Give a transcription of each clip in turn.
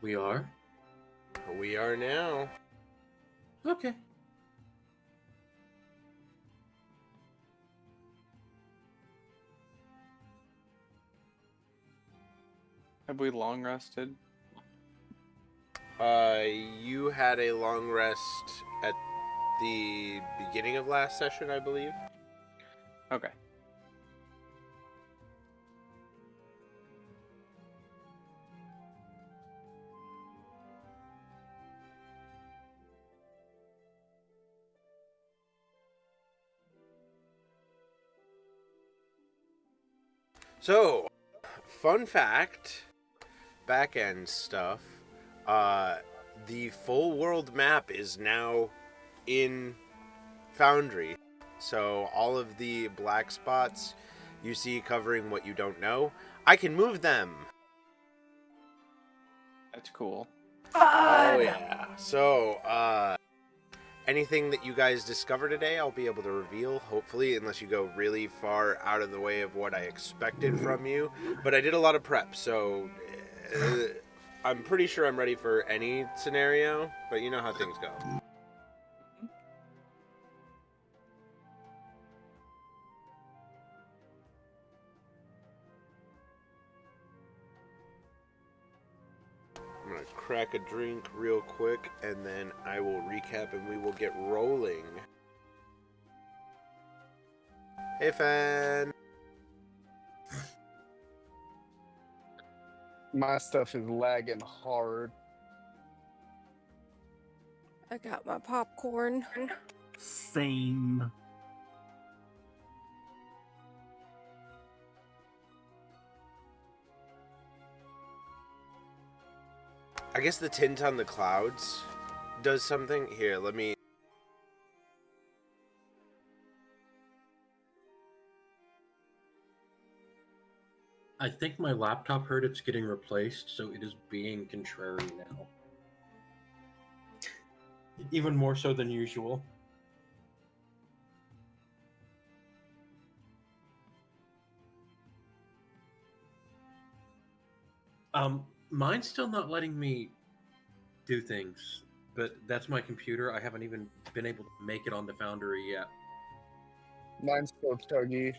We are? We are now. Okay. Have we long rested? You had a long rest at the beginning of last session, I believe. Okay. So, fun fact, back end stuff. The full world map is now in Foundry. So all of the black spots you see covering what you don't know, I can move them. That's cool. Oh yeah. So, anything that you guys discover today, I'll be able to reveal, hopefully, unless you go really far out of the way of what I expected from you. But I did a lot of prep, so I'm pretty sure I'm ready for any scenario, but you know how things go. I'm going to crack a drink real quick, and then I will recap and we will get rolling. Hey, Fan. My stuff is lagging hard. I got my popcorn. Same. I guess the tint on the clouds does something. Here, let me... I think my laptop heard it's getting replaced, so it is being contrary now. Even more so than usual. Mine's still not letting me do things, but that's my computer. I haven't even been able to make it on the Foundry yet. Mine's still chuggy.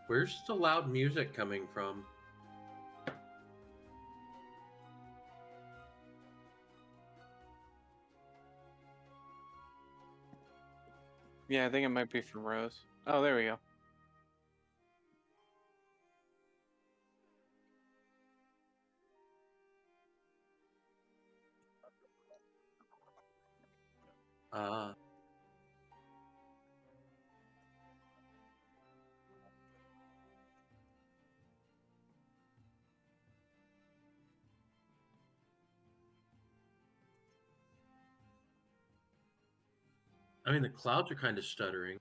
Where's the loud music coming from? Yeah, I think it might be from Rose. Oh, there we go. Ah. I mean, the clouds are kind of stuttering.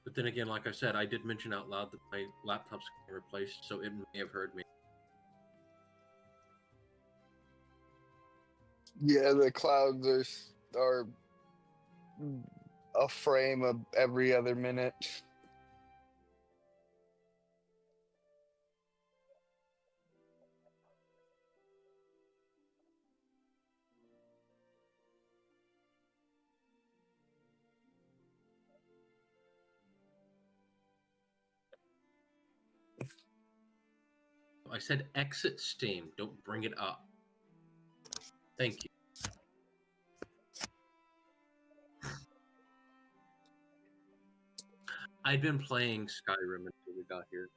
But then again, like I said, I did mention out loud that my laptop's getting replaced, so it may have heard me. Yeah, the clouds are a frame of every other minute. I said exit Steam. Don't bring it up. Thank you. I'd been playing Skyrim until we got here.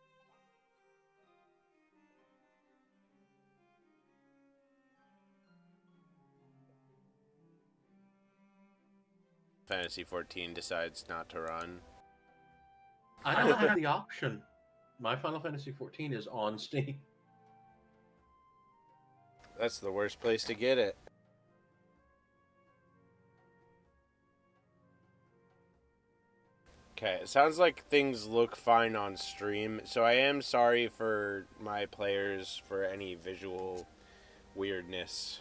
Fantasy 14 decides not to run. I don't have the option. My Final Fantasy 14 is on Steam. That's the worst place to get it. Okay, it sounds like things look fine on stream, so I am sorry for my players for any visual weirdness.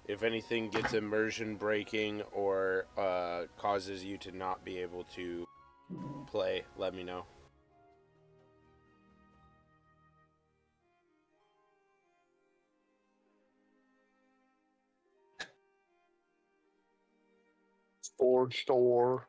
If anything gets immersion breaking or causes you to not be able to play, let me know. Store.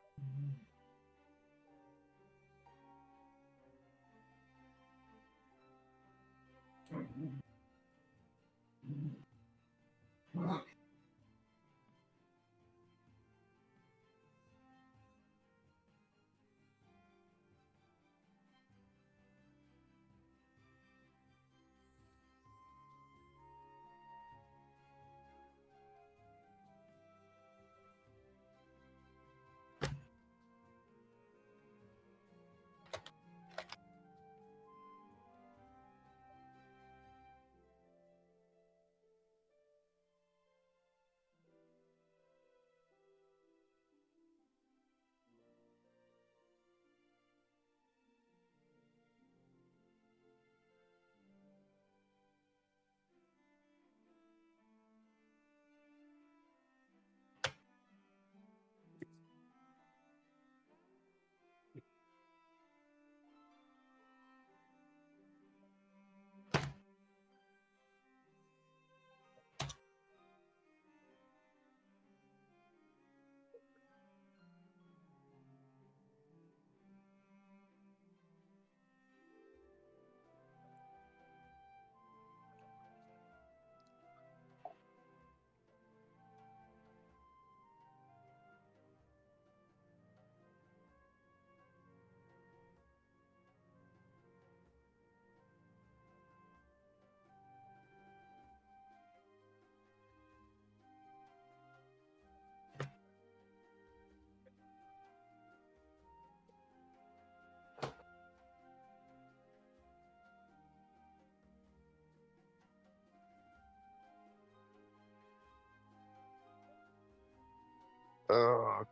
Ugh.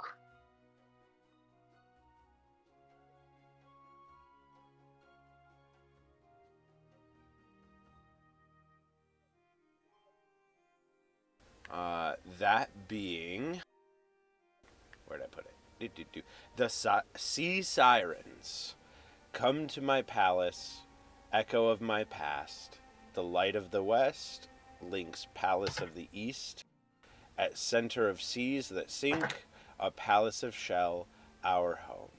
That being... Where'd I put it? The sea sirens. Come to my palace, echo of my past. The light of the west links palace of the east. At center of seas that sink, a palace of shell, our home.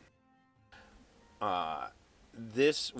This...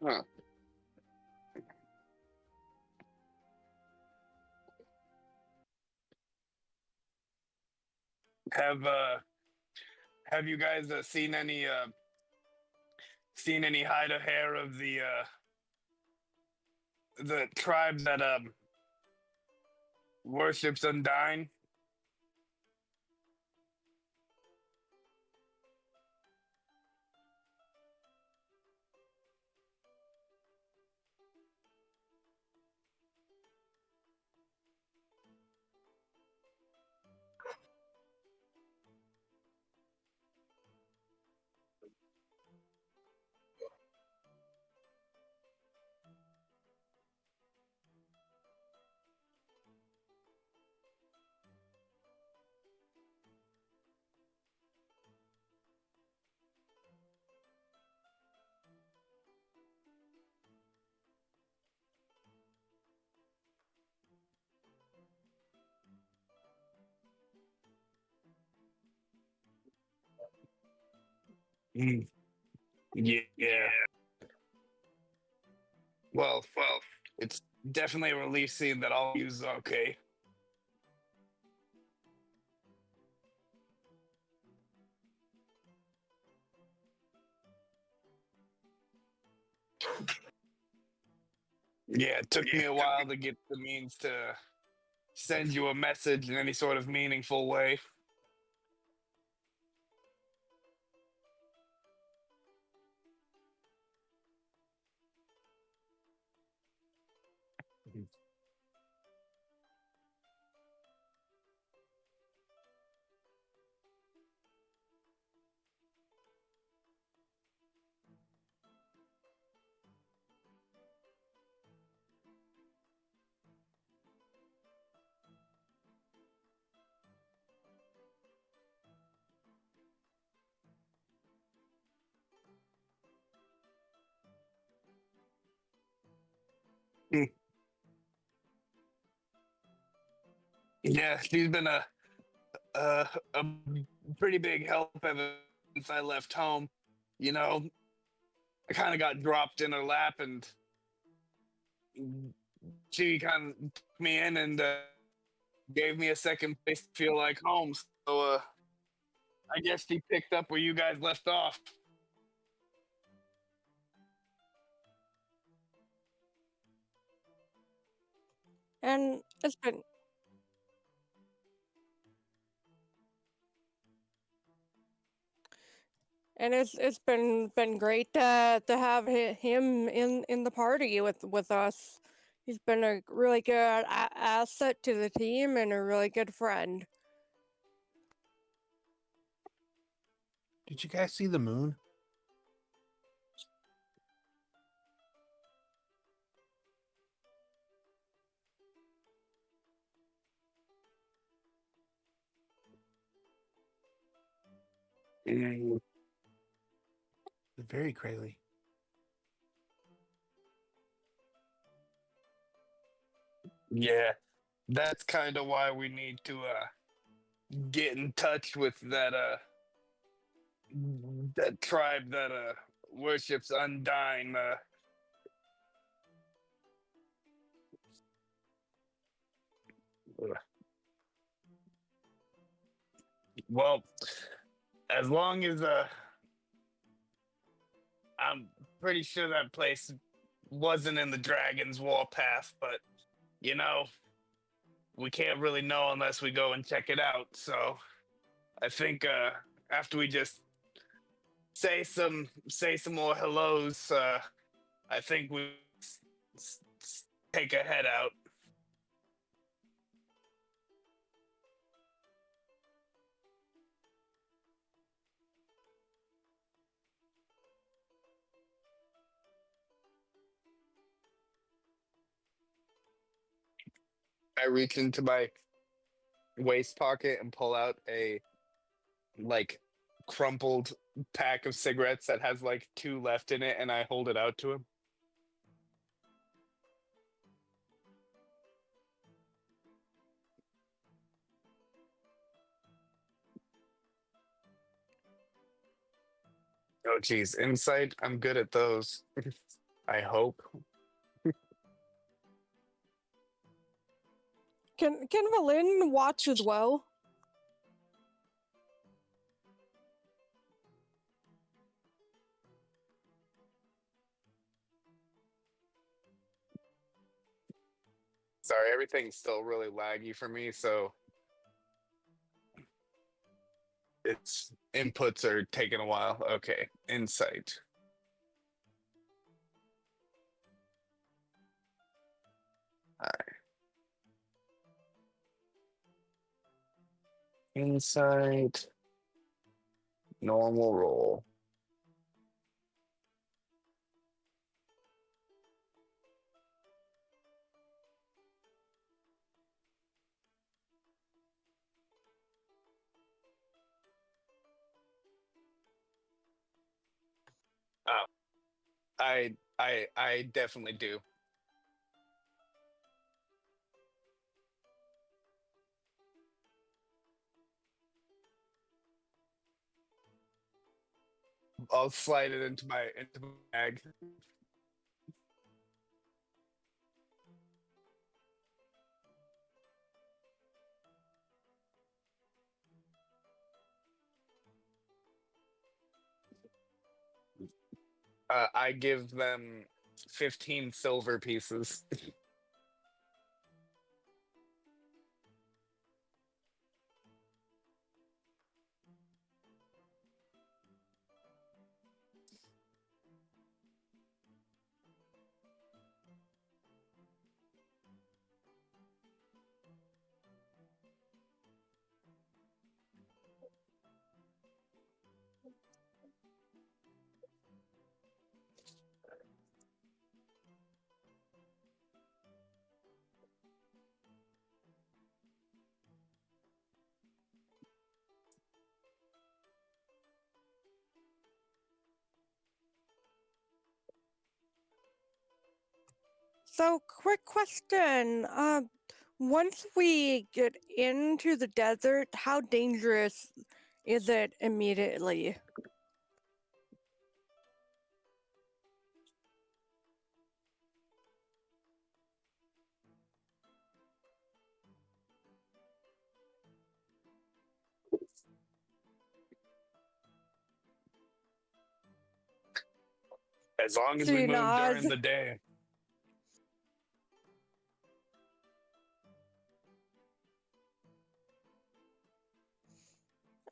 Huh. Have have you guys seen any hide or hair of the tribe that worships Undyne? Mm, yeah. Well, it's definitely a relief seeing that all is okay. Yeah, it took me a while to get the means to send you a message in any sort of meaningful way. Mm, yeah, she's been a pretty big help ever since I left home. You know, I kind of got dropped in her lap, and she kind of took me in and gave me a second place to feel like home. So I guess she picked up where you guys left off. And it's been great to have him in the party with us. He's been a really good asset to the team and a really good friend. Did you guys see the moon? Mm, It's very crazy. yeah, that's kind of why we need to get in touch with that tribe that worships Undyne. Well, as long as I'm pretty sure that place wasn't in the Dragon's Warpath, but you know, we can't really know unless we go and check it out. So I think after we just say some more hellos, I think we take a head out. I reach into my waist pocket and pull out a like crumpled pack of cigarettes that has like two left in it, and I hold it out to him. Oh geez, insight, I'm good at those. I hope. Can Valin watch as well? Sorry, everything's still really laggy for me, so its inputs are taking a while. Okay, insight. Alright. Insight. Normal roll. Oh, I definitely do. I'll slide it into my bag. I give them 15 silver pieces. So, quick question. Once we get into the desert, how dangerous is it immediately? As long as we See, move Nas. during the day.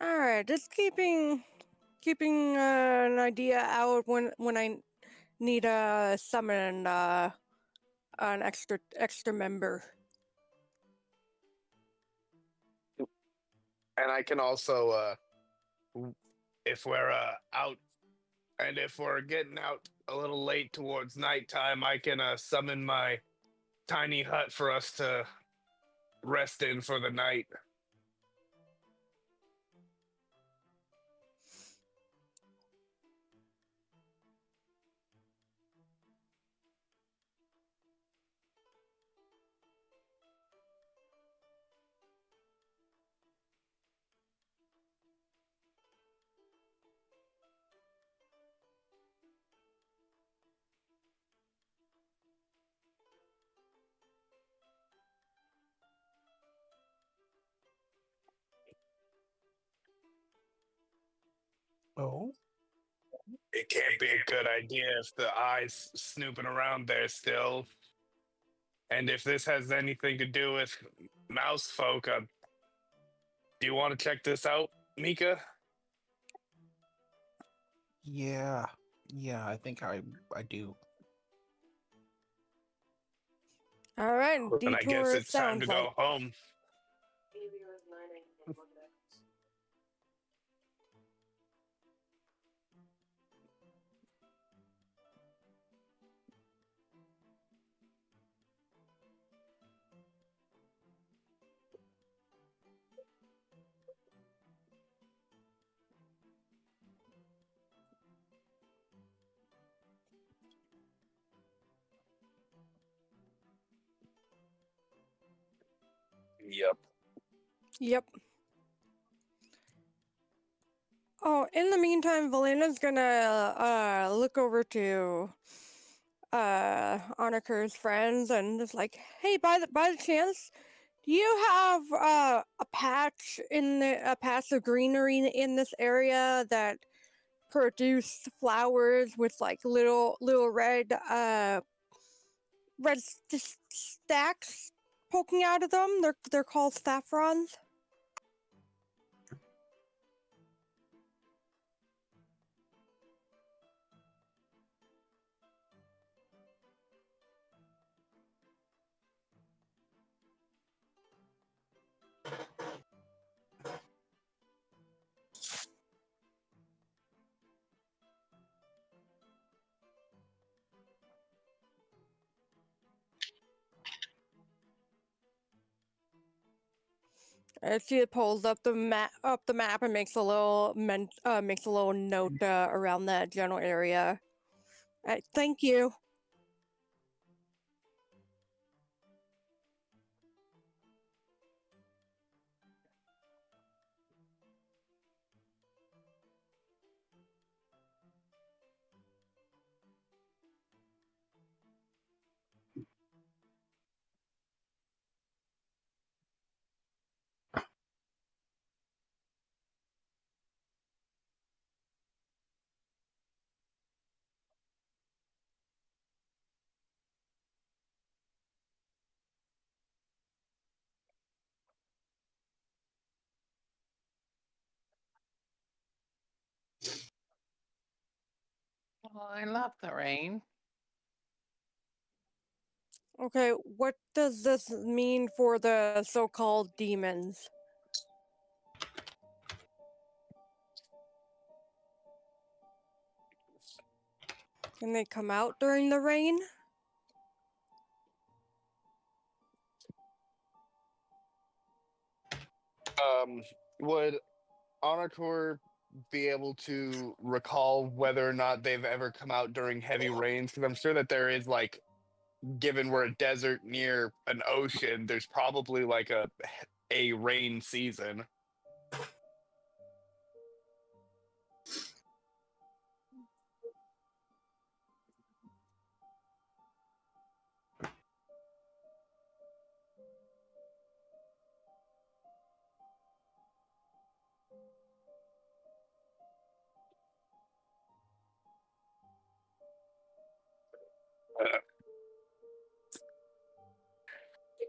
All right, just keeping an idea out when I need to summon an extra member. And I can also, if we're out, and if we're getting out a little late towards nighttime, I can summon my tiny hut for us to rest in for the night. Oh, It can't be a good idea if the eye's snooping around there still. And if this has anything to do with mouse folk, do you want to check this out, Mika? yeah. Yeah, I think I do. All right, And I guess detour it's time to sounds like. go home. Yep. Yep. Oh, in the meantime, Valina's gonna look over to Oniker's friends and is like, "Hey, by the chance, do you have a patch of greenery in this area that produce flowers with like little red stacks poking out of them? They're called saffrons." And she pulls up the map and makes a little note around that general area. Thank you. Oh, I love the rain. Okay, what does this mean for the so-called demons? Can they come out during the rain? Would Onator be able to recall whether or not they've ever come out during heavy rains? Because I'm sure that there is, like, given we're a desert near an ocean, there's probably like a rain season.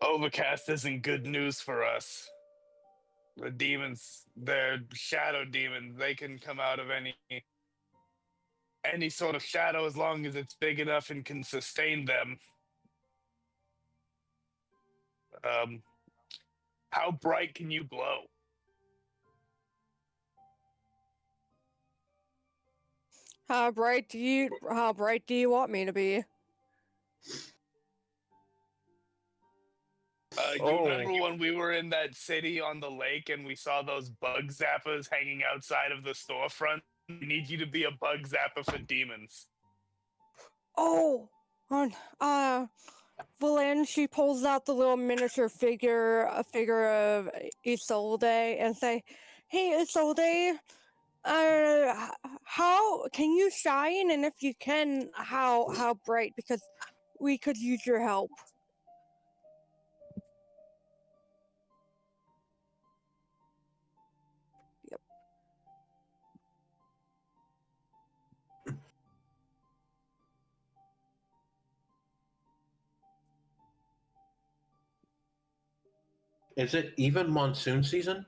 Overcast isn't good news for us. The demons, they're shadow demons. They can come out of any sort of shadow as long as it's big enough and can sustain them. Um, how bright can you glow? How bright do you want me to be? You remember when we were in that city on the lake and we saw those bug zappers hanging outside of the storefront? We need you to be a bug zapper for demons. Oh, on Valen, she pulls out the little miniature a figure of Isolde, and say, "Hey, Isolde, how can you shine? And if you can, how bright? Because we could use your help." Yep. Is it even monsoon season?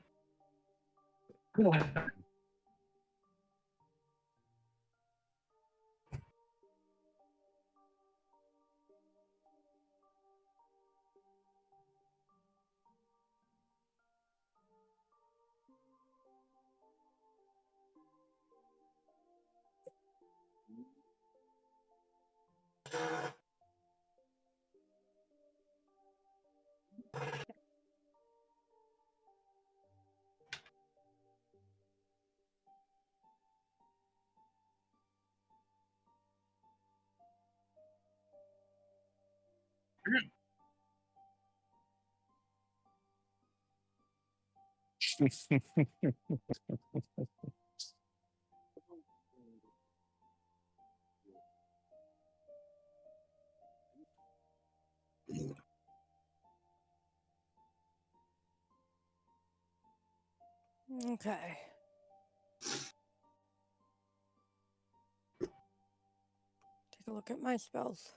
Okay. Take a look at my spells.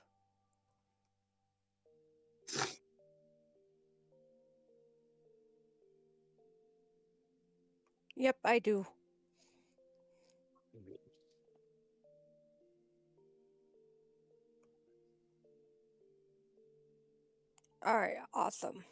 Yep, I do. Alright, awesome.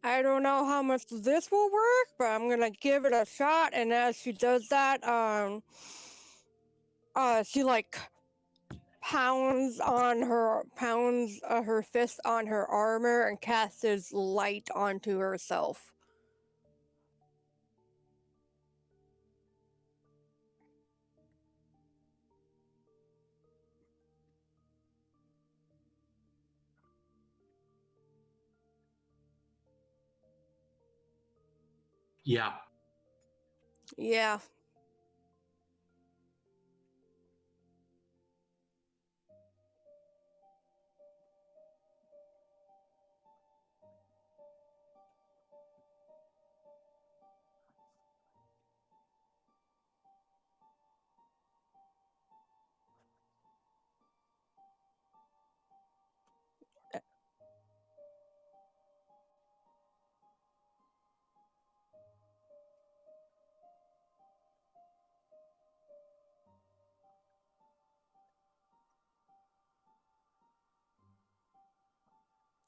I don't know how much this will work, but I'm gonna give it a shot. And as she does that, she like pounds her fist on her armor and casts light onto herself. Yeah. Yeah.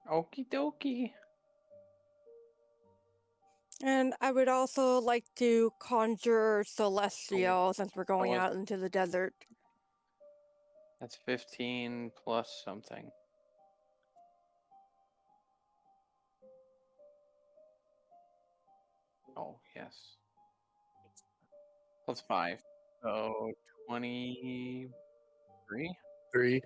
Okie dokie. And I would also like to conjure Celestial since we're going what? out into the desert. That's 15 plus something. Oh, yes. Plus 5. So 23? 3.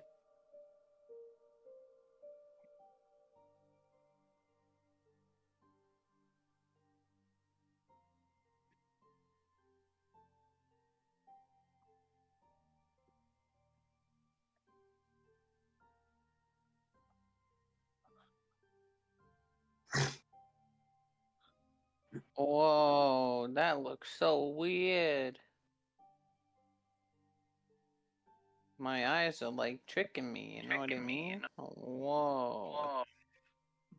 Whoa, that looks so weird. My eyes are like tricking me, you know what I mean? Whoa.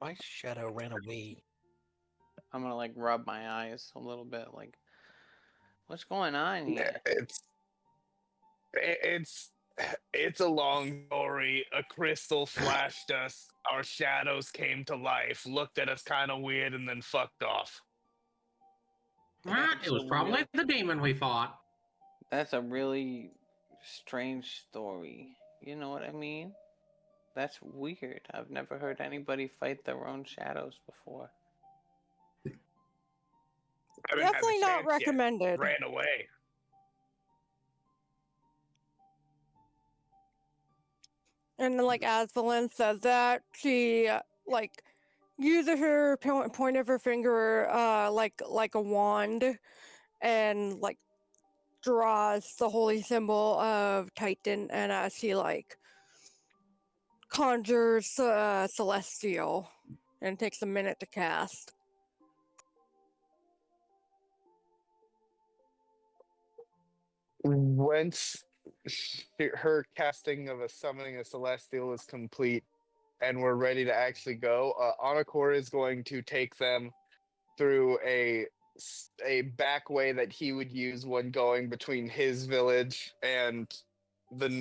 My shadow ran away. I'm gonna like rub my eyes a little bit, like, what's going on here? It's it's a long story. A crystal flashed us. Our shadows came to life, looked at us kind of weird, and then fucked off. It was probably the demon we fought. That's a really strange story. You know what I mean? That's weird. I've never heard anybody fight their own shadows before. I haven't had the Definitely not chance yet. recommended. Ran away. And like as Valen says that, she like uses her point of her finger like a wand and like draws the holy symbol of Titan, and she like conjures Celestial, and it takes a minute to cast. Once her casting of a summoning a celestial is complete and we're ready to actually go, Anakor is going to take them through a back way that he would use when going between his village and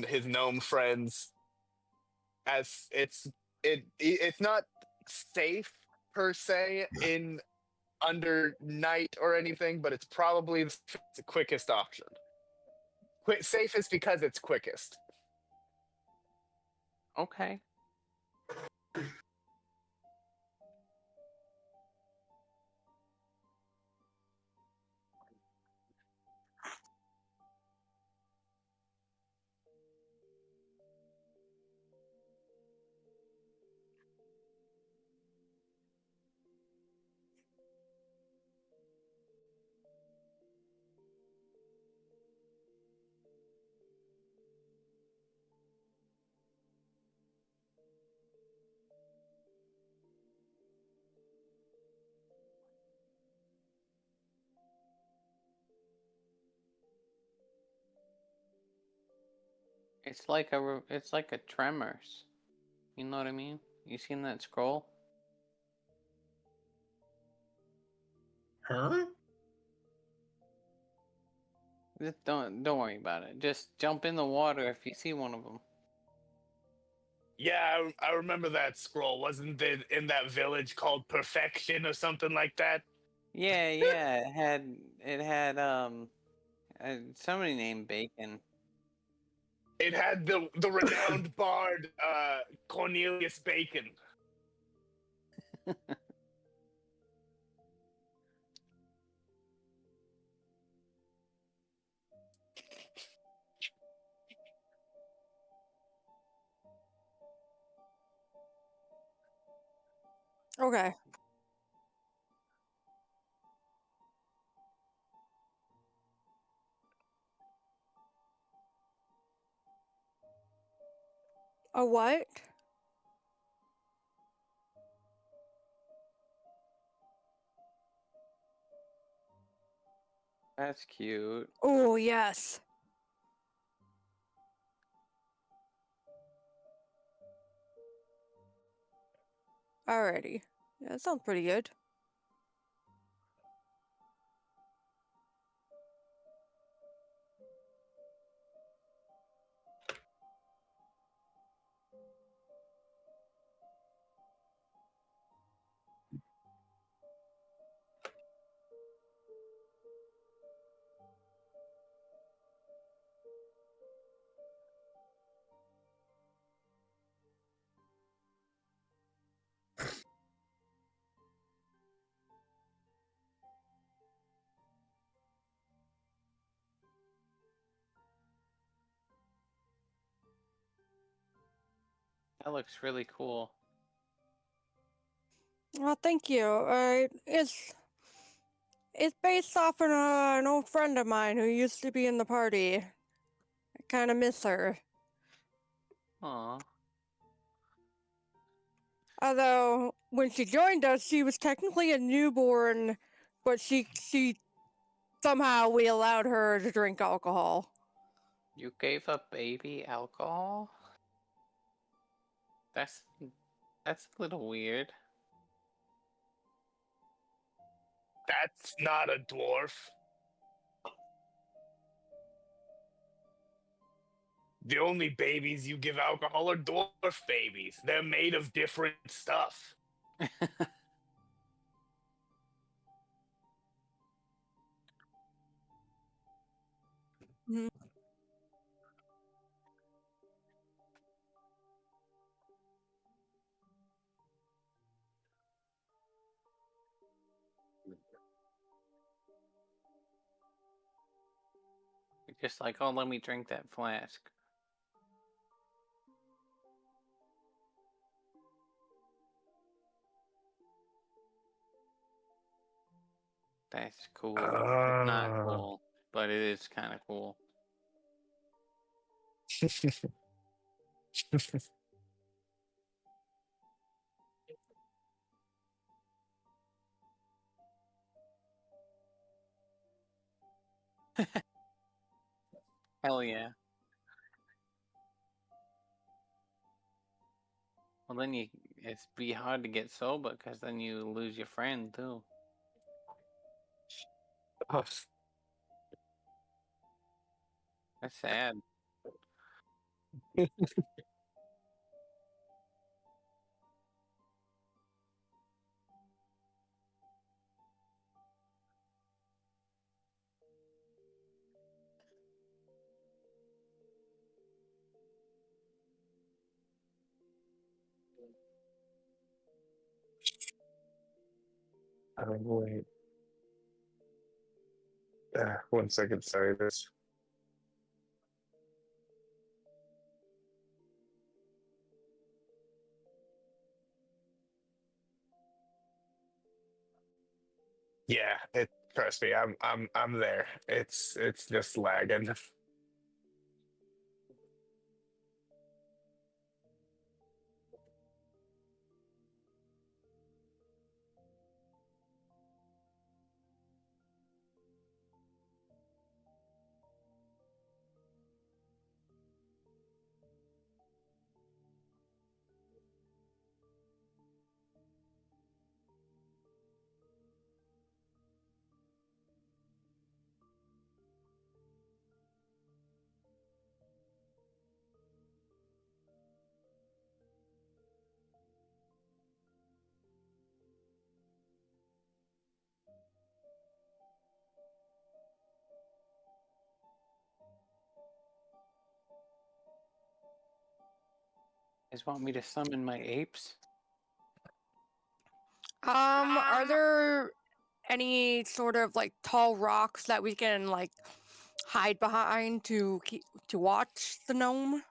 his gnome friends. As it's not safe per se in under night or anything, but it's probably the quickest option. Safest because it's quickest. Okay. It's like a Tremors. You know what I mean? You seen that scroll? Huh? Just don't worry about it. Just jump in the water if you see one of them. Yeah, I remember that scroll. Wasn't it in that village called Perfection or something like that? Yeah, yeah. It had somebody named Bacon. It had the renowned bard Cornelius Bacon. Okay. A what? That's cute. Oh, yes. Alrighty. Yeah, that sounds pretty good. That looks really cool. Well, thank you. It's based off an old friend of mine who used to be in the party. I kind of miss her. Aw. Although when she joined us, she was technically a newborn, but she somehow we allowed her to drink alcohol. You gave a baby alcohol? That's a little weird. That's not a dwarf. The only babies you give alcohol are dwarf babies. They're made of different stuff. Mhm. You're just like, oh, let me drink that flask. That's cool. It's not cool, but it is kind of cool. Hell yeah. Well, then it's be hard to get sober because then you lose your friend too. That's sad. Wait. 1 second. Sorry, this. Yeah, trust me, I'm there. It's just lagging. guys want me to summon my apes? Are there any sort of like tall rocks that we can like hide behind to watch the gnome?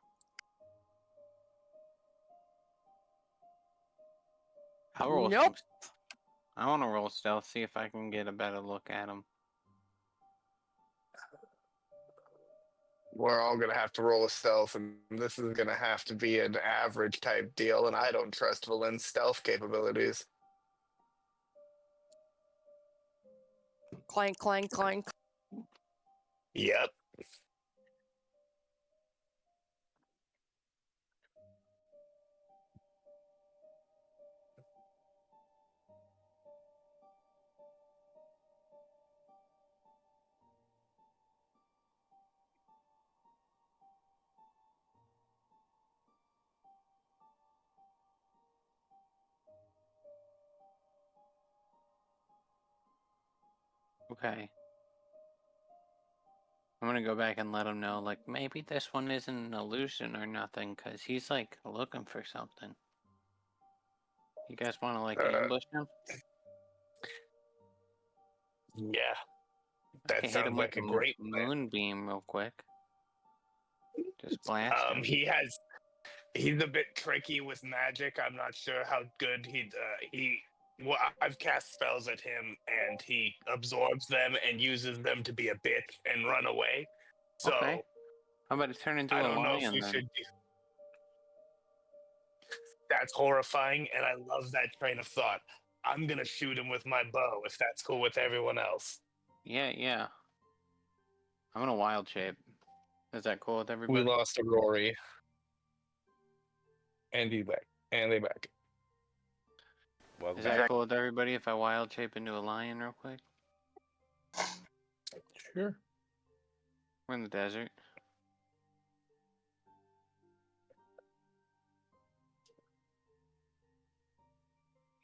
I'll roll Nope. I want to roll stealth, see if I can get a better look at him. We're all gonna have to roll a stealth, and this is gonna have to be an average type deal, and I don't trust Valen's stealth capabilities. Clank, clank, clank. Yep. Okay. I'm gonna go back and let him know, like, maybe this one isn't an illusion or nothing, because he's, like, looking for something. You guys want to, like, ambush him? Yeah. I That can hit him sounds with like a a great plan. moonbeam real quick. Just blast him. He's a bit tricky with magic. I'm not sure how good well, I've cast spells at him, and he absorbs them and uses them to be a bitch and run away. So Okay. How about it turn into I a don't know if lion we then? should. That's horrifying, and I love that train of thought. I'm gonna shoot him with my bow if that's cool with everyone else. Yeah. I'm gonna wild shape. Is that cool with We everybody? lost a Rory. And he back. And they back. Welcome Is back. that cool with everybody if I wild shape into a lion real quick? Sure. We're in the desert.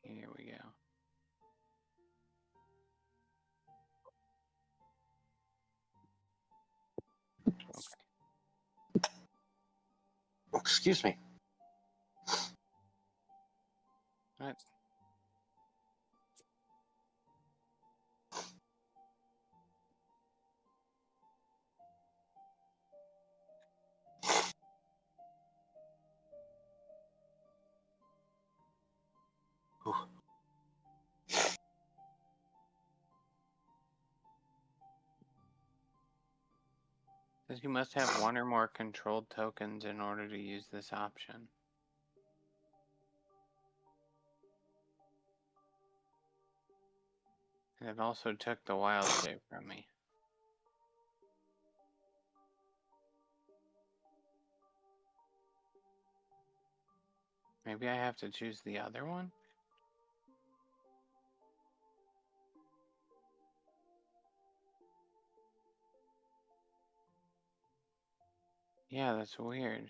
Here we go. Excuse me. Alright. Says you must have one or more controlled tokens in order to use this option. And it also took the wild shape from me. Maybe I have to choose the other one? Yeah, that's weird.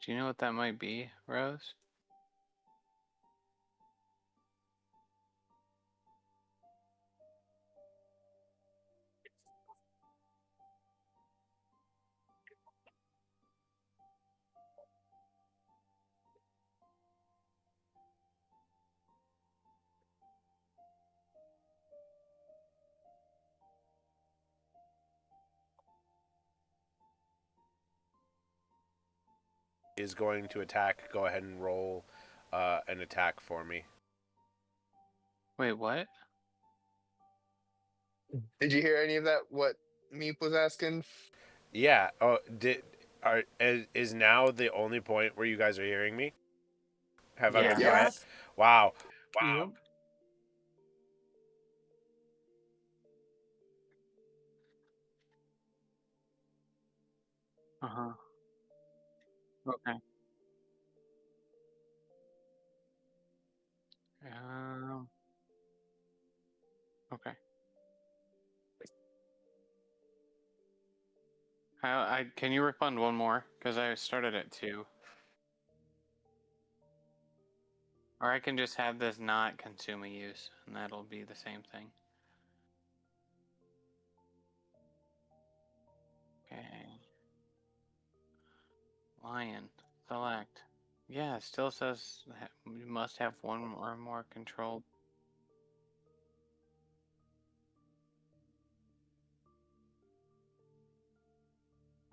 Do you know what that might be, Rose? Is going to attack. Go ahead and roll an attack for me. Wait, what? Did you hear any of that? What Meep was asking? Yeah. Oh, is now the only point where you guys are hearing me? Have I been Yeah. quiet? Wow. Yep. Uh-huh. Okay. Okay. Can you refund one more? Because I started at 2. Or I can just have this not consume a use, and that'll be the same thing. Okay. Lion. Select. Yeah, it still says you must have one or more controlled.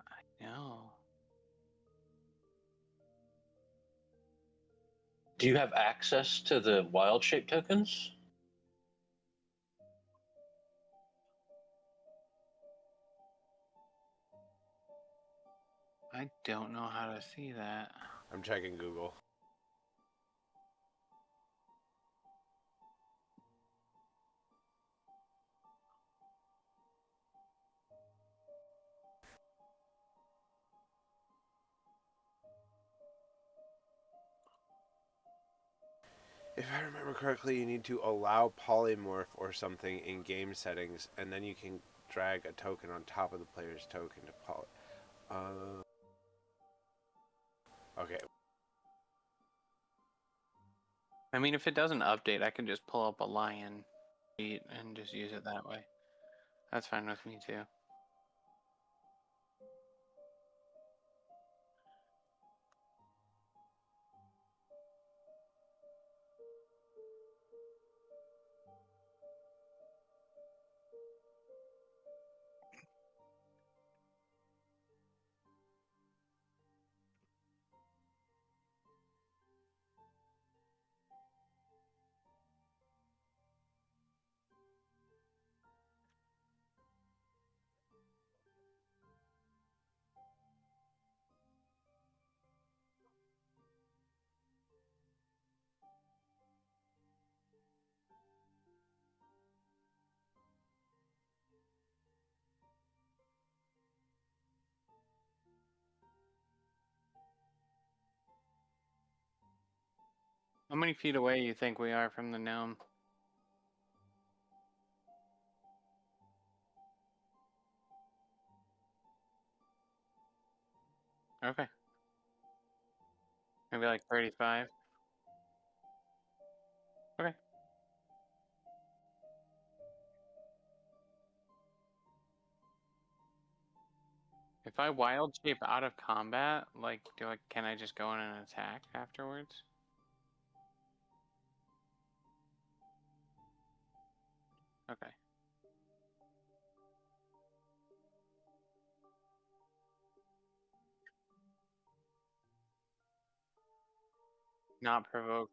I know. Do you have access to the wild shape tokens? I don't know how to see that. I'm checking Google. If I remember correctly, you need to allow polymorph or something in game settings, and then you can drag a token on top of the player's token to okay. I mean, if it doesn't update, I can just pull up a lion sheet and just use it that way. That's fine with me too. How many feet away you think we are from the gnome? Okay. Maybe like 35. Okay. If I wild shape out of combat, like, can I just go in and attack afterwards? Okay. Not provoke.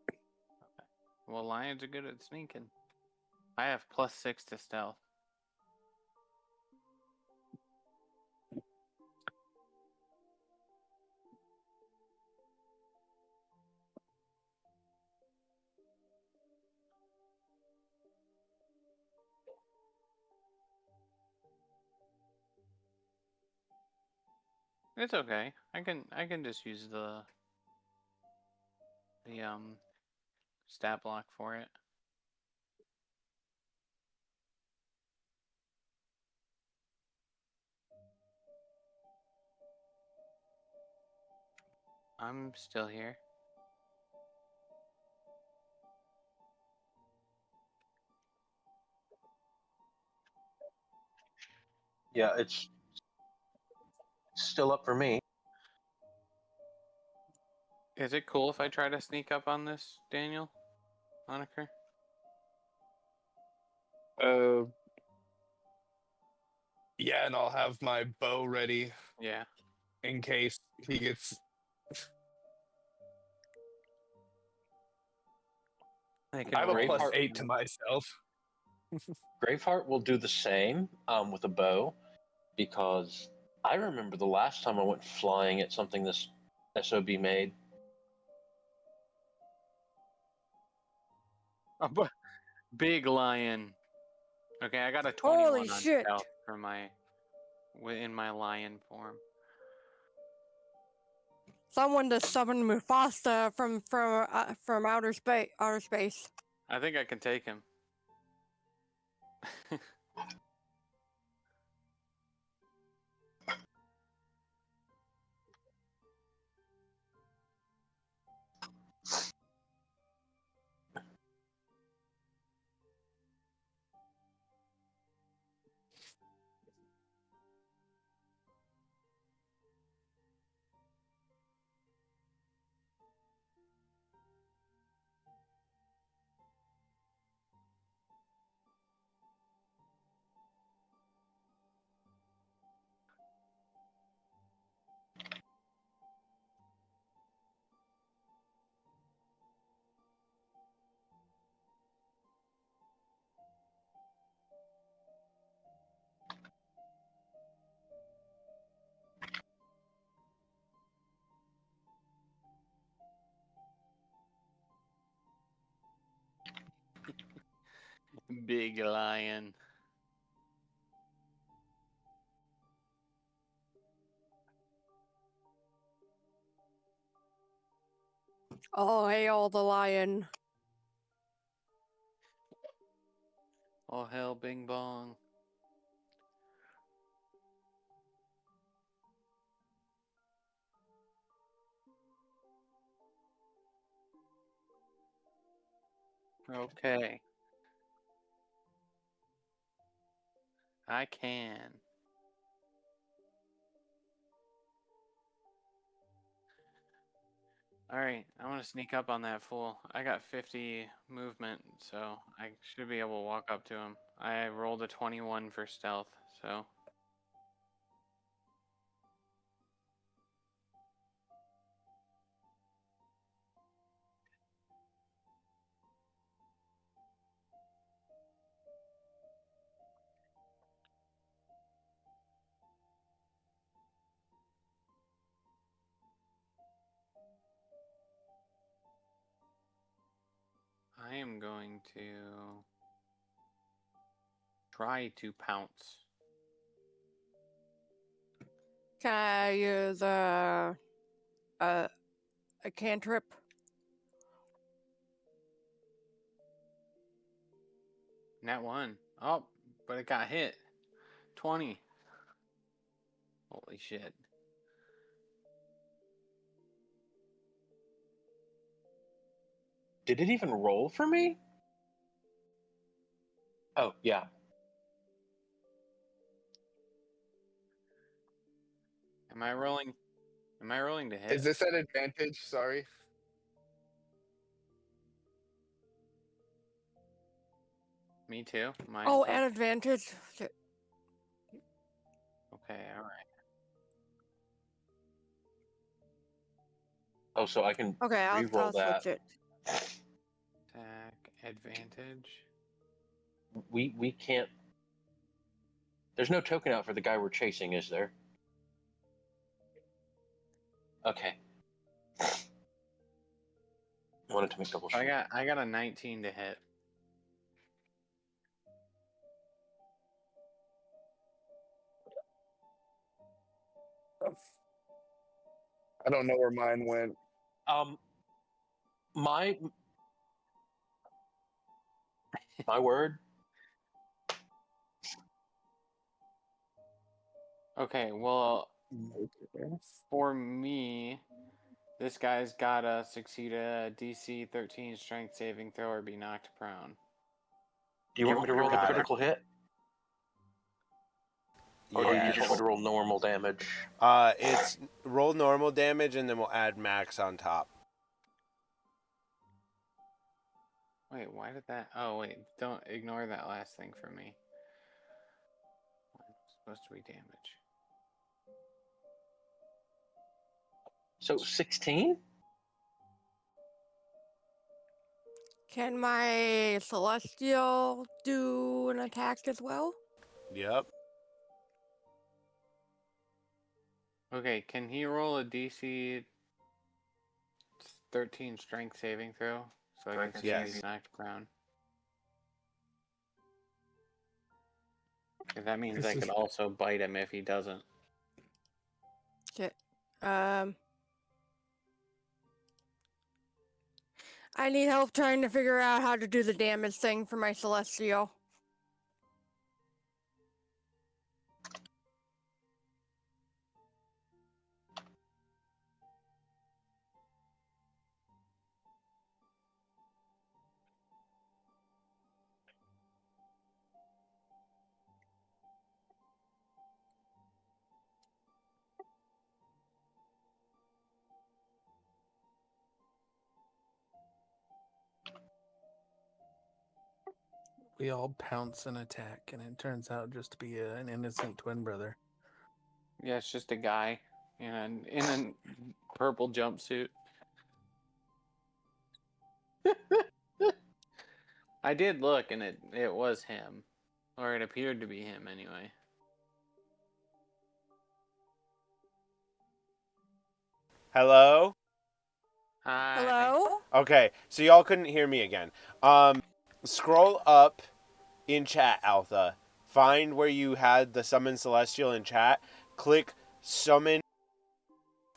Okay. Well, lions are good at sneaking. I have +6 to stealth. It's okay. I can just use the stat block for it. I'm still here. Yeah, it's still up for me. Is it cool if I try to sneak up on this, Daniel? Honaker? Yeah, and I'll have my bow ready Yeah. in case he gets. I I have a roll Braveheart- +8 to myself. Graveheart will do the same with a bow, because I remember the last time I went flying at something this SOB made. Big lion. Okay, I got a 21 Holy on shit! stealth for in my lion form. Someone just summoned Mufasa from outer space. Outer space. I think I can take him. Big lion. All hail the lion. All hail Bing Bong. Okay. I can. Alright, I want to sneak up on that fool. I got 50 movement, so I should be able to walk up to him. I rolled a 21 for stealth, so. I am going to try to pounce. Can I use a cantrip? Nat 1. Oh, but it got hit. 20. Holy shit. Did it even roll for me? Oh, yeah. Am I rolling to hit? Is this at advantage? Sorry. Me too. Mine. Oh, at advantage. Okay, alright. Oh, so I can Okay, I'll re-roll that. switch it. Attack advantage. We can't. There's no token out for the guy we're chasing, is there? Okay. Wanted to make double So sure. I got a 19 to hit. I don't know where mine went. My word. Okay, well, Okay. for me, this guy's gotta succeed a DC 13 strength saving throw or be knocked prone. Do you want me to roll the Got it. critical hit? Or do you just want me to roll normal damage? It's roll normal damage and then we'll add max on top. Wait, why did that? Oh, wait, don't ignore that last thing for me. It's supposed to be damage. So 16? Can my celestial do an attack as well? Yep. Okay, can he roll a DC 13 strength saving throw? So I can see Yes. he's knocked prone. That means I could also bite him if he doesn't. Okay. I need help trying to figure out how to do the damage thing for my celestial. We all pounce and attack, and it turns out just to be an innocent twin brother. Yeah, it's just a guy in a purple jumpsuit. I did look, and it was him, or it appeared to be him anyway. Hello? Hi. Hello? Okay, so y'all couldn't hear me again. Scroll up in chat, Alpha. Find where you had the summon celestial in chat. Click summon.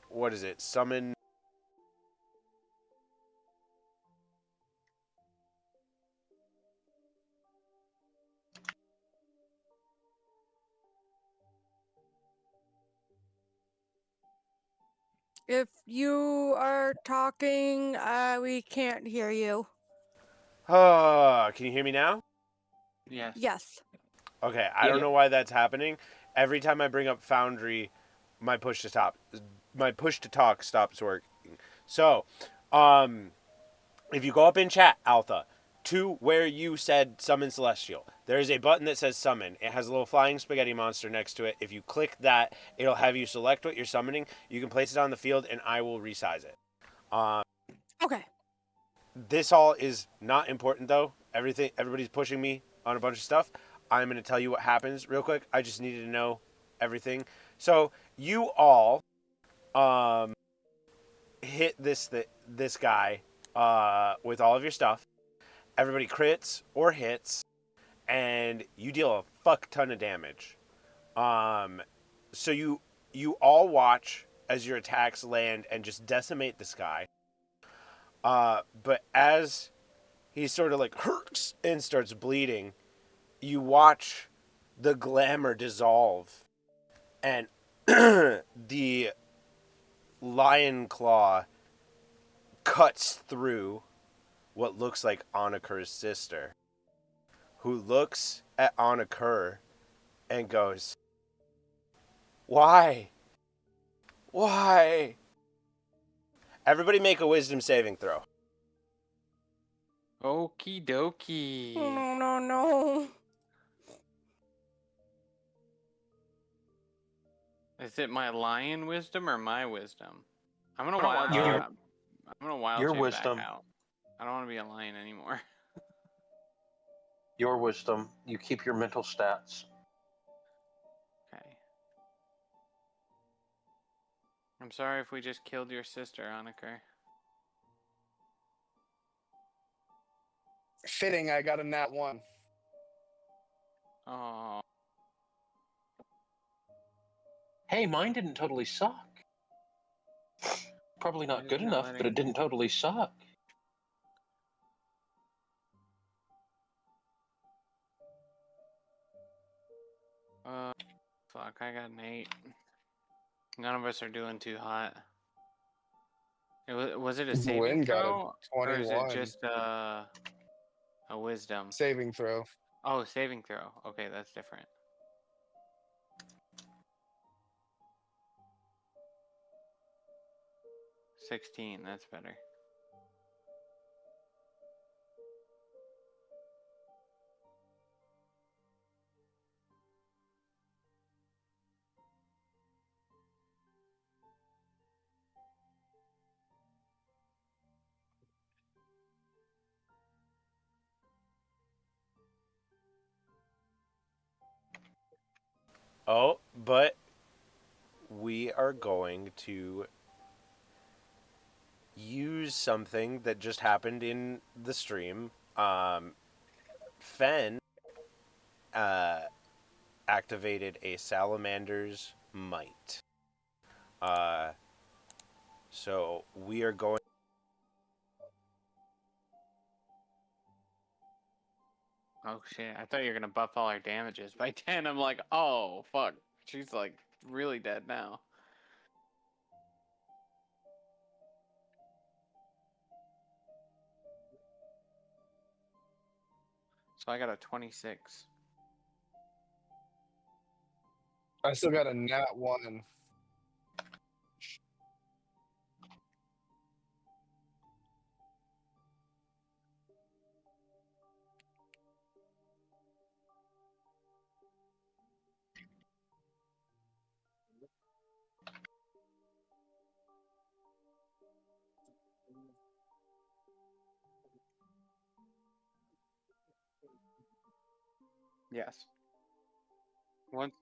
What is it? Summon. If you are talking, we can't hear you. Can you hear me now? Yes. Yes. Okay, I don't know why that's happening. Every time I bring up Foundry, my push to talk stops working. So, if you go up in chat, Alpha, to where you said summon celestial, there is a button that says summon. It has a little flying spaghetti monster next to it. If you click that, it'll have you select what you're summoning. You can place it on the field, and I will resize it. Okay. This all is not important though. Everybody's pushing me on a bunch of stuff. I'm going to tell you what happens real quick. I just needed to know everything. So you all hit this guy with all of your stuff. Everybody crits or hits, and you deal a fuck ton of damage. So you all watch as your attacks land and just decimate this guy. But as he sort of like hurts and starts bleeding, you watch the glamour dissolve, and the lion claw cuts through what looks like Anakur's sister, who looks at Anakur and goes, "Why? Why?" Everybody make a wisdom saving throw. Okie dokie. No. Is it my lion wisdom or my wisdom? I'm gonna wild Your shape wisdom. back out. I don't want to be a lion anymore. Your wisdom. You keep your mental stats. Okay. I'm sorry if we just killed your sister, Anaker. Fitting, I got a nat 1. Oh. Hey, mine didn't totally suck. Probably not good enough, but it didn't totally suck. Fuck, I got an 8. None of us are doing too hot. Was it a saving Lynn got a throw? Or is it 21. just a wisdom? Saving throw. Oh, saving throw. Okay, that's different. $16, that's better. Oh, but we are going to use something that just happened in the stream. Fen activated a salamander's might. So we are going. Oh shit, I thought you were gonna buff all our damages by 10. I'm like, oh fuck. She's like really dead now. So I got a 26. I still got a nat 1. Yes. Once.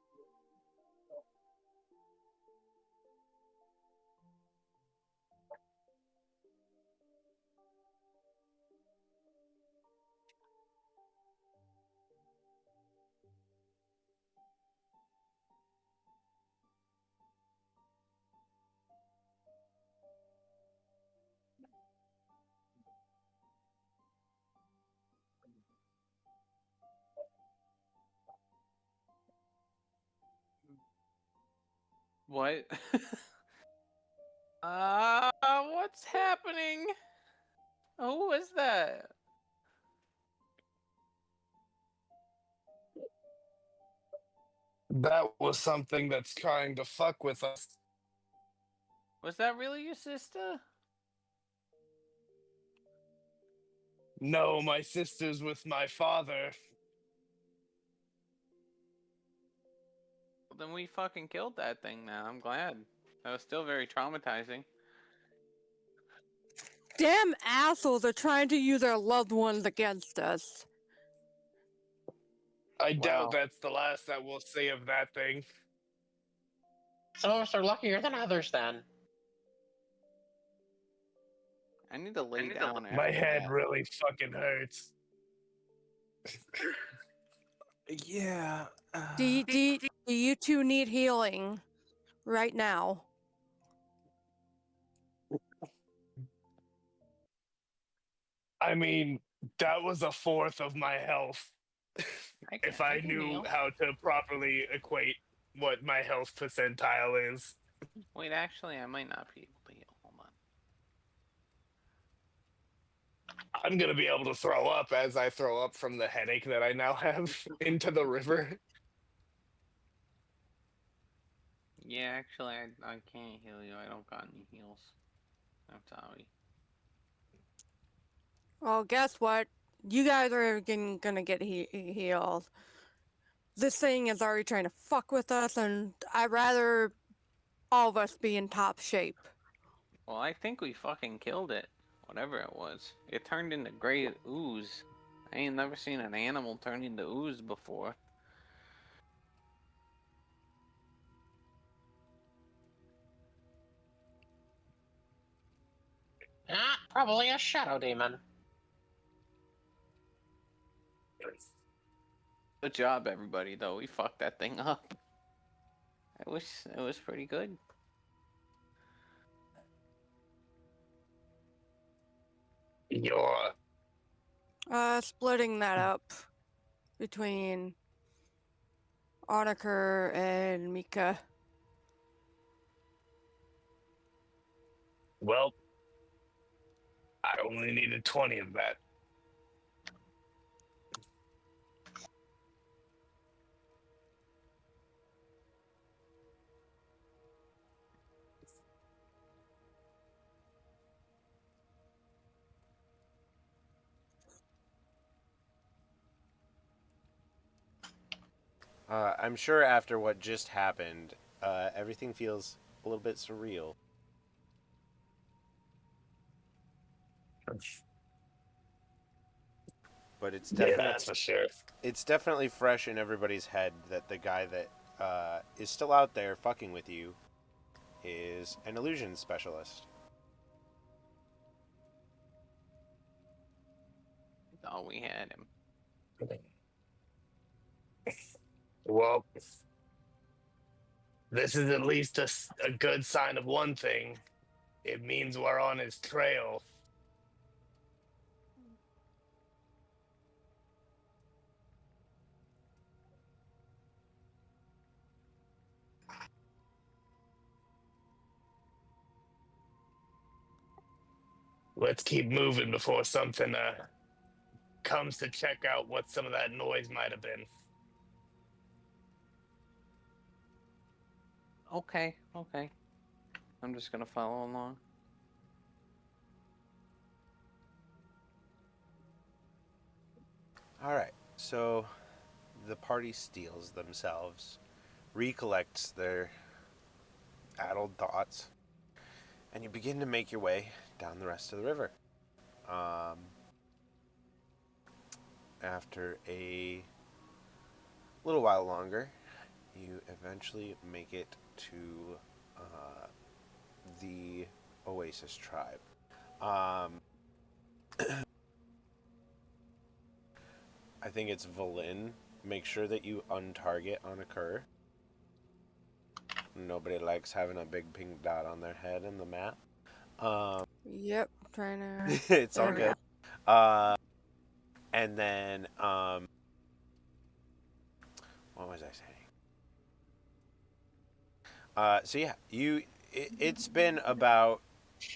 What? What's happening? Who is that? That was something that's trying to fuck with us. Was that really your sister? No, my sister's with my father. Well, then we fucking killed that thing now. I'm glad. That was still very traumatizing. Damn assholes are trying to use our loved ones against us. I doubt Wow. that's the last that we'll see of that thing. Some of us are luckier than others, then. I need to lay down after My head that. really fucking hurts. Yeah. Do you two need healing right now? I mean, that was a fourth of my health. If I can knew heal. how to properly equate what my health percentile is. Wait, actually, I might not be able to heal. Hold on. I'm gonna be able to throw up as I throw up from the headache that I now have into the river. Yeah, actually, I can't heal you. I don't got any heals. I'm sorry. Well, guess what? You guys are gonna get healed. This thing is already trying to fuck with us, and I'd rather all of us be in top shape. Well, I think we fucking killed it. Whatever it was. It turned into gray ooze. I ain't never seen an animal turn into ooze before. Ah, probably a shadow demon. Good job, everybody, though. We fucked that thing up. It was pretty good. You're Splitting that up between Onaker and Mika. well, I only needed 20 of that. I'm sure after what just happened, everything feels a little bit surreal. But it's Yeah, definitely that's for sure. it's definitely fresh in everybody's head that the guy that is still out there fucking with you is an illusion specialist. Thought we had him. Well, this is at least a good sign of one thing. It means we're on his trail. Let's keep moving before something comes to check out what some of that noise might have been. Okay. I'm just gonna follow along. All right, so the party steels themselves, recollects their addled thoughts, and you begin to make your way down the rest of the river. After a little while longer, you eventually make it to the Oasis tribe. I think it's Valin. Make sure that you untarget on a cur. Nobody likes having a big pink dot on their head in the map. Yep, trying to. It's all There we good. go. And then, what was I saying? So yeah, it's been about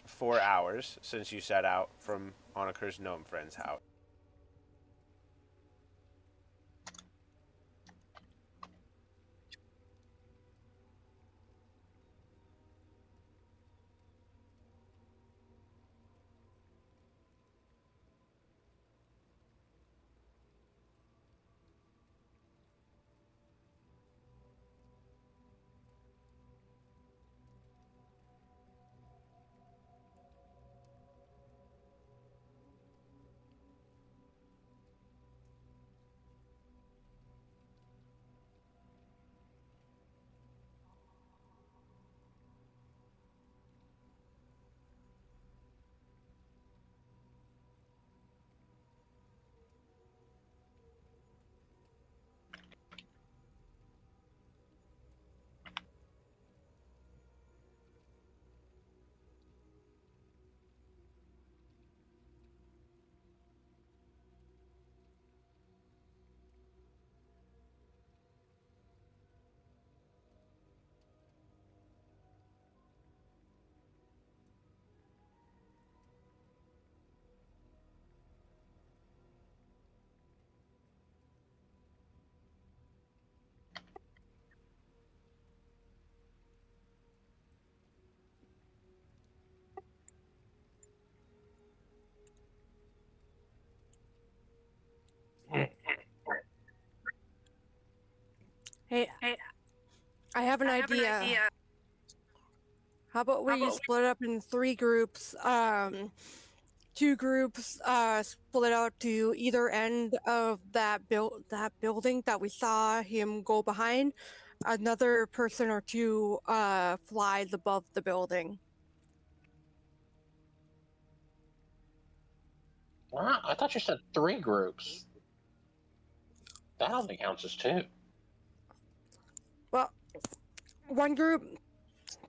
4 hours since you set out from Oniker's gnome friend's house. Hey, I have an idea. How about we split up in 3 groups? Two groups split out to either end of that building that we saw him go behind. Another person or two flies above the building. I thought you said 3 groups. That only counts as 2. Well, one group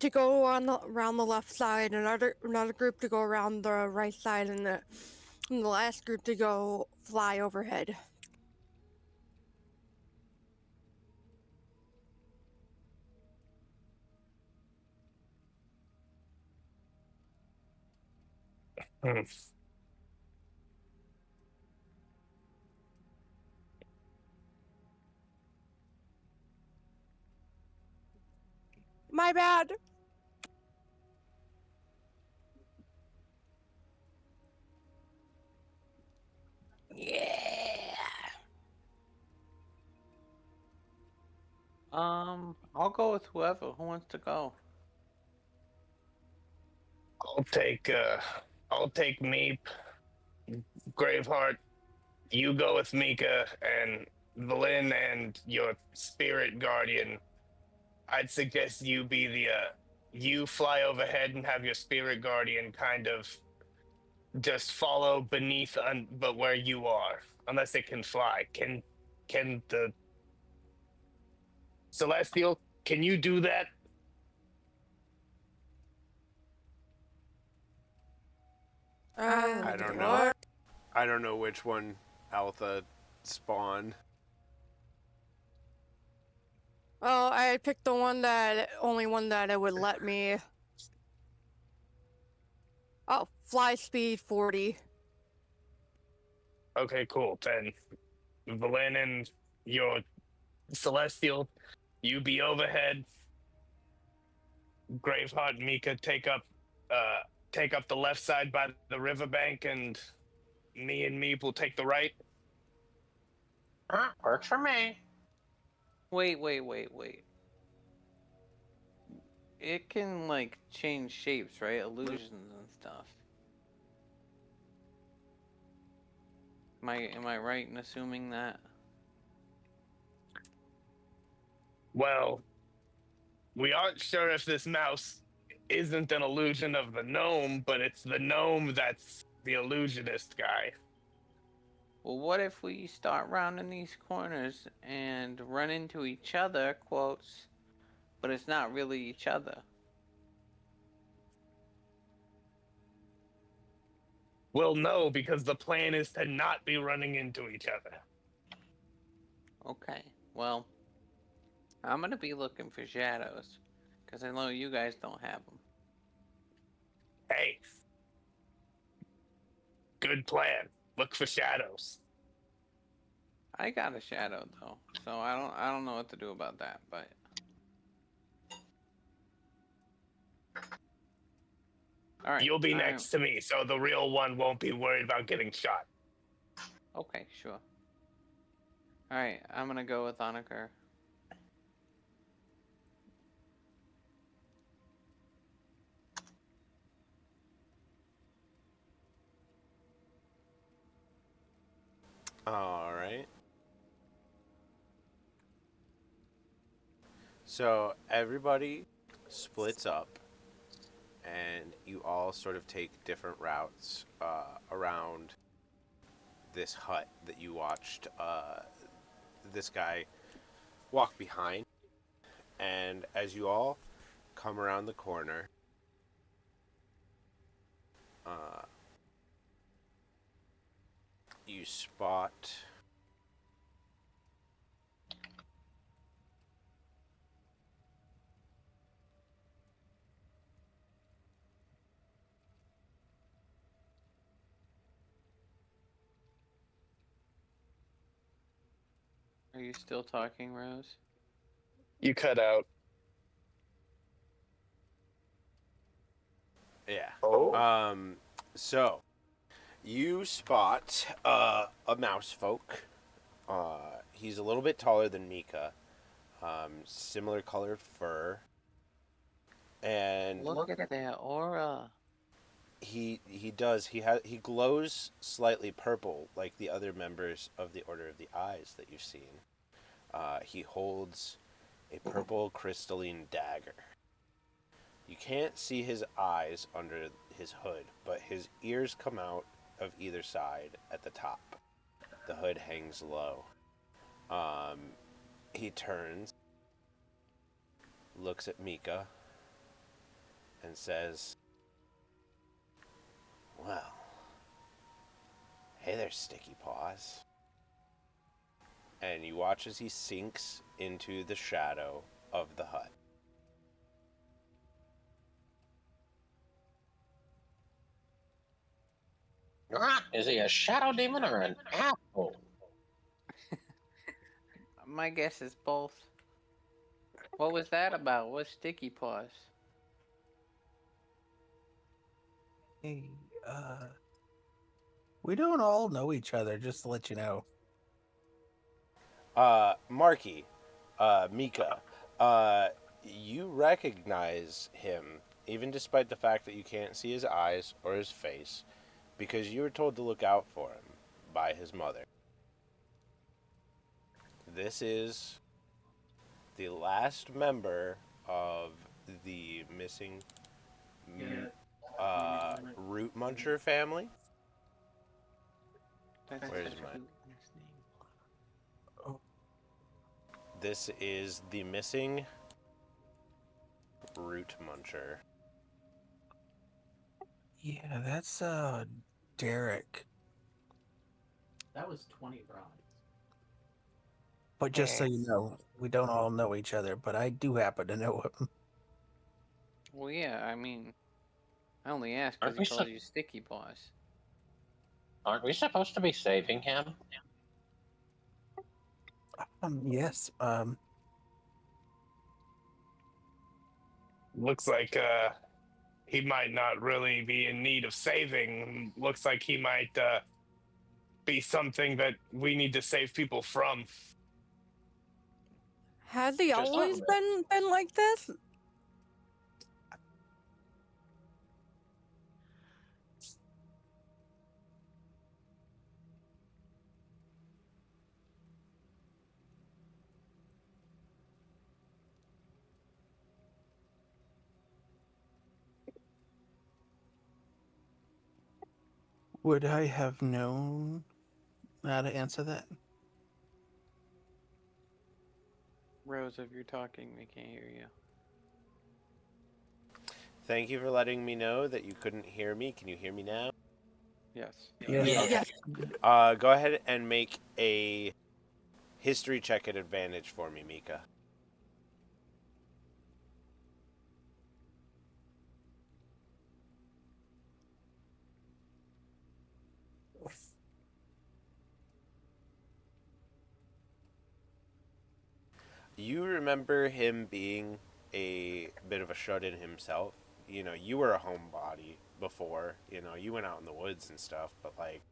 to go around the left side, another group to go around the right side, and the last group to go fly overhead. Hmm. My bad. Yeah. I'll go with whoever. Who wants to go? I'll take Meep, Graveheart. You go with Mika and Valin and your spirit guardian. I'd suggest you be you fly overhead and have your spirit guardian kind of just follow beneath, but where you are, unless it can fly. Can the Celestial? Can you do that? I don't know. What? I don't know which one Altha spawned. Oh, I picked the only one that it would let me. Oh, fly speed 40. Okay, cool. Then Valin and your Celestial, you be overhead. Graveheart and Mika take up the left side by the riverbank, and me and Meep will take the right. Works for me. Wait. It can like change shapes, right? Illusions and stuff. Am I right in assuming that? Well, we aren't sure if this mouse isn't an illusion of the gnome, but it's the gnome that's the illusionist guy. Well, what if we start rounding these corners and run into each other, quotes, but it's not really each other? We'll know because the plan is to not be running into each other. Okay, well, I'm gonna be looking for shadows, Because I know you guys don't have them. Hey, good plan. Look for shadows. I got a shadow though, so I don't know what to do about that. But all right, You'll be next to me, so the real one won't be worried about getting shot. Okay, sure. All right, I'm gonna go with Onaker. All right. So everybody splits up, and you all sort of take different routes around this hut that you watched this guy walk behind. And as you all come around the corner, you spot Are you still talking, Rose? You cut out. yeah. Oh. So you spot a mouse folk. He's a little bit taller than Mika. Similar colored fur. And Look at that aura. he glows slightly purple like the other members of the Order of the Eyes that you've seen. He holds a purple crystalline dagger. You can't see his eyes under his hood, but his ears come out of either side at the top. The hood hangs low. He turns, looks at Mika, and says, "Well, hey there, Sticky Paws." And you watch as he sinks into the shadow of the hut. Is he a shadow demon or an apple? My guess is both. What was that about? What's Sticky Paws? Hey, we don't all know each other, just to let you know. Marky, Mika, you recognize him, even despite the fact that you can't see his eyes or his face, because you were told to look out for him by his mother. This is the last member of the missing Root Muncher family. That's Where's such a mine? cute last name. This is the missing Root Muncher. Yeah, that's Derek. That was 20 rods. But just so you know, we don't all know each other, but I do happen to know him. Well, yeah, I mean, I only asked because Aren't he we called sup- you Sticky Paws. Aren't we supposed to be saving him? Yes. Looks like he might not really be in need of saving. Looks like he might be something that we need to save people from. Has he Just always something. been like this? Would I have known how to answer that? Rose, if you're talking, we can't hear you. Thank you for letting me know that you couldn't hear me. Can you hear me now? Yes. Yes. Go ahead and make a history check at advantage for me, Mika. You remember him being a bit of a shut-in himself. You know, you were a homebody before. You know, you went out in the woods and stuff, but like,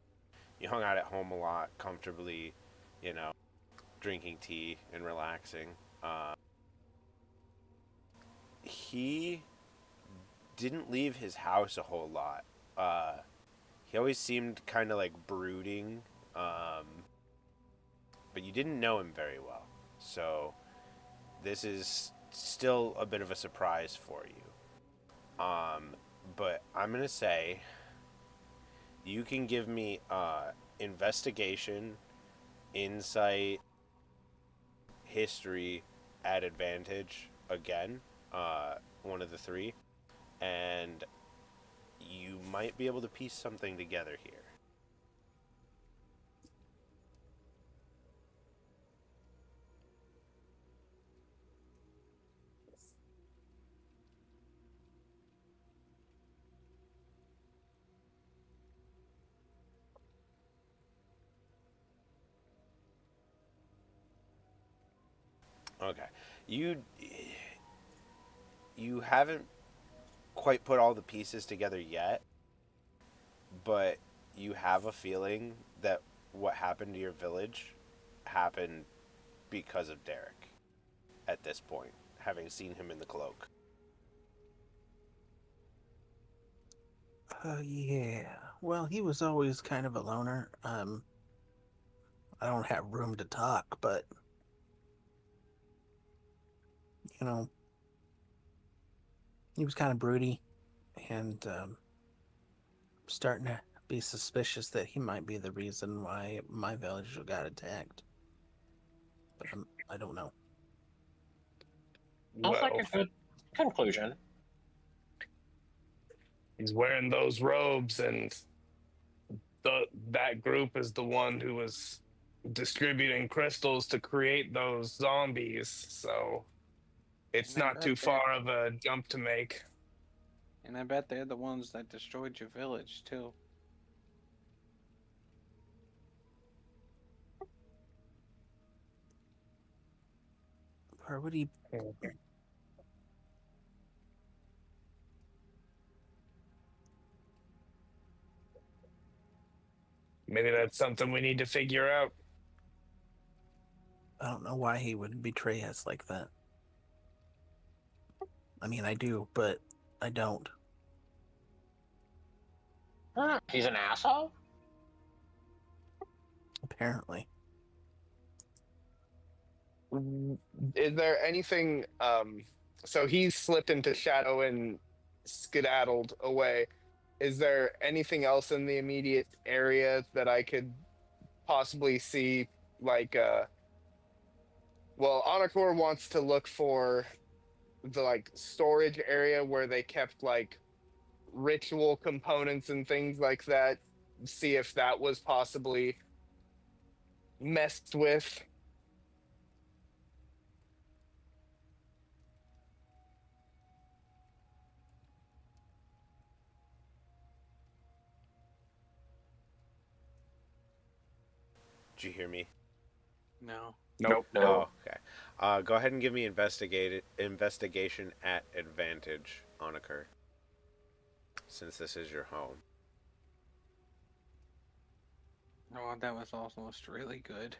you hung out at home a lot, comfortably. You know, drinking tea and relaxing. Uh, he didn't leave his house a whole lot. He always seemed kind of like brooding, um, but you didn't know him very well. So this is still a bit of a surprise for you. But I'm gonna say you can give me investigation, insight, history at advantage again, one of the three, and you might be able to piece something together here. Okay. You you haven't quite put all the pieces together yet, but you have a feeling that what happened to your village happened because of Derek at this point, having seen him in the cloak. Yeah. Well, he was always kind of a loner. I don't have room to talk, but you know, he was kind of broody, and starting to be suspicious that he might be the reason why my village got attacked. But I don't know. Sounds like Well, a good conclusion. he's wearing those robes, and that group is the one who was distributing crystals to create those zombies. So it's And I not bet too they're far of a jump to make. and I bet they're the ones that destroyed your village too. Where would he? Maybe that's something we need to figure out. I don't know why he would betray us like that. I mean, I do, but I don't. He's an asshole? Apparently. Is there anything? So he's slipped into shadow and skedaddled away. Is there anything else in the immediate area that I could possibly see? Like, well, Honor wants to look for the like storage area where they kept like ritual components and things like that. See if that was possibly messed with. Did you hear me? No. Nope. No. Oh, okay. Go ahead and give me investigation at advantage, Onaker, since this is your home. Oh, that was almost really good.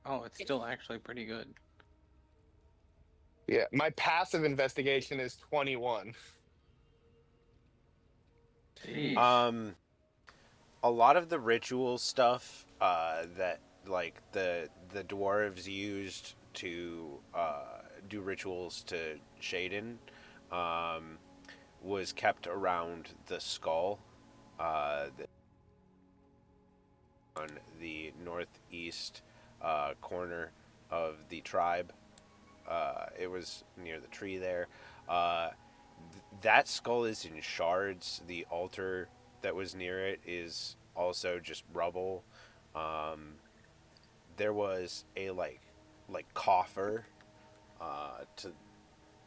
Oh, it's still actually pretty good. Yeah, my passive investigation is 21. Jeez. A lot of the ritual stuff that like the dwarves used to do rituals to Shaden was kept around the skull on the northeast corner of the tribe. It was near the tree there. That skull is in shards. The altar that was near it is also just rubble. There was a like coffer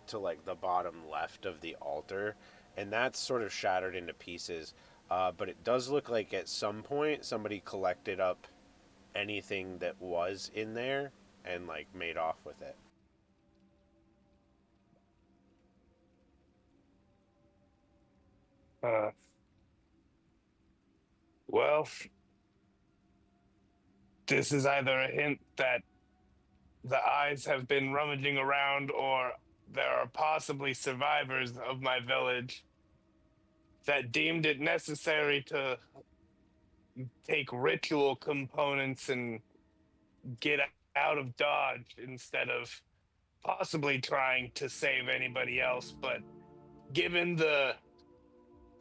to like the bottom left of the altar, and that's sort of shattered into pieces. But it does look like at some point somebody collected up anything that was in there and like made off with it. Well, this is either a hint that the eyes have been rummaging around, or there are possibly survivors of my village that deemed it necessary to take ritual components and get out of Dodge instead of possibly trying to save anybody else. But given the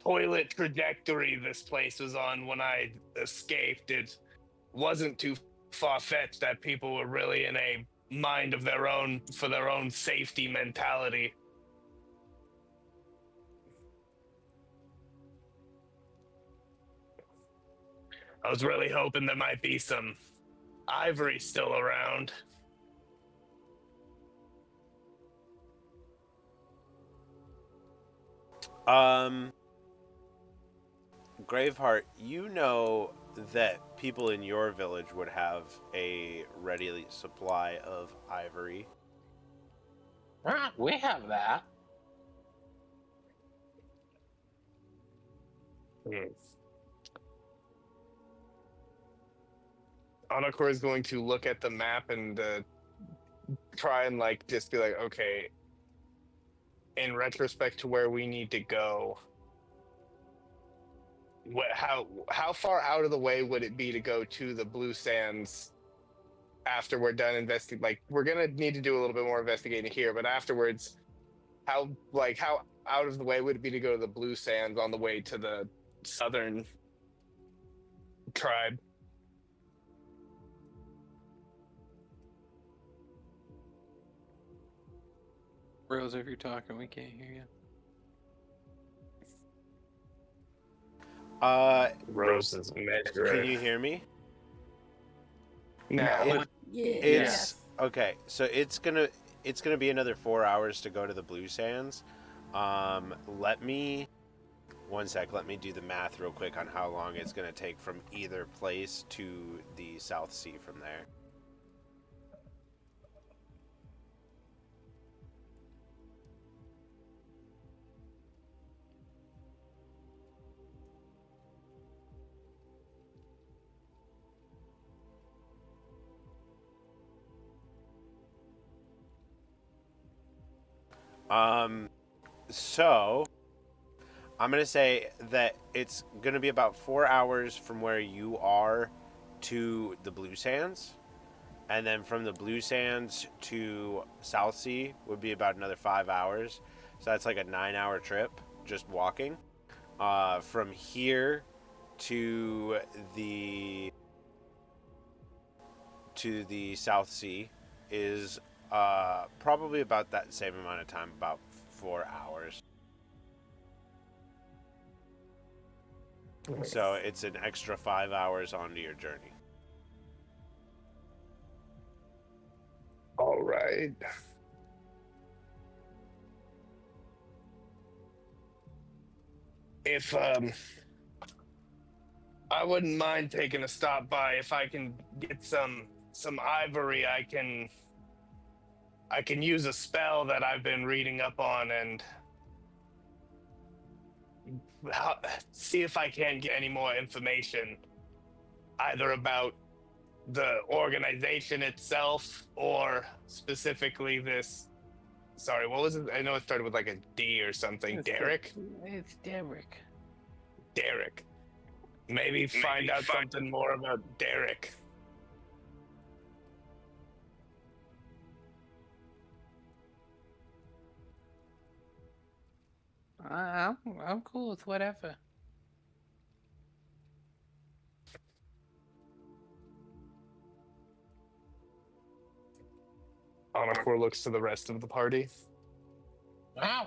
toilet trajectory this place was on when I escaped, it wasn't too far-fetched that people were really in a mind of their own for their own safety mentality. I was really hoping there might be some ivory still around. Graveheart, you know that people in your village would have a ready supply of ivory. We have that. Anakor is going to look at the map and try and like just be like, okay, in retrospect to where we need to go, how far out of the way would it be to go to the Blue Sands after we're done investigating? Like, we're gonna need to do a little bit more investigating here, but afterwards, how out of the way would it be to go to the Blue Sands on the way to the southern tribe? Rose, if you're talking, we can't hear you. Rose is measured. Can you hear me? No. It's okay. So it's gonna be another 4 hours to go to the Blue Sands. Let me one sec. Let me do the math real quick on how long it's gonna take from either place to the South Sea from there. So I'm gonna say that it's gonna be about 4 hours from where you are to the Blue Sands, and then from the Blue Sands to South Sea would be about another 5 hours. So that's like a 9-hour trip just walking. From here to the South Sea is probably about that same amount of time, about 4 hours. So it's an extra 5 hours onto your journey. All right. If I wouldn't mind taking a stop by. If I can get some ivory, I can use a spell that I've been reading up on and see if I can get any more information, either about the organization itself or specifically this. Sorry, what was it? I know it started with like a D or something. Derek? It's Derek. Derek. Maybe find out something more about Derek. I'm cool with whatever. Anakor looks to the rest of the party.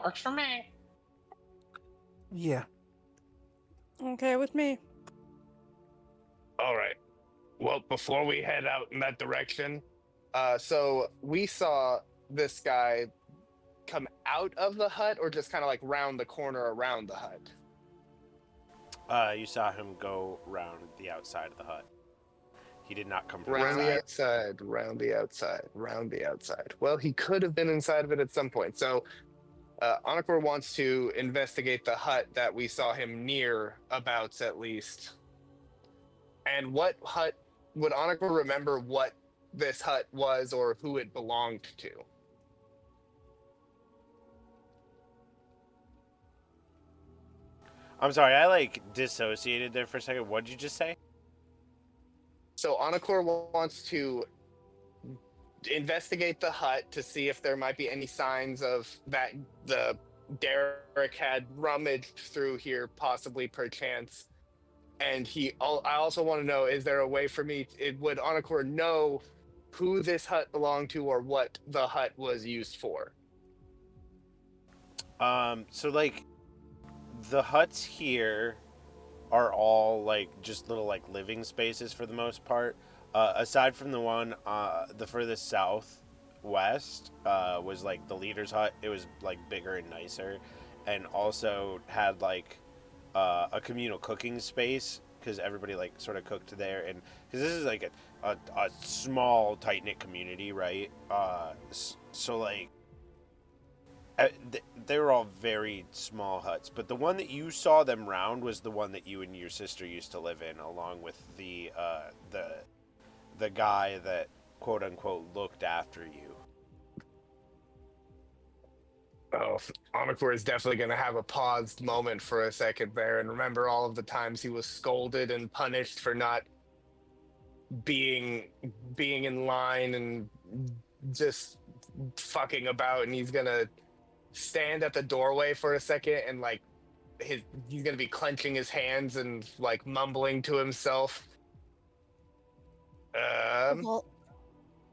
Works for me. Yeah. Okay with me. All right. Well, before we head out in that direction, so we saw this guy come out of the hut or just kind of like round the corner around the hut? You saw him go round the outside of the hut. He did not come from Round the outside. outside, round the outside, round the outside. Well, he could have been inside of it at some point. So, Onakor wants to investigate the hut that we saw him near, abouts at least. And what hut would Onakor remember what this hut was or who it belonged to? I'm sorry, I like dissociated there for a second. What did you just say? So Onakor wants to investigate the hut to see if there might be any signs of that the Derek had rummaged through here, possibly perchance. And I also want to know: is there a way for me? Would Onakor know who this hut belonged to or what the hut was used for? So like, the huts here are all like just little like living spaces for the most part. Aside from the one the furthest southwest was like the leader's hut. It was like bigger and nicer, and also had like a communal cooking space because everybody like sort of cooked there, and because this is like a small tight knit community, right? So like they were all very small huts, but the one that you saw them round was the one that you and your sister used to live in, along with the guy that quote unquote looked after you. Oh, Onakor is definitely going to have a paused moment for a second there and remember all of the times he was scolded and punished for not being in line and just fucking about, and he's going to stand at the doorway for a second and like he's gonna be clenching his hands and like mumbling to himself. Well,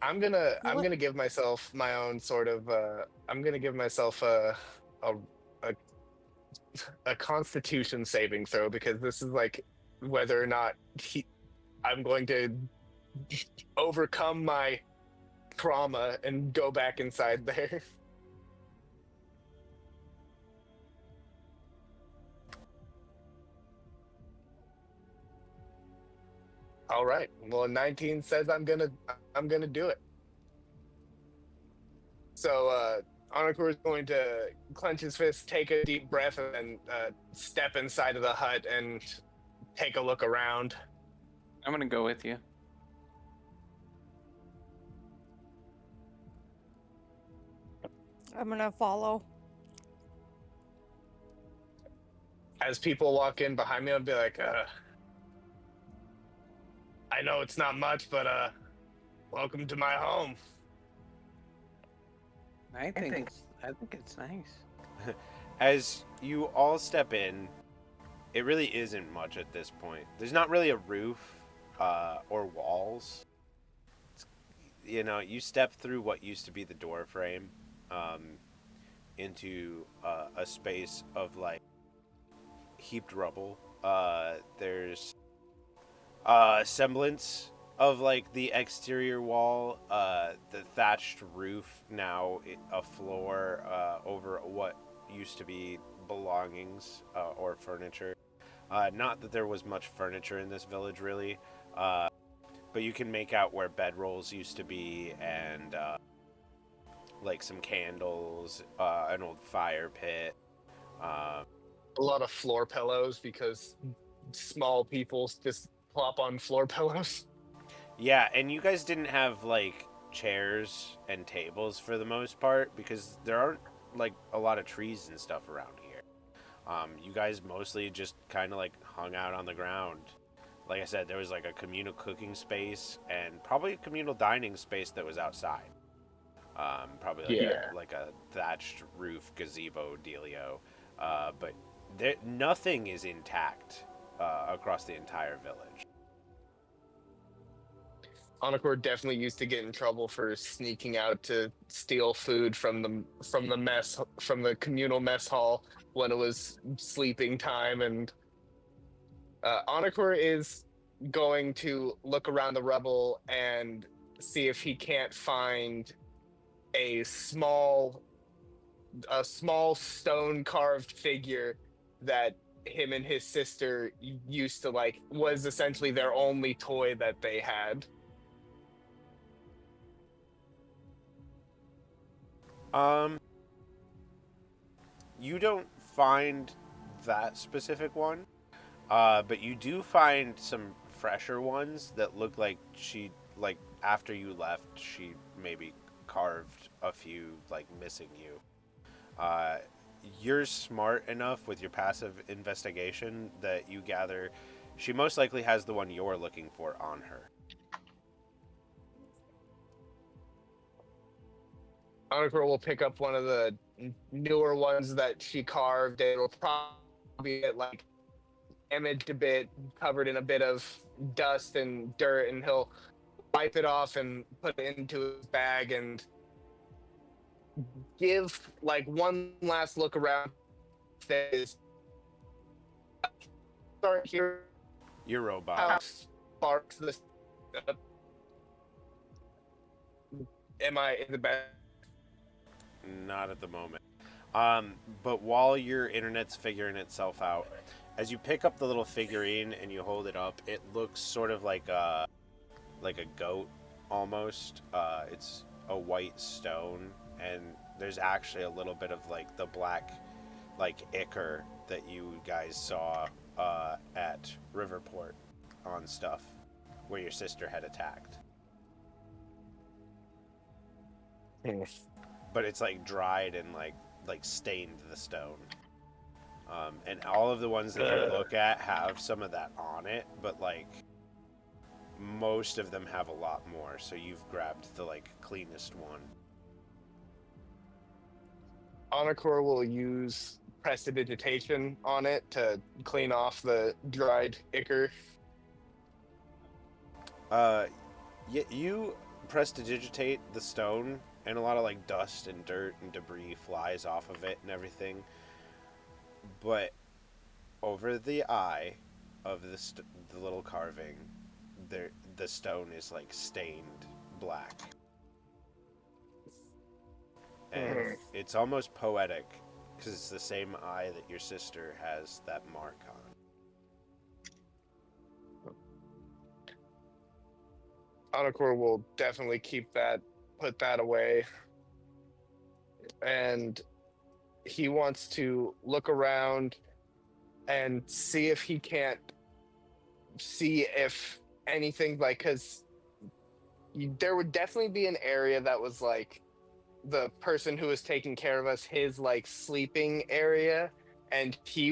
I'm gonna give myself my own sort of I'm gonna give myself a constitution saving throw, because this is like whether or not I'm going to overcome my trauma and go back inside there. All right. Well, 19 says I'm gonna do it. So Onakor is going to clench his fist, take a deep breath, and then step inside of the hut and take a look around. I'm gonna go with you. I'm gonna follow. As people walk in behind me, I'll be like, I know it's not much, but welcome to my home. I think it's nice. As you all step in, it really isn't much at this point. There's not really a roof or walls. You step through what used to be the door frame into a space of like heaped rubble. There's semblance of like the exterior wall, the thatched roof, now a floor over what used to be belongings or furniture. Not that there was much furniture in this village, really, but you can make out where bedrolls used to be, and like some candles, an old fire pit. A lot of floor pillows, because small people just plop on floor pillows. Yeah, and you guys didn't have like chairs and tables for the most part because there aren't like a lot of trees and stuff around here. You guys mostly just kind of like hung out on the ground. Like I said, there was like a communal cooking space and probably a communal dining space that was outside. Probably like a thatched roof gazebo dealio. But nothing is intact across the entire village. Onakor definitely used to get in trouble for sneaking out to steal food from the communal mess hall when it was sleeping time, and Onakor is going to look around the rubble and see if he can't find a small stone carved figure that him and his sister used to like was essentially their only toy that they had. You don't find that specific one, but you do find some fresher ones that look like like after you left, she maybe carved a few like missing you. Uh, you're smart enough with your passive investigation that you gather she most likely has the one you're looking for on her. Anakor will pick up one of the newer ones that she carved. It'll probably get like damaged a bit, covered in a bit of dust and dirt, and he'll wipe it off and put it into his bag and give like one last look around. Says, "Start here." Your robot. How sparks this? Am I in the best? Not at the moment. But while your internet's figuring itself out, as you pick up the little figurine and you hold it up, it looks sort of like a goat almost. It's a white stone, and there's actually a little bit of like the black like ichor that you guys saw at Riverport on stuff where your sister had attacked. But it's like dried and like stained the stone. And all of the ones that you look at have some of that on it, but like most of them have a lot more. So you've grabbed the like cleanest one. Anakor will use prestidigitation on it to clean off the dried ichor. You prestidigitate the stone, and a lot of like dust and dirt and debris flies off of it and everything. But over the eye of the little carving, the stone is like stained black. And it's almost poetic because it's the same eye that your sister has that mark on. Anakor will definitely put that away. And he wants to look around and see if he can't see if anything like, because there would definitely be an area that was like the person who was taking care of us, his like sleeping area, and I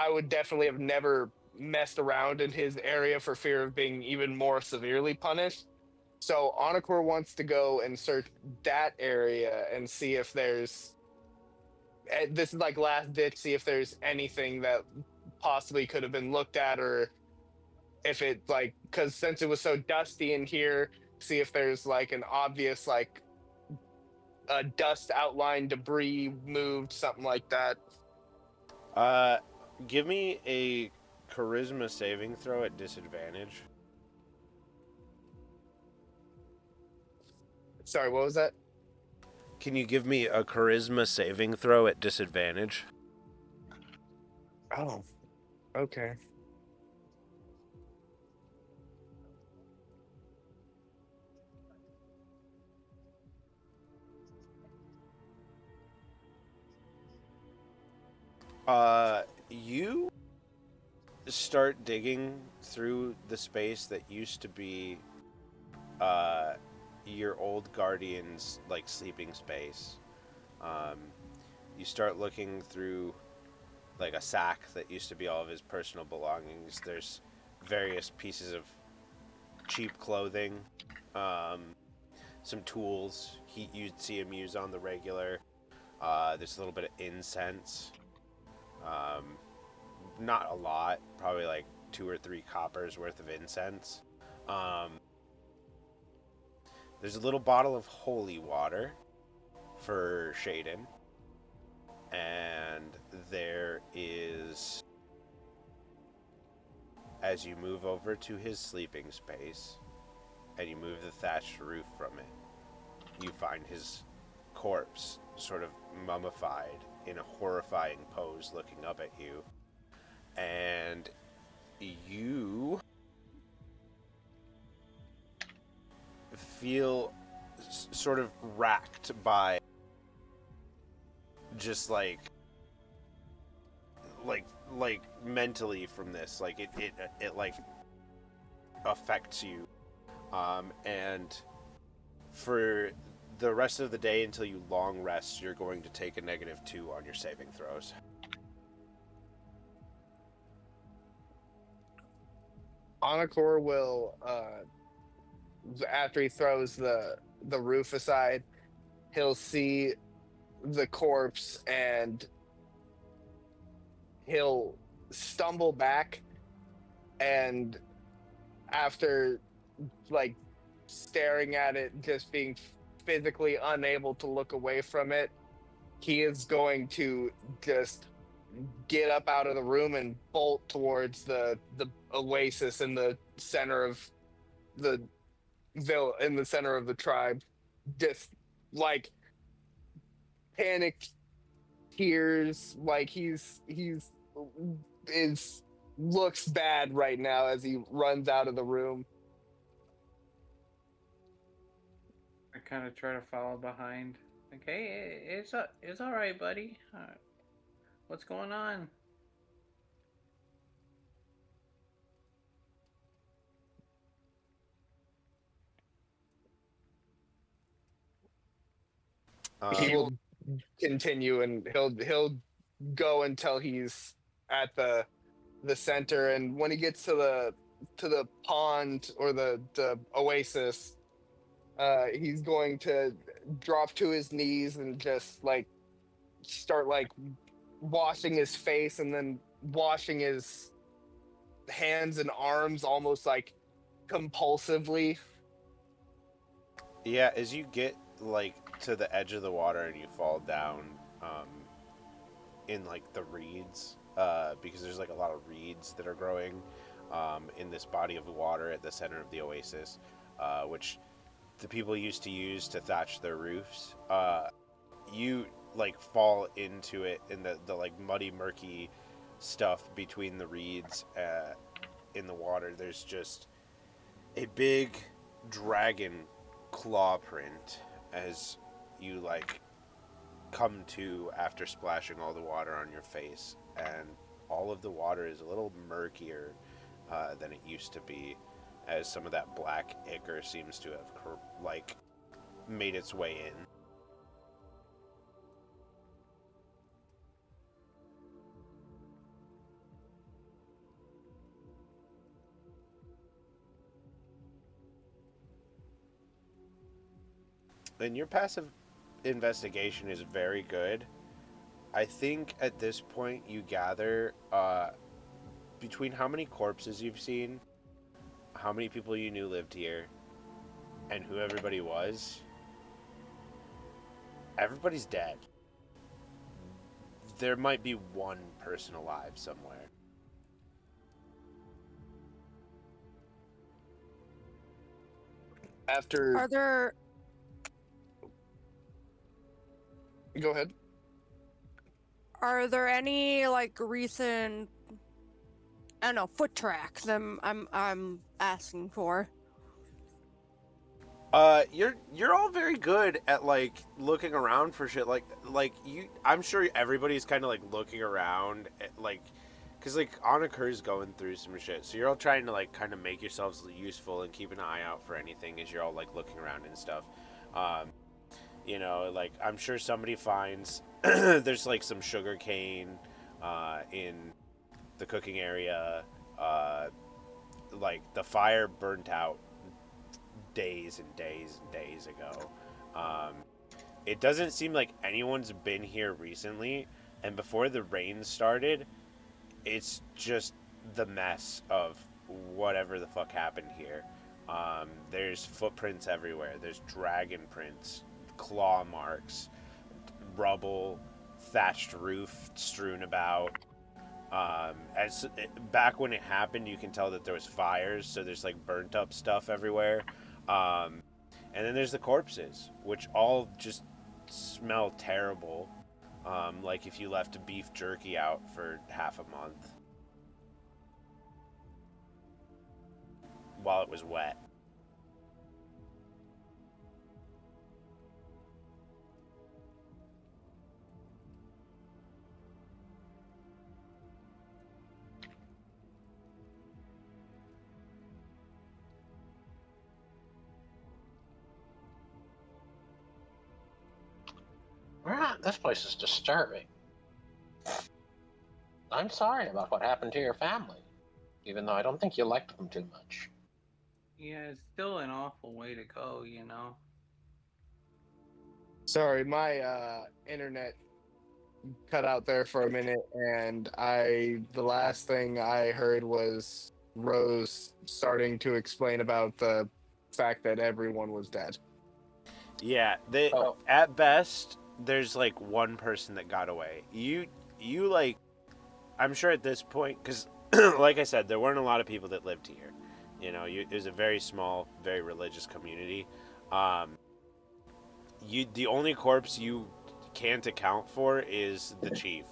would definitely have never messed around in his area for fear of being even more severely punished. So Anakor wants to go and search that area and see if there's, this is like last ditch, see if there's anything that possibly could have been looked at, or if it like, because since it was so dusty in here, see if there's like an obvious like a dust outline, debris moved, something like that. Give me a charisma saving throw at disadvantage. Sorry, what was that? Can you give me a charisma saving throw at disadvantage? Oh, okay. You start digging through the space that used to be your old guardian's like sleeping space. You start looking through like a sack that used to be all of his personal belongings. There's various pieces of cheap clothing, some tools you'd see him use on the regular. There's a little bit of incense. Not a lot, probably like 2 or 3 coppers worth of incense. There's a little bottle of holy water for Shaden. And there is, as you move over to his sleeping space and you move the thatched roof from it, you find his corpse sort of mummified in a horrifying pose looking up at you. And you feel sort of racked by just like mentally from this. Like it like affects you. And for the rest of the day until you long rest, you're going to take a -2 on your saving throws. Anakor will, after he throws the roof aside, he'll see the corpse and he'll stumble back, and after like staring at it, just being physically unable to look away from it, he is going to just get up out of the room and bolt towards the oasis in the center of the in the center of the tribe, just like panicked tears, like he's is looks bad right now as he runs out of the room. I kind of try to follow behind. Like, hey, it's all right, buddy. What's going on? He will continue, and he'll go until he's at the center, and when he gets to the pond or the oasis, he's going to drop to his knees and just like start like washing his face and then washing his hands and arms almost like compulsively. Yeah, as you get like to the edge of the water and you fall down in like the reeds, because there's like a lot of reeds that are growing in this body of water at the center of the oasis, which the people used to use to thatch their roofs. You like fall into it in the like muddy, murky stuff between the reeds in the water. There's just a big dragon claw print as you like come to after splashing all the water on your face, and all of the water is a little murkier than it used to be, as some of that black ichor seems to have like made its way in. And your passive investigation is very good. I think at this point you gather between how many corpses you've seen, how many people you knew lived here, and who everybody was. Everybody's dead. There might be one person alive somewhere. After Are there Go ahead. Are there any like recent, I don't know, foot tracks? I'm asking for. You're all very good at like looking around for shit. Like you, I'm sure everybody's kind of like looking around at, like, cause like Anakur's going through some shit. So you're all trying to like kind of make yourselves useful and keep an eye out for anything as you're all like looking around and stuff. You know, like I'm sure somebody finds there's like some sugar cane in the cooking area. Like the fire burnt out days and days and days ago. It doesn't seem like anyone's been here recently, and before the rain started, it's just the mess of whatever the fuck happened here. There's footprints everywhere. There's dragon prints, claw marks, rubble, thatched roof strewn about. Back when it happened, you can tell that there was fires, so there's like burnt up stuff everywhere. And then there's the corpses, which all just smell terrible. Like if you left beef jerky out for half a month while it was wet. This place is disturbing. I'm sorry about what happened to your family, even though I don't think you liked them too much. Yeah, it's still an awful way to go, you know. Sorry, my internet cut out there for a minute, and the last thing I heard was Rose starting to explain about the fact that everyone was dead. Yeah, at best there's like one person that got away. You like, I'm sure at this point, because like I said, there weren't a lot of people that lived here. You know, it was a very small, very religious community. The only corpse you can't account for is the chief.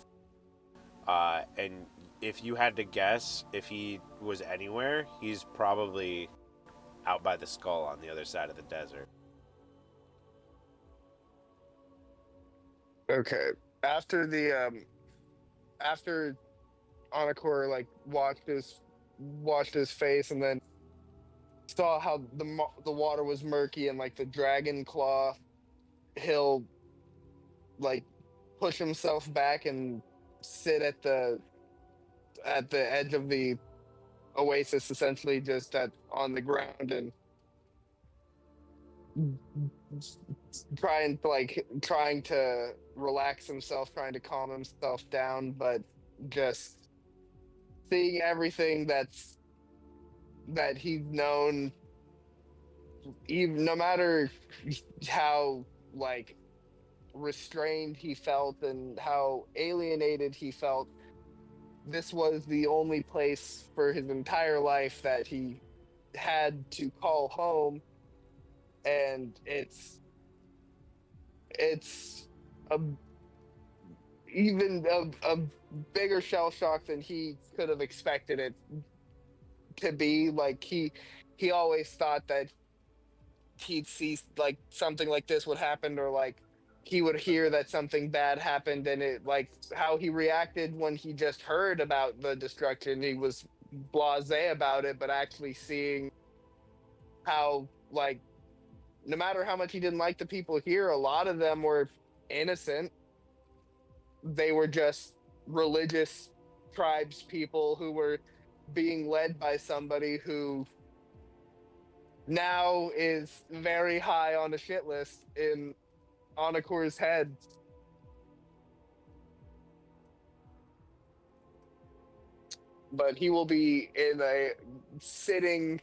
And if you had to guess if he was anywhere, he's probably out by the skull on the other side of the desert. Okay. After Anakor like washed his face and then saw how the water was murky and like the dragon claw, he'll like push himself back and sit at the edge of the oasis, essentially just on the ground, and trying to relax himself, trying to calm himself down, but just seeing everything that he's known, even no matter how like restrained he felt and how alienated he felt, this was the only place for his entire life that he had to call home, and it's a even a bigger shell shock than he could have expected it to be. Like he always thought that he'd see like something like this would happen, or like he would hear that something bad happened, and it like how he reacted when he just heard about the destruction, he was blasé about it, but actually seeing how like no matter how much he didn't like the people here, a lot of them were innocent. They were just religious tribes people who were being led by somebody who now is very high on the shit list in Anakor's head. But he will be in a sitting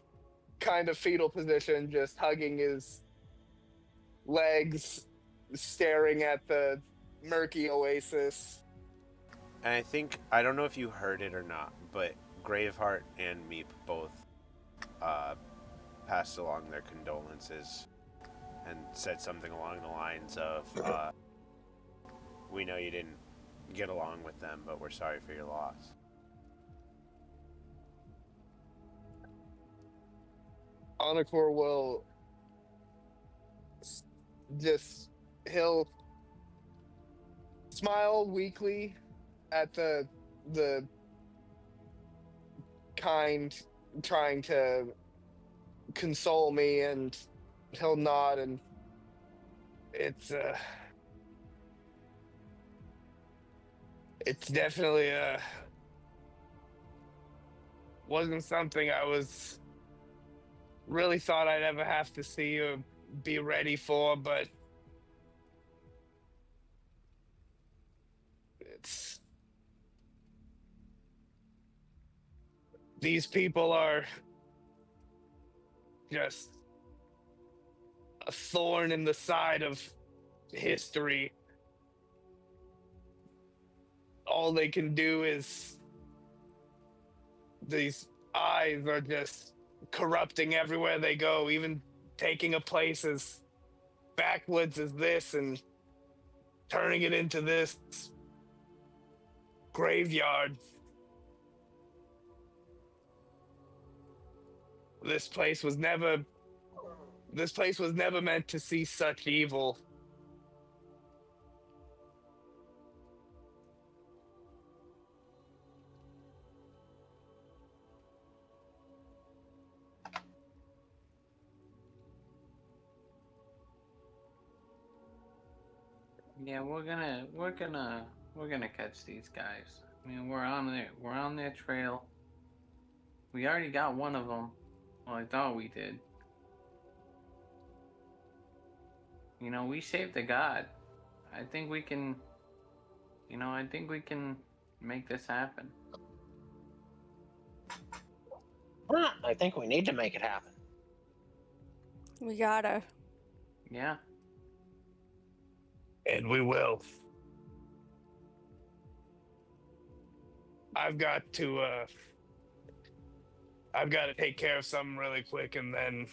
kind of fetal position, just hugging his legs, staring at the murky oasis. And I don't know if you heard it or not, but Graveheart and Meep both passed along their condolences and said something along the lines of, we know you didn't get along with them, but we're sorry for your loss. Anakor will he'll smile weakly at the kind trying to console me, and he'll nod, and it's definitely wasn't something I was really thought I'd ever have to see or be ready for, but these people are just a thorn in the side of history. All they can do is these eyes are just corrupting everywhere they go, even taking a place as backwoods as this and turning it into this graveyard. This place was never meant to see such evil. Yeah, we're gonna catch these guys. I mean, we're on their trail. We already got one of them. Well, I thought we did. You know, we saved the god. I think we can. You know, I think we can make this happen. I think we need to make it happen. We gotta. Yeah. And we will. I've got to take care of something really quick, and then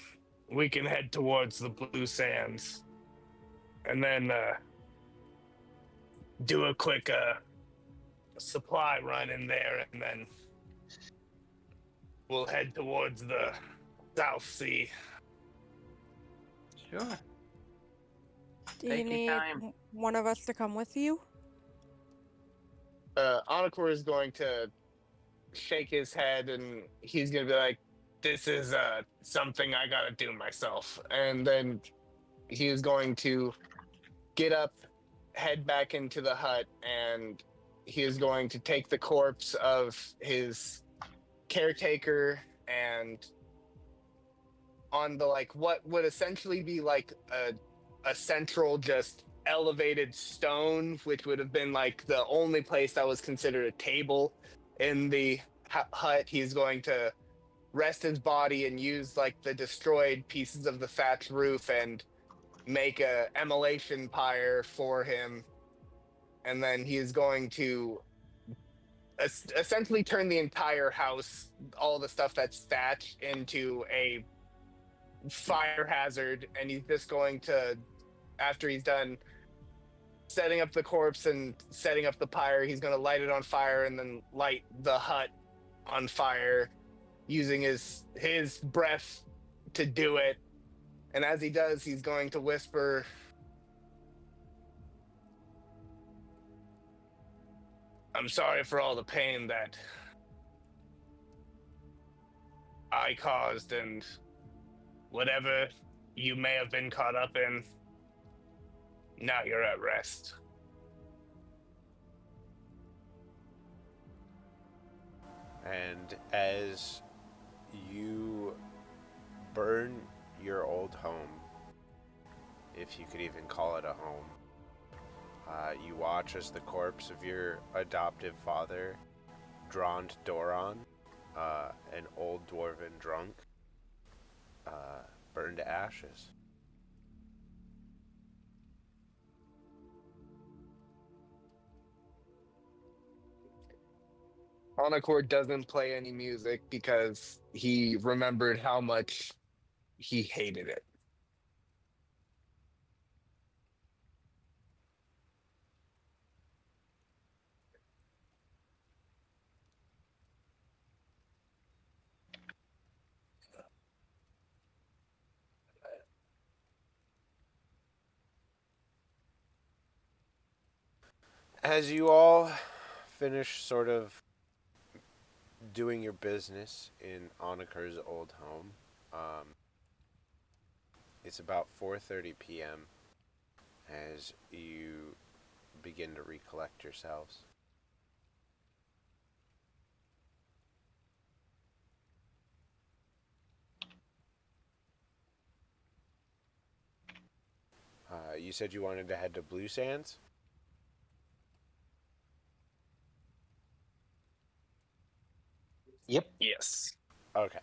we can head towards the Blue Sands. And then do a quick supply run in there, and then we'll head towards the South Sea. Sure. Do Take you your need time. one of us to come with you? Anakor is going to shake his head, and he's going to be like, This is something I gotta do myself. and then he is going to get up, head back into the hut, and he is going to take the corpse of his caretaker and on the like what would essentially be like a central just elevated stone, which would have been like the only place that was considered a table in the hut. He's going to rest his body and use like the destroyed pieces of the thatch roof and make a immolation pyre for him, and then he is going to essentially turn the entire house, all the stuff that's thatched, into a fire hazard. And he's just going to, after he's done setting up the corpse and setting up the pyre, he's going to light it on fire and then light the hut on fire using his breath to do it. And as he does, he's going to whisper, I'm sorry for all the pain that I caused, and whatever you may have been caught up in, now you're at rest. And as you burn your old home, if you could even call it a home, you watch as the corpse of your adoptive father, Drond Doron, an old dwarven drunk, burned to ashes. Anakor doesn't play any music because he remembered how much he hated it. As you all finish sort of doing your business in Anakur's old home, it's about 4:30 p.m. as you begin to recollect yourselves. You said you wanted to head to Blue Sands? Yep. Yes. Okay.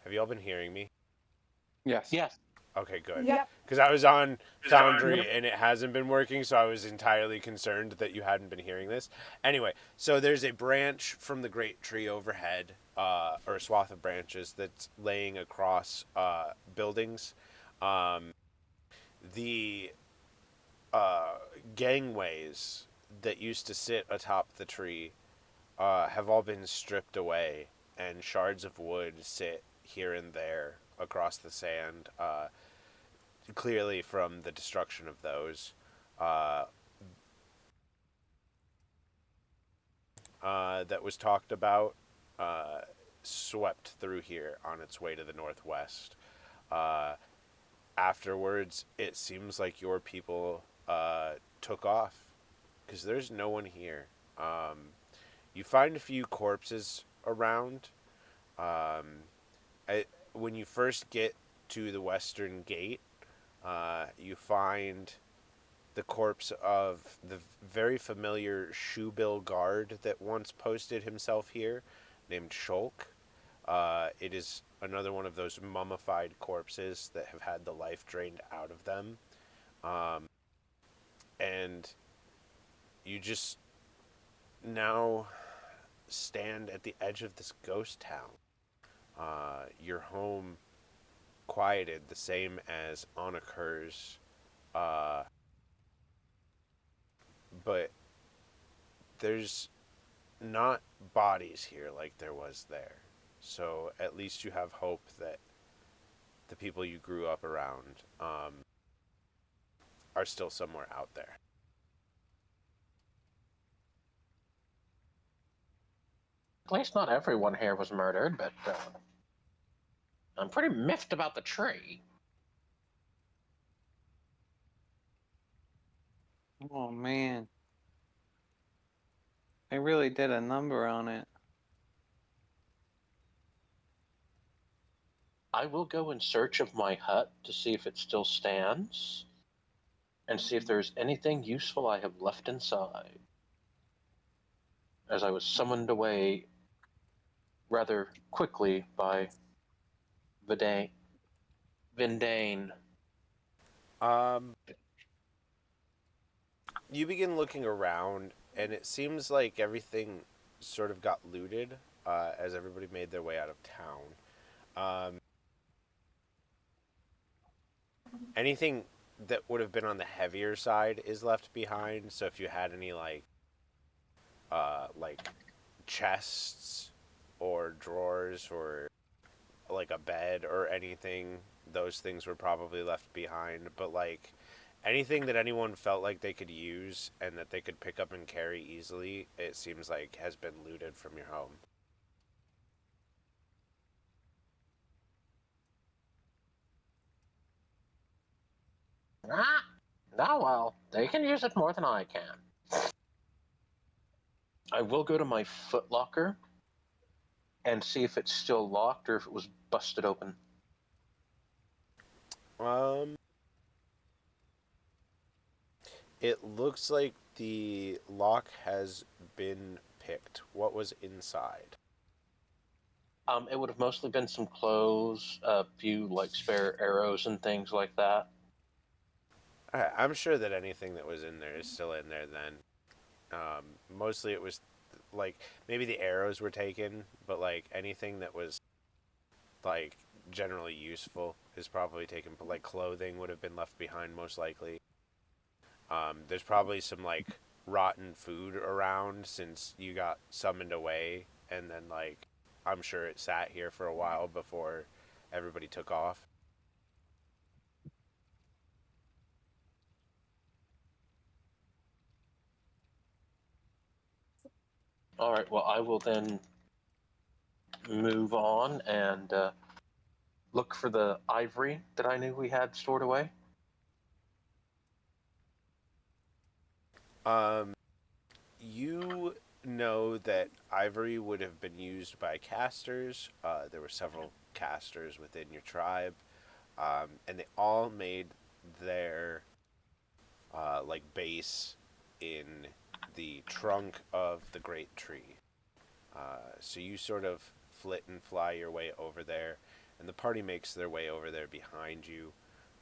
Have you all been hearing me? Yes. Yes. Okay, good. Yep. Because I was on Foundry and it hasn't been working, so I was entirely concerned that you hadn't been hearing this. Anyway, so there's a branch from the great tree overhead, or a swath of branches that's laying across buildings. Um, the gangways that used to sit atop the tree have all been stripped away, and shards of wood sit here and there across the sand. Clearly from the destruction of those. Uh, that was talked about uh, swept through here on its way to the northwest. Uh, Afterwards, it seems like your people took off because there's no one here. You find a few corpses around. Um, when you first get to the western gate, you find the corpse of the very familiar shoebill guard that once posted himself here, named Shulk. It is another one of those mummified corpses that have had the life drained out of them. And you just now stand at the edge of this ghost town. Your home quieted the same as Onakur's, but there's not bodies here like there was there. So at least you have hope that the people you grew up around are still somewhere out there. At least not everyone here was murdered, but I'm pretty miffed about the tree. Oh man. They really did a number on it. I will go in search of my hut to see if it still stands and see if there's anything useful I have left inside, as I was summoned away rather quickly by Vindane. Um, you begin looking around, and it seems like everything sort of got looted as everybody made their way out of town. Anything that would have been on the heavier side is left behind. So if you had any like chests or drawers or like a bed or anything, those things were probably left behind. But like anything that anyone felt like they could use and that they could pick up and carry easily, it seems like has been looted from your home. Ah, well, they can use it more than I can. I will go to my footlocker and see if it's still locked or if it was busted open. It looks like the lock has been picked. What was inside? It would have mostly been some clothes, a few like spare arrows and things like that. Alright, I'm sure that anything that was in there is still in there then. Mostly it was like maybe the arrows were taken, but like anything that was like generally useful is probably taken. But like clothing would have been left behind most likely. There's probably some like rotten food around since you got summoned away, and then like I'm sure it sat here for a while before everybody took off. All right, well, I will then move on and look for the ivory that I knew we had stored away. You know that ivory would have been used by casters. There were several casters within your tribe, and they all made their like base in the trunk of the great tree. So you sort of flit and fly your way over there, and the party makes their way over there behind you.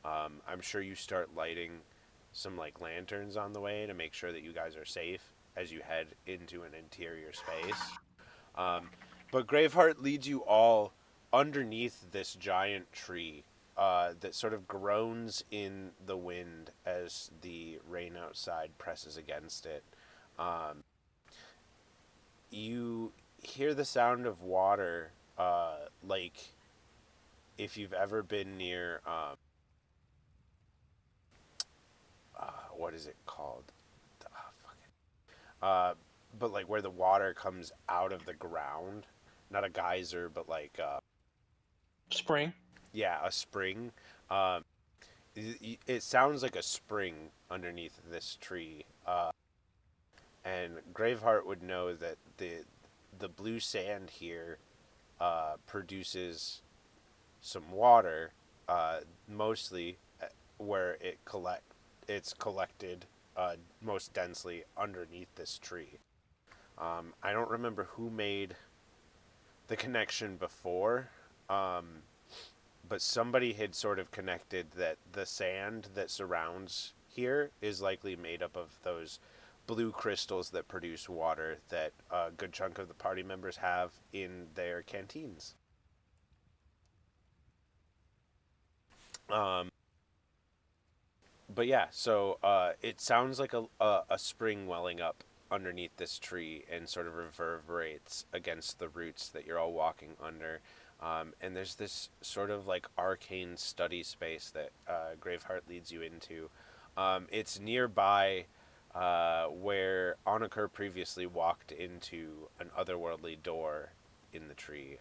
I'm sure you start lighting some like lanterns on the way to make sure that you guys are safe as you head into an interior space. But Graveheart leads you all underneath this giant tree that sort of groans in the wind as the rain outside presses against it. You hear the sound of water, like if you've ever been near, what is it called? Fuck it. But like where the water comes out of the ground, not a geyser, but like Spring. yeah, a spring. Um, it sounds like a spring underneath this tree, and Graveheart would know that the blue sand here produces some water, mostly where it's collected most densely underneath this tree. I don't remember who made the connection before, but somebody had sort of connected that the sand that surrounds here is likely made up of those blue crystals that produce water that a good chunk of the party members have in their canteens. Um, but yeah, so it sounds like a spring welling up underneath this tree and sort of reverberates against the roots that you're all walking under. And there's this sort of like arcane study space that Graveheart leads you into. It's nearby where Onaker previously walked into an otherworldly door in the tree.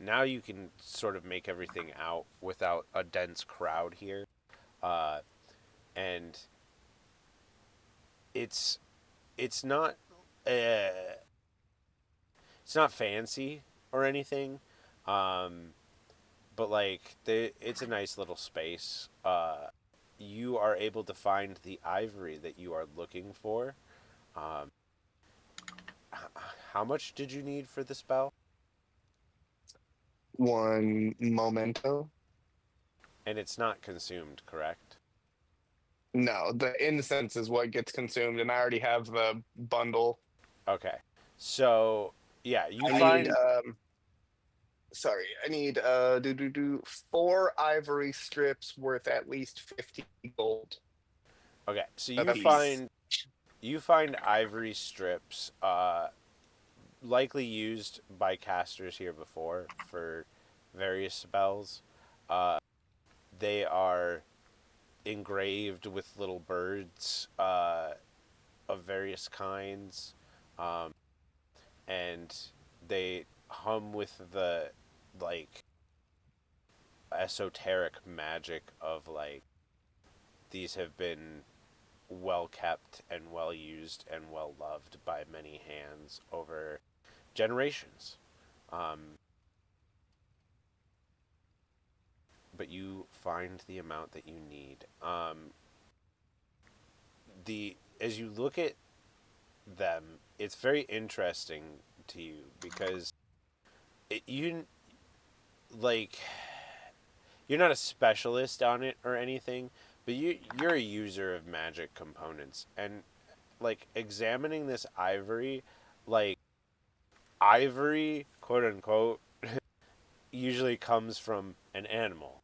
Now you can sort of make everything out without a dense crowd here. Uh, and it's it's not uh, it's not fancy or anything, um, but like it's a nice little space. You are able to find the ivory that you are looking for. Um, how much did you need for the spell? One memento. And it's not consumed, correct? No, the incense is what gets consumed, and I already have the bundle. Okay, so yeah, you I need find sorry, I need four ivory strips worth at least 50 gold okay, so a piece. you find ivory strips, likely used by casters here before for various spells. Uh, they are engraved with little birds of various kinds, um, and they hum with the like esoteric magic of like these have been well kept and well used and well loved by many hands over generations. Um, but you find the amount that you need. The as you look at them, it's very interesting to you because you like you're not a specialist on it or anything, but you're a user of magic components and like examining this ivory, like ivory, quote unquote, usually comes from an animal.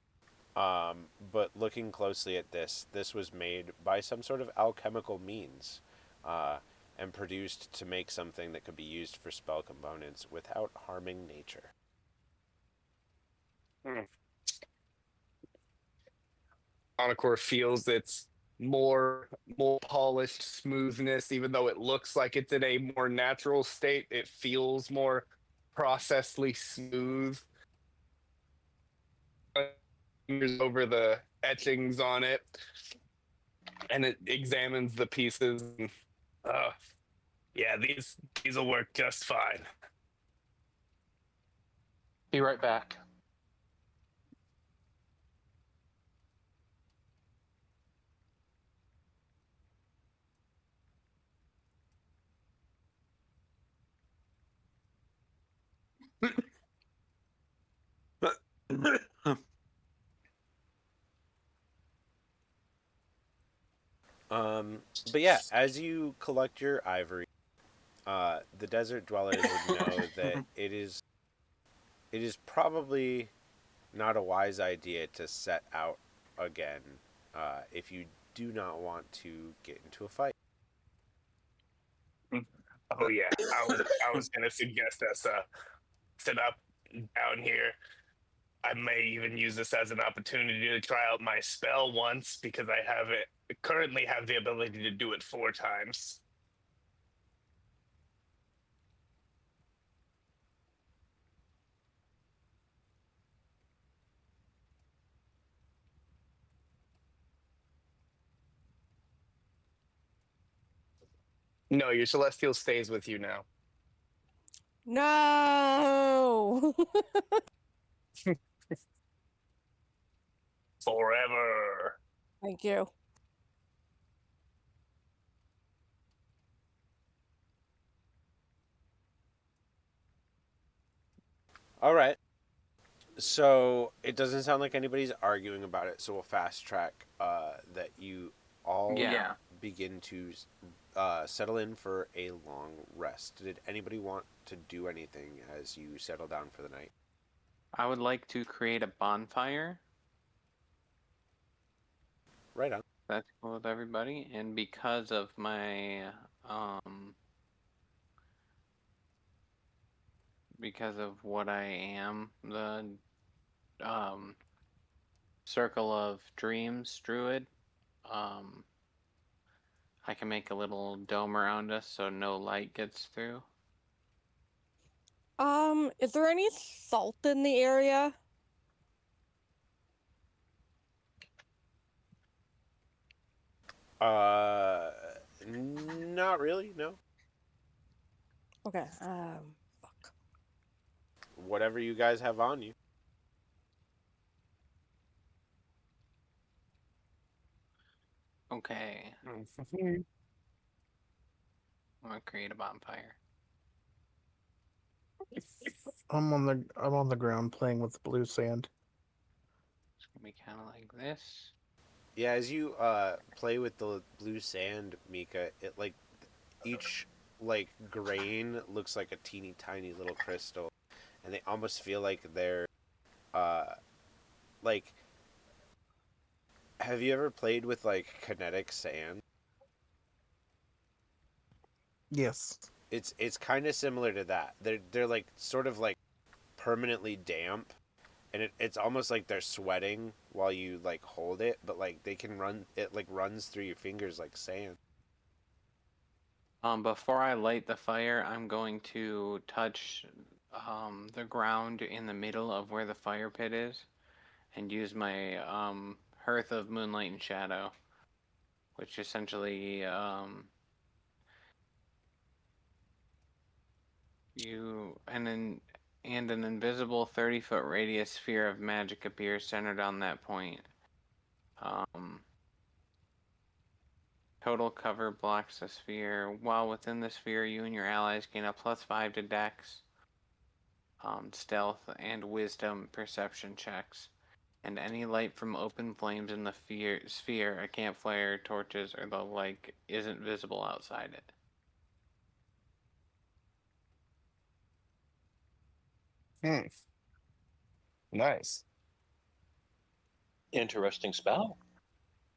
But looking closely at this was made by some sort of alchemical means, uh, and produced to make something that could be used for spell components without harming nature. Encore feels its more polished smoothness, even though it looks like it's in a more natural state. It feels more processedly smooth. Fingers over the etchings on it, and it examines the pieces. And, uh, yeah, these will work just fine. Be right back. But yeah, as you collect your ivory, the desert dwellers would know that it is probably not a wise idea to set out again if you do not want to get into a fight. Oh yeah, I was gonna suggest us set up down here. I may even use this as an opportunity to try out my spell once because I currently have the ability to do it 4 times. No, your celestial stays with you now. No. Forever. Thank you. All right. So it doesn't sound like anybody's arguing about it. So we'll fast track that you all begin to settle in for a long rest. Did anybody want to do anything as you settle down for the night? I would like to create a bonfire. Right on. That's cool with everybody. And because of my because of what I am, the Circle of Dreams druid, I can make a little dome around us so no light gets through. Is there any salt in the area? Not really, no. Okay, Whatever you guys have on you. Okay. I'm gonna create a bonfire. I'm on the ground playing with the blue sand. It's gonna be kind of like this. Yeah, as you play with the blue sand, Mika, it like each like grain looks like a teeny tiny little crystal, and they almost feel like they're like. Have you ever played with like kinetic sand? Yes. It's kind of similar to that. They're like sort of like permanently damp, and it's almost like they're sweating while you like hold it, but like they can run it like runs through your fingers like sand. Before I light the fire, I'm going to touch the ground in the middle of where the fire pit is, and use my Hearth of Moonlight and Shadow, which essentially an invisible 30-foot radius sphere of magic appears centered on that point. Total cover blocks the sphere. While within the sphere, you and your allies gain a +5 to Dex, Stealth, and Wisdom perception checks. And any light from open flames in the sphere, a campfire, torches, or the like, isn't visible outside it. Nice. Interesting spell.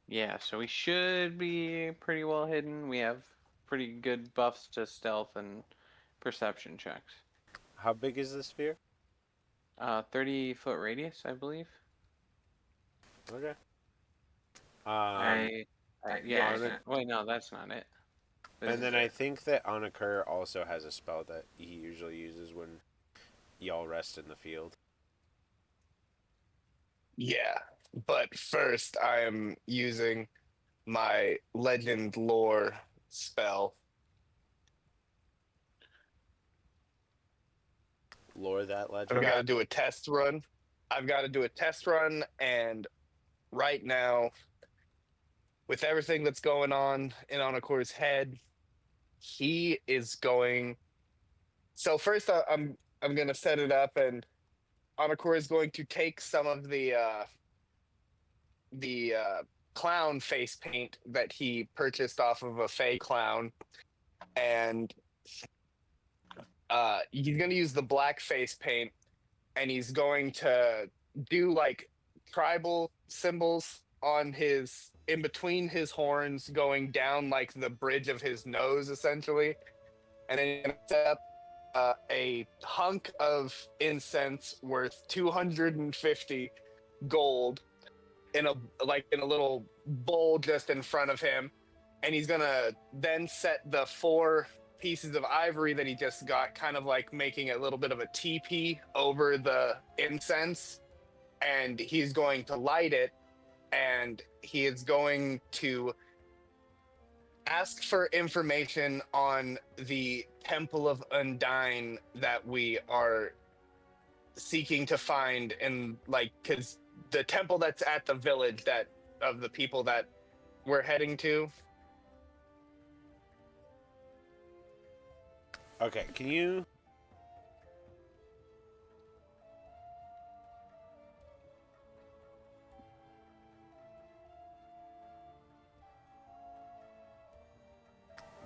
Yeah, so we should be pretty well hidden. We have pretty good buffs to stealth and perception checks. How big is the sphere? 30-foot radius, I believe. Okay. Wait, no, that's not it. And then I think that Anakur also has a spell that he usually uses when y'all rest in the field. Yeah, but first I am using my legend lore spell. Lore that legend. I've got to do a test run. And right now, with everything that's going on in Anakor's head, he is going. So first, I'm gonna set it up, and Anakor is going to take some of the clown face paint that he purchased off of a fey clown, and he's going to use the black face paint, and he's going to do like tribal symbols on his in between his horns, going down like the bridge of his nose, essentially, and then he's going to set up a hunk of incense worth 250 gold in a little bowl just in front of him, and he's gonna then set the 4 pieces of ivory that he just got, kind of like making a little bit of a teepee over the incense, and he's going to light it, and he is going to ask for information on the Temple of Undyne that we are seeking to find, and like, because the temple that's at the village that of the people that we're heading to. Okay, can you...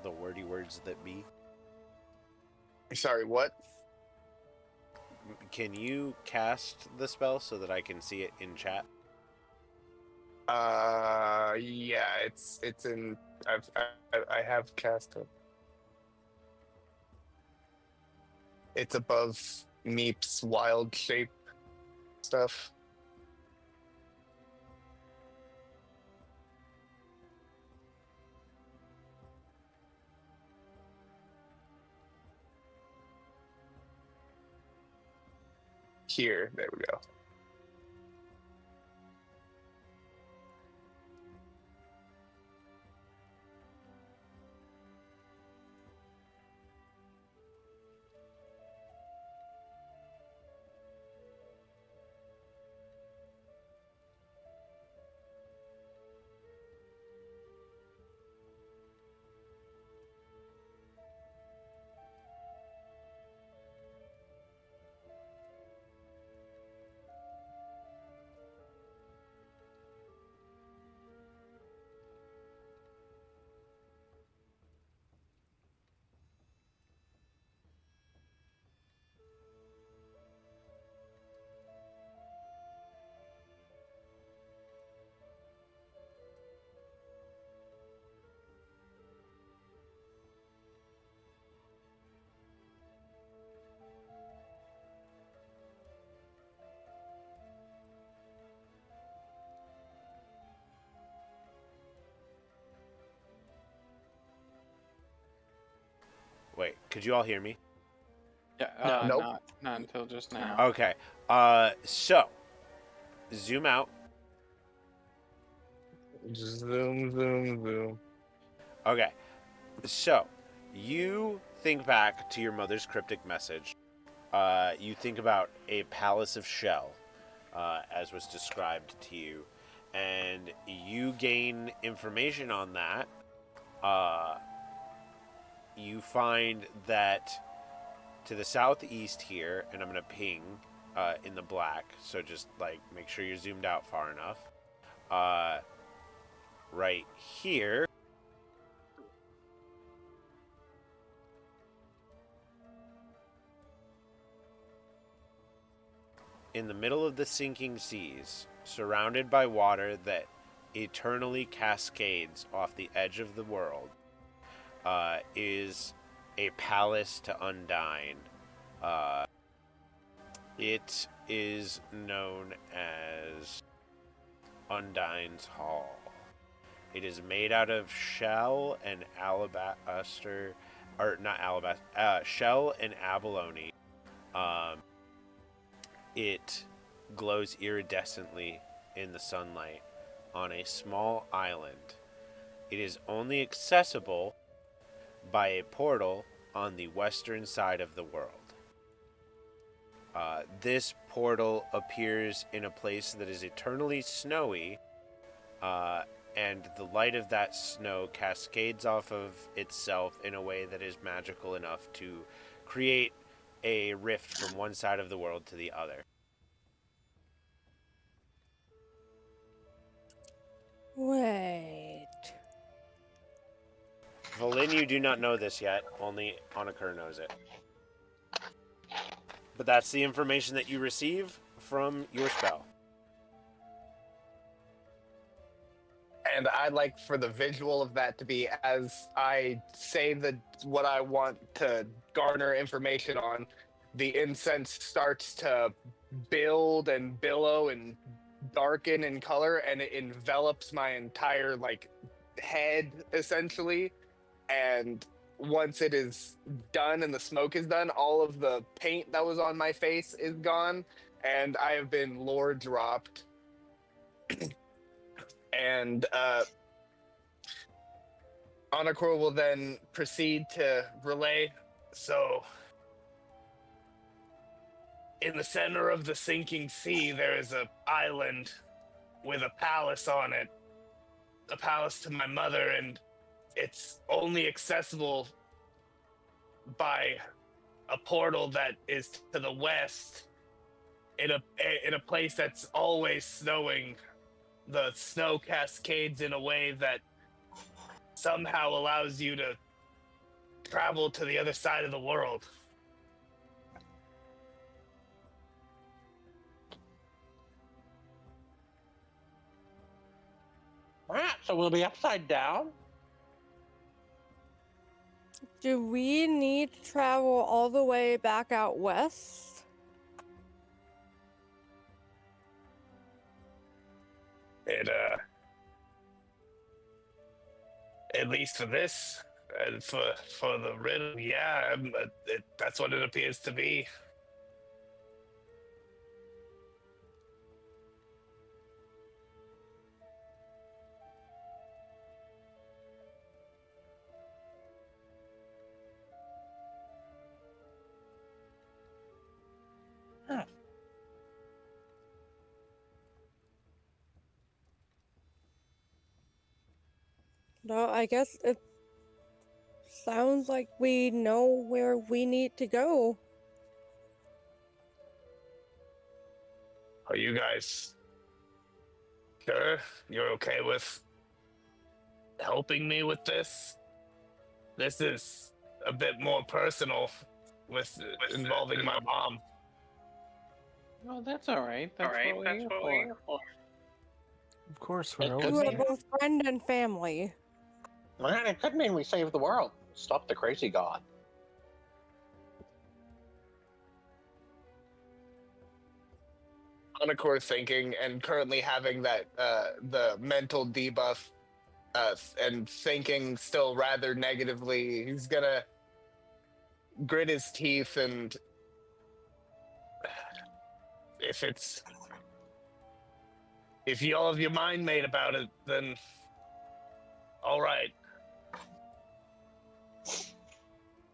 The wordy words that be. Sorry, what? Can you cast the spell so that I can see it in chat? Yeah, it's in. I have cast it. It's above Meep's wild shape stuff. Here, there we go. Wait, could you all hear me? Yeah, Nope. not until just now. Okay, so, zoom out. Zoom, zoom, zoom. Okay, so, you think back to your mother's cryptic message. You think about a palace of shell, as was described to you, and you gain information on that. You find that to the southeast here, and I'm going to ping in the black, so just like make sure you're zoomed out far enough. Right here, in the middle of the sinking seas, surrounded by water that eternally cascades off the edge of the world, is a palace to Undyne. It is known as Undyne's Hall. It is made out of shell and alabaster, or not alabaster, shell and abalone. It glows iridescently in the sunlight on a small island. It is only accessible by a portal on the western side of the world. This portal appears in a place that is eternally snowy, and the light of that snow cascades off of itself in a way that is magical enough to create a rift from one side of the world to the other. Wait. Valin, you do not know this yet. Only Anakur knows it. But that's the information that you receive from your spell. And I'd like for the visual of that to be as I say what I want to garner information on, the incense starts to build and billow and darken in color, and it envelops my entire head essentially. And once it is done and the smoke is done, all of the paint that was on my face is gone, and I have been lore dropped. And Anakor will then proceed to relay. So, in the center of the sinking sea, there is an island with a palace on it, a palace to my mother, and it's only accessible by a portal that is to the west, in a place that's always snowing. The snow cascades in a way that somehow allows you to travel to the other side of the world. Ah, so we'll be upside down? Do we need to travel all the way back out west? It, at least for this, and for the riddle, yeah, that's what it appears to be. Huh. No, I guess it sounds like we know where we need to go. Are you guys sure you're okay with helping me with this? This is a bit more personal with involving my mom. Oh, that's all right. That's what we're here for. Of course, we're It always could You are mean, here. both friend and family. man, it could mean we save the world. Stop the crazy god. Anakor thinking and currently having that the mental debuff and thinking still rather negatively. He's gonna grit his teeth, and if you all have your mind made about it, then all right.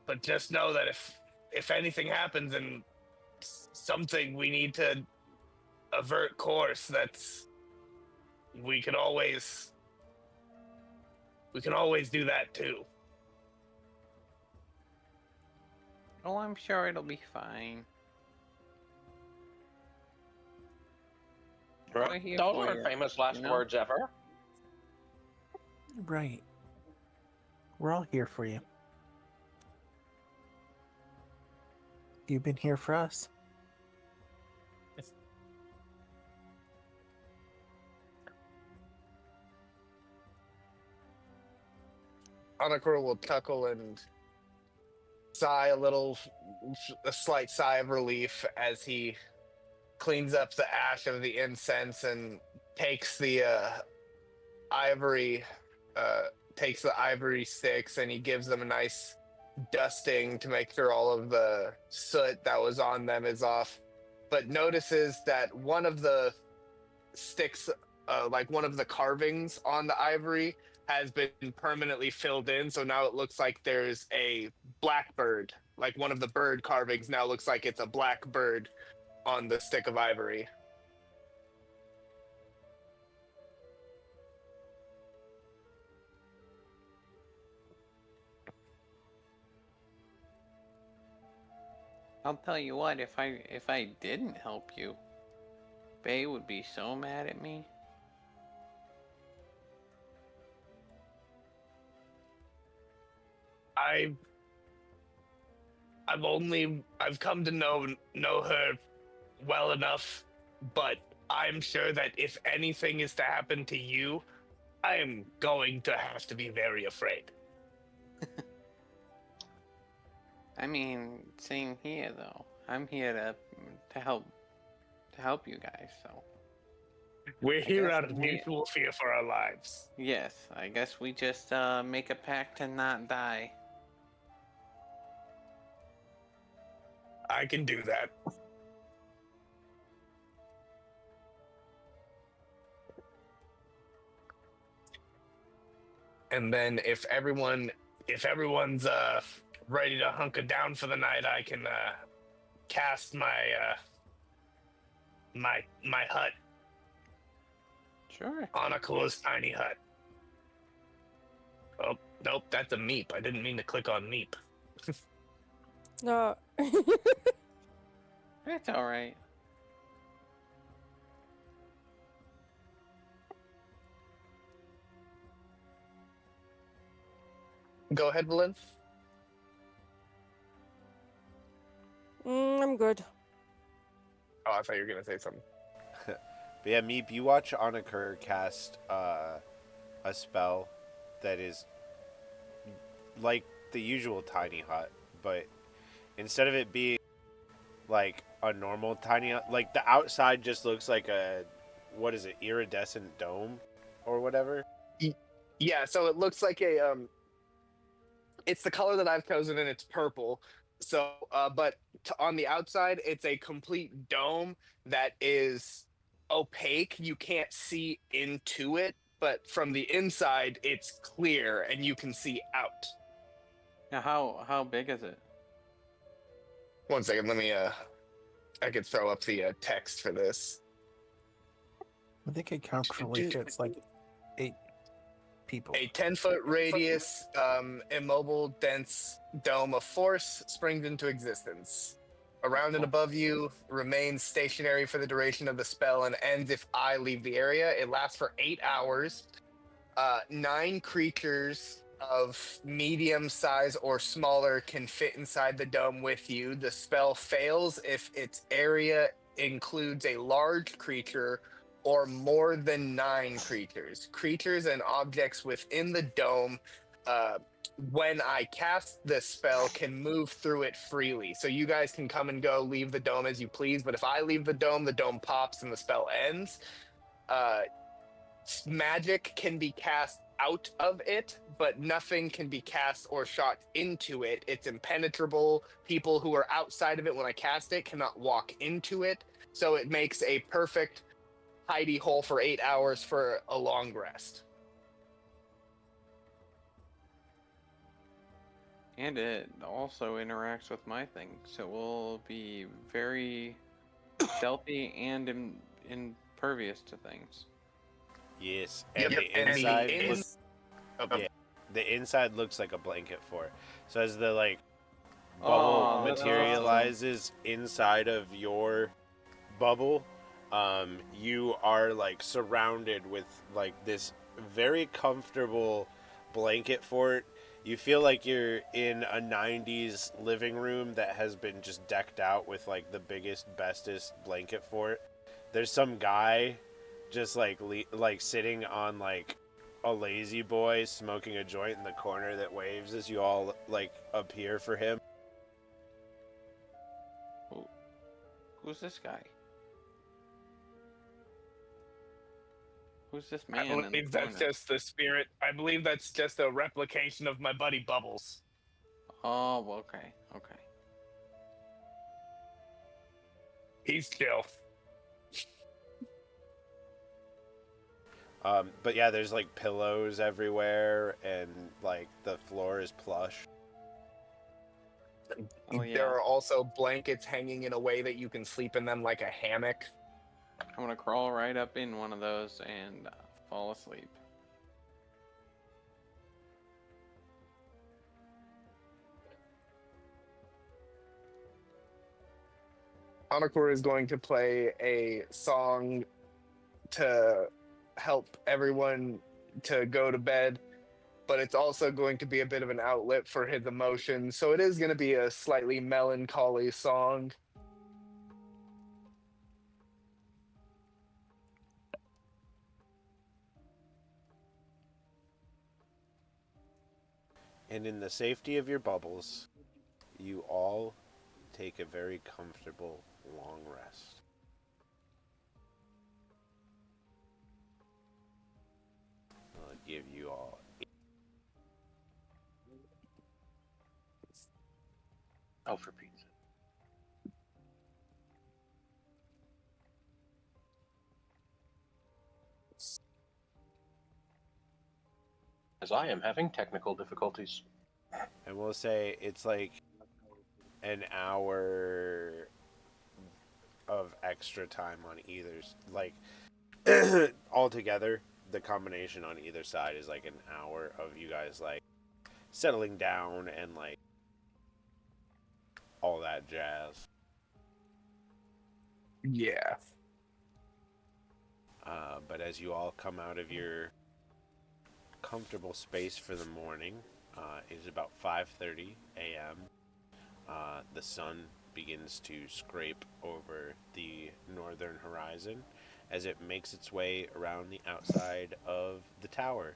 But just know that if anything happens and something we need to avert course, we can always do that too. Oh, I'm sure it'll be fine. We're here Those for are you, famous last you know? words ever. Right. We're all here for you. You've been here for us. Anakor will chuckle and sigh a slight sigh of relief as he cleans up the ash of the incense and takes the ivory sticks, and he gives them a nice dusting to make sure all of the soot that was on them is off, but notices that one of the sticks, one of the carvings on the ivory, has been permanently filled in, so now it looks like there's a blackbird. Like one of the bird carvings now looks like it's a black bird on the stick of ivory. I'll tell you what, if I didn't help you, Bay would be so mad at me. I've come to know her well enough, but I'm sure that if anything is to happen to you, I am going to have to be very afraid. I mean, same here though. I'm here to help you guys. So We're here guess out of we- mutual fear for our lives. yes, I guess we just make a pact to not die. I can do that. And then if everyone's ready to hunker down for the night, I can cast my hut, Sure. Anakula's tiny hut. Oh, nope, that's a meep. I didn't mean to click on meep. No. It's all right. Go ahead, Valen. I'm good. Oh, I thought you were gonna say something. But yeah, Meep, you watch Anakur cast a spell that is like the usual tiny hut, but instead of it being like a normal tiny hut, like the outside just looks like a, what is it, iridescent dome or whatever? Yeah, so it looks like a it's the color that I've chosen and it's purple. So but on the outside it's a complete dome that is opaque. You can't see into it, but from the inside it's clear and you can see out. Now, how big is it? 1 second, let me I could throw up the text for this. I think it comfortably fits like 8 people. A 10-foot radius, immobile, dense dome of force springs into existence. Around and above you, remains stationary for the duration of the spell and ends if I leave the area. It lasts for 8 hours. 9 creatures of medium size or smaller can fit inside the dome with you. The spell fails if its area includes a large creature or more than 9 creatures. Creatures and objects within the dome, when I cast this spell, can move through it freely. So you guys can come and go, leave the dome as you please. But if I leave the dome pops and the spell ends. Magic can be cast out of it, but nothing can be cast or shot into it. It's impenetrable. People who are outside of it when I cast it cannot walk into it. So it makes a perfect hidey hole for 8 hours for a long rest. And it also interacts with my thing, so it will be very stealthy and impervious to things. Yes, and Yep, the and inside the looks, the inside looks like a blanket fort. So as the like bubble that's materializes inside of your bubble, you are like surrounded with like this very comfortable blanket fort. You feel like you're in a 90s living room that has been just decked out with like the biggest, bestest blanket fort. There's some guy just like sitting on like a lazy boy smoking a joint in the corner that waves as you all like appear for him. Who's this guy? Who's this I man in the believe that's corner? just the spirit. I believe that's just a replication of my buddy Bubbles. Oh, okay, okay. He's chill. But yeah, there's like pillows everywhere and like the floor is plush. Oh yeah. There are also blankets hanging in a way that you can sleep in them like a hammock. I'm gonna crawl right up in one of those and fall asleep. Anakor is going to play a song to help everyone to go to bed. but it's also going to be a bit of an outlet for his emotions. So it is going to be a slightly melancholy song. And in the safety of your bubbles, you all take a very comfortable long rest. I'll give you all. Oh, for Pete's sake. As I am having technical difficulties. And we'll say it's like an hour of extra time on either. Like, altogether, the combination on either side is like an hour of you guys, like, settling down and, like, all that jazz. Yeah. But as you all come out of your comfortable space for the morning, it is about 5:30 a.m. The sun begins to scrape over the northern horizon as it makes its way around the outside of the tower.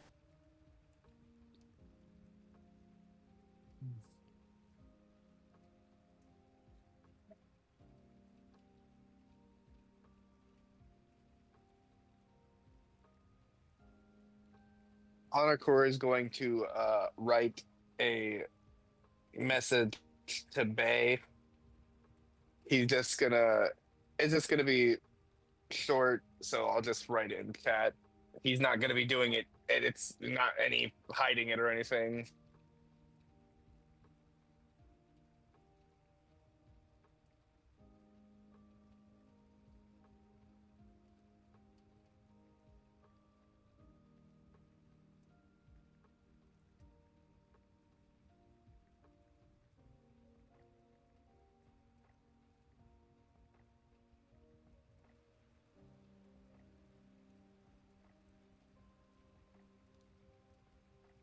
Hanakor is going to write a message to Bay. He's just gonna. It's just gonna be short, so I'll just write it in chat. He's not gonna be doing it. It's not any hiding it or anything.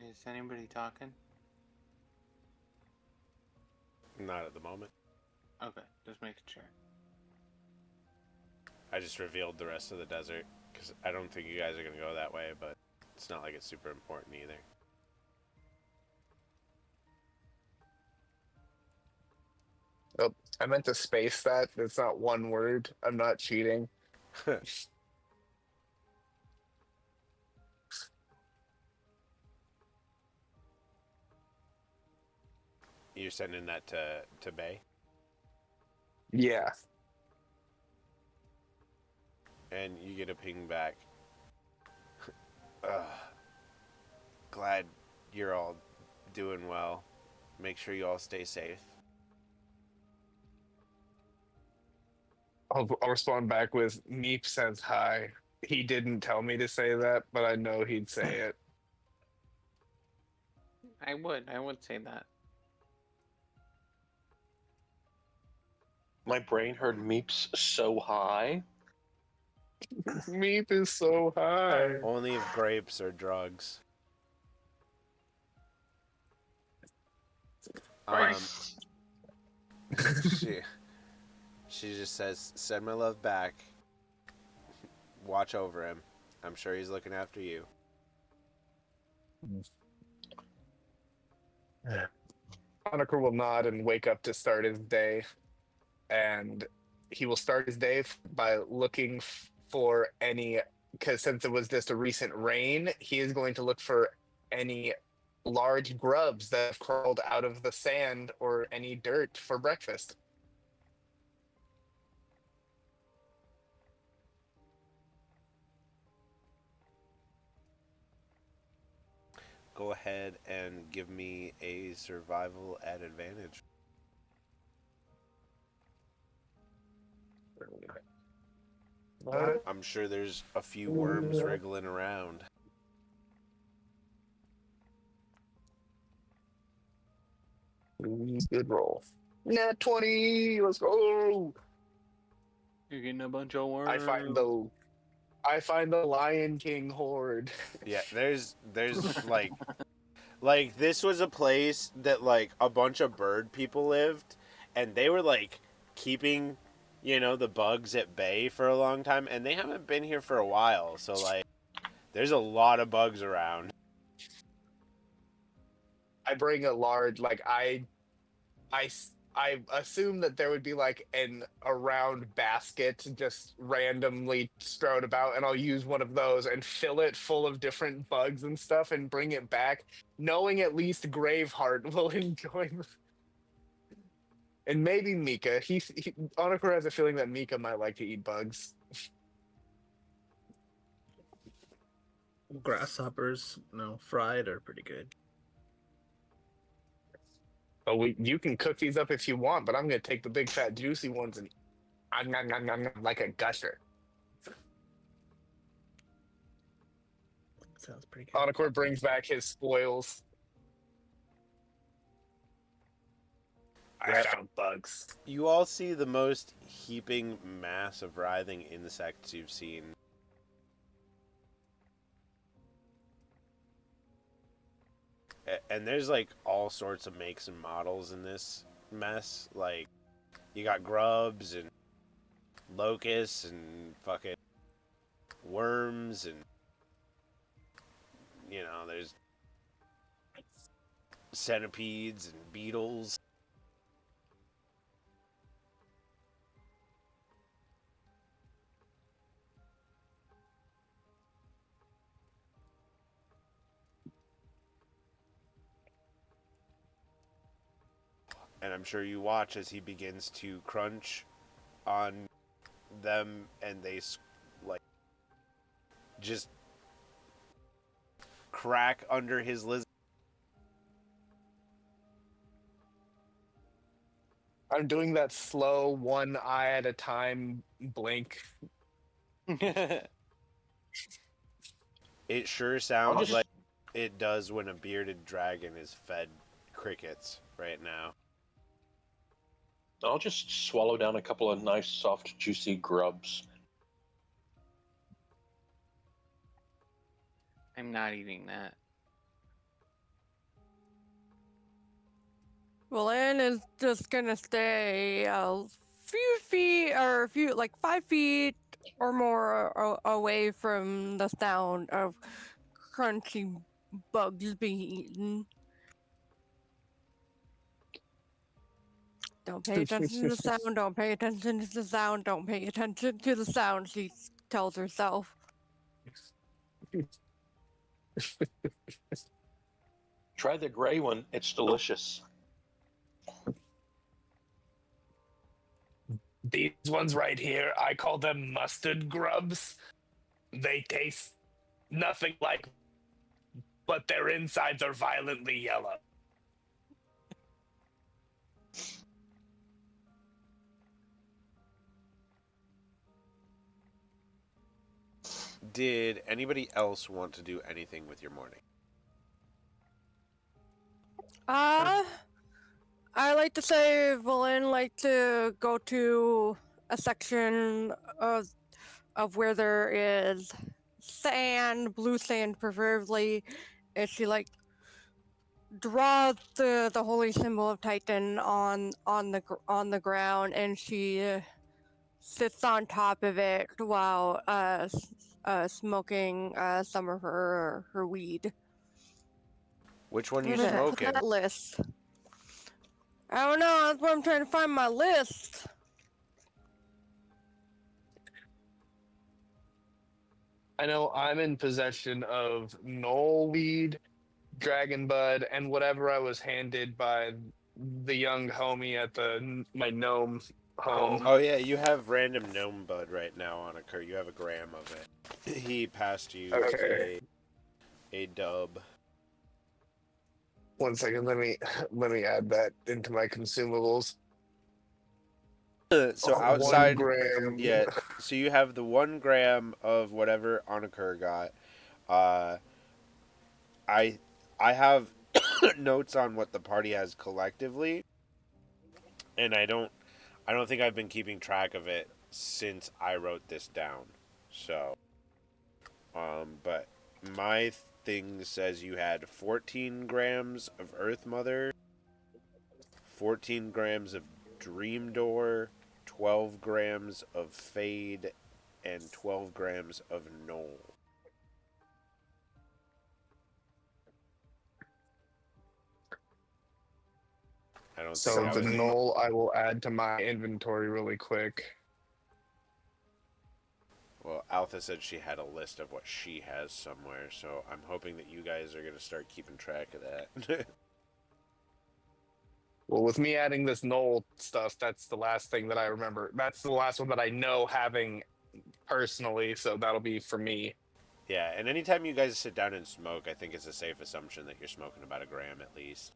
Is anybody talking? Not at the moment. Okay, just making sure. I just revealed the rest of the desert because I don't think you guys are going to go that way, but it's not like it's super important either. Oh, I meant to space that. It's not one word. I'm not cheating. You're sending that to Bay? Yeah. And you get a ping back. Glad you're all doing well. Make sure you all stay safe. I'll respond back with Meep says hi. He didn't tell me to say that, but I know he'd say it. I would say that. My brain heard Meeps so high. Meep is so high. Only if grapes or drugs. She just says, send my love back. Watch over him. I'm sure he's looking after you. Honaker will nod and wake up to start his day. And he will start his day by looking for any, because since it was just a recent rain, he is going to look for any large grubs that have crawled out of the sand or any dirt for breakfast. Go ahead and give me a survival at advantage. I'm sure there's a few worms wriggling around. Good roll. Nat 20. Let's go. You're getting a bunch of worms. I find the Lion King horde. Yeah, there's like Like, this was a place that, like, a bunch of bird people lived, and they were, like, keeping, the bugs at bay for a long time, and they haven't been here for a while, so, like, there's a lot of bugs around. I bring a large, like, I assume that there would be like a round basket just randomly strewn about, and I'll use one of those and fill it full of different bugs and stuff and bring it back, knowing at least Graveheart will enjoy. And maybe Mika. Honocore has a feeling that Mika might like to eat bugs. Grasshoppers, fried are pretty good. Oh, you can cook these up if you want, but I'm gonna take the big fat juicy ones and like a gusher. Sounds pretty good. Honocore brings back his spoils. I found bugs. You all see the most heaping mass of writhing insects you've seen. And there's, like, all sorts of makes and models in this mess. Like, you got grubs and locusts and fucking worms and, there's centipedes and beetles. And I'm sure you watch as he begins to crunch on them, and they, like, just crack under his lizard. I'm doing that slow one eye at a time blink. It sure sounds like it does when a bearded dragon is fed crickets right now. I'll just swallow down a couple of nice, soft, juicy grubs. I'm not eating that. Lynn is just gonna stay a few feet, or 5 feet or more away from the sound of crunchy bugs being eaten. Don't pay attention to the sound, don't pay attention to the sound, don't pay attention to the sound, she tells herself. Try the gray one, it's delicious. These ones right here, I call them mustard grubs. They taste nothing like, but their insides are violently yellow. Did anybody else want to do anything with your morning? I like to say Valen like to go to a section of where there is sand, blue sand preferably, and she like draws the holy symbol of Titan on the ground, and she sits on top of it while smoking some of her weed. Which one you Put smoking? that list. I don't know. That's why I'm trying to find my list. I know I'm in possession of knoll weed, dragon bud, and whatever I was handed by the young homie at my gnome home. Oh yeah, you have random gnome bud right now on a cur. You have a gram of it. He passed you a dub. 1 second, let me add that into my consumables. So outside, 1 gram. yeah. So you have the 1 gram of whatever Onakur got. I have notes on what the party has collectively, and I don't think I've been keeping track of it since I wrote this down. So, but my thing says you had 14 grams of Earth Mother, 14 grams of Dream Door, 12 grams of Fade, and 12 grams of Knoll. I don't think So I the was. knoll I will add to my inventory really quick. Well, Alpha said she had a list of what she has somewhere, so I'm hoping that you guys are going to start keeping track of that. Well, with me adding this knoll stuff, that's the last thing that I remember. That's the last one that I know having personally, so that'll be for me. Yeah, and anytime you guys sit down and smoke, I think it's a safe assumption that you're smoking about a gram at least.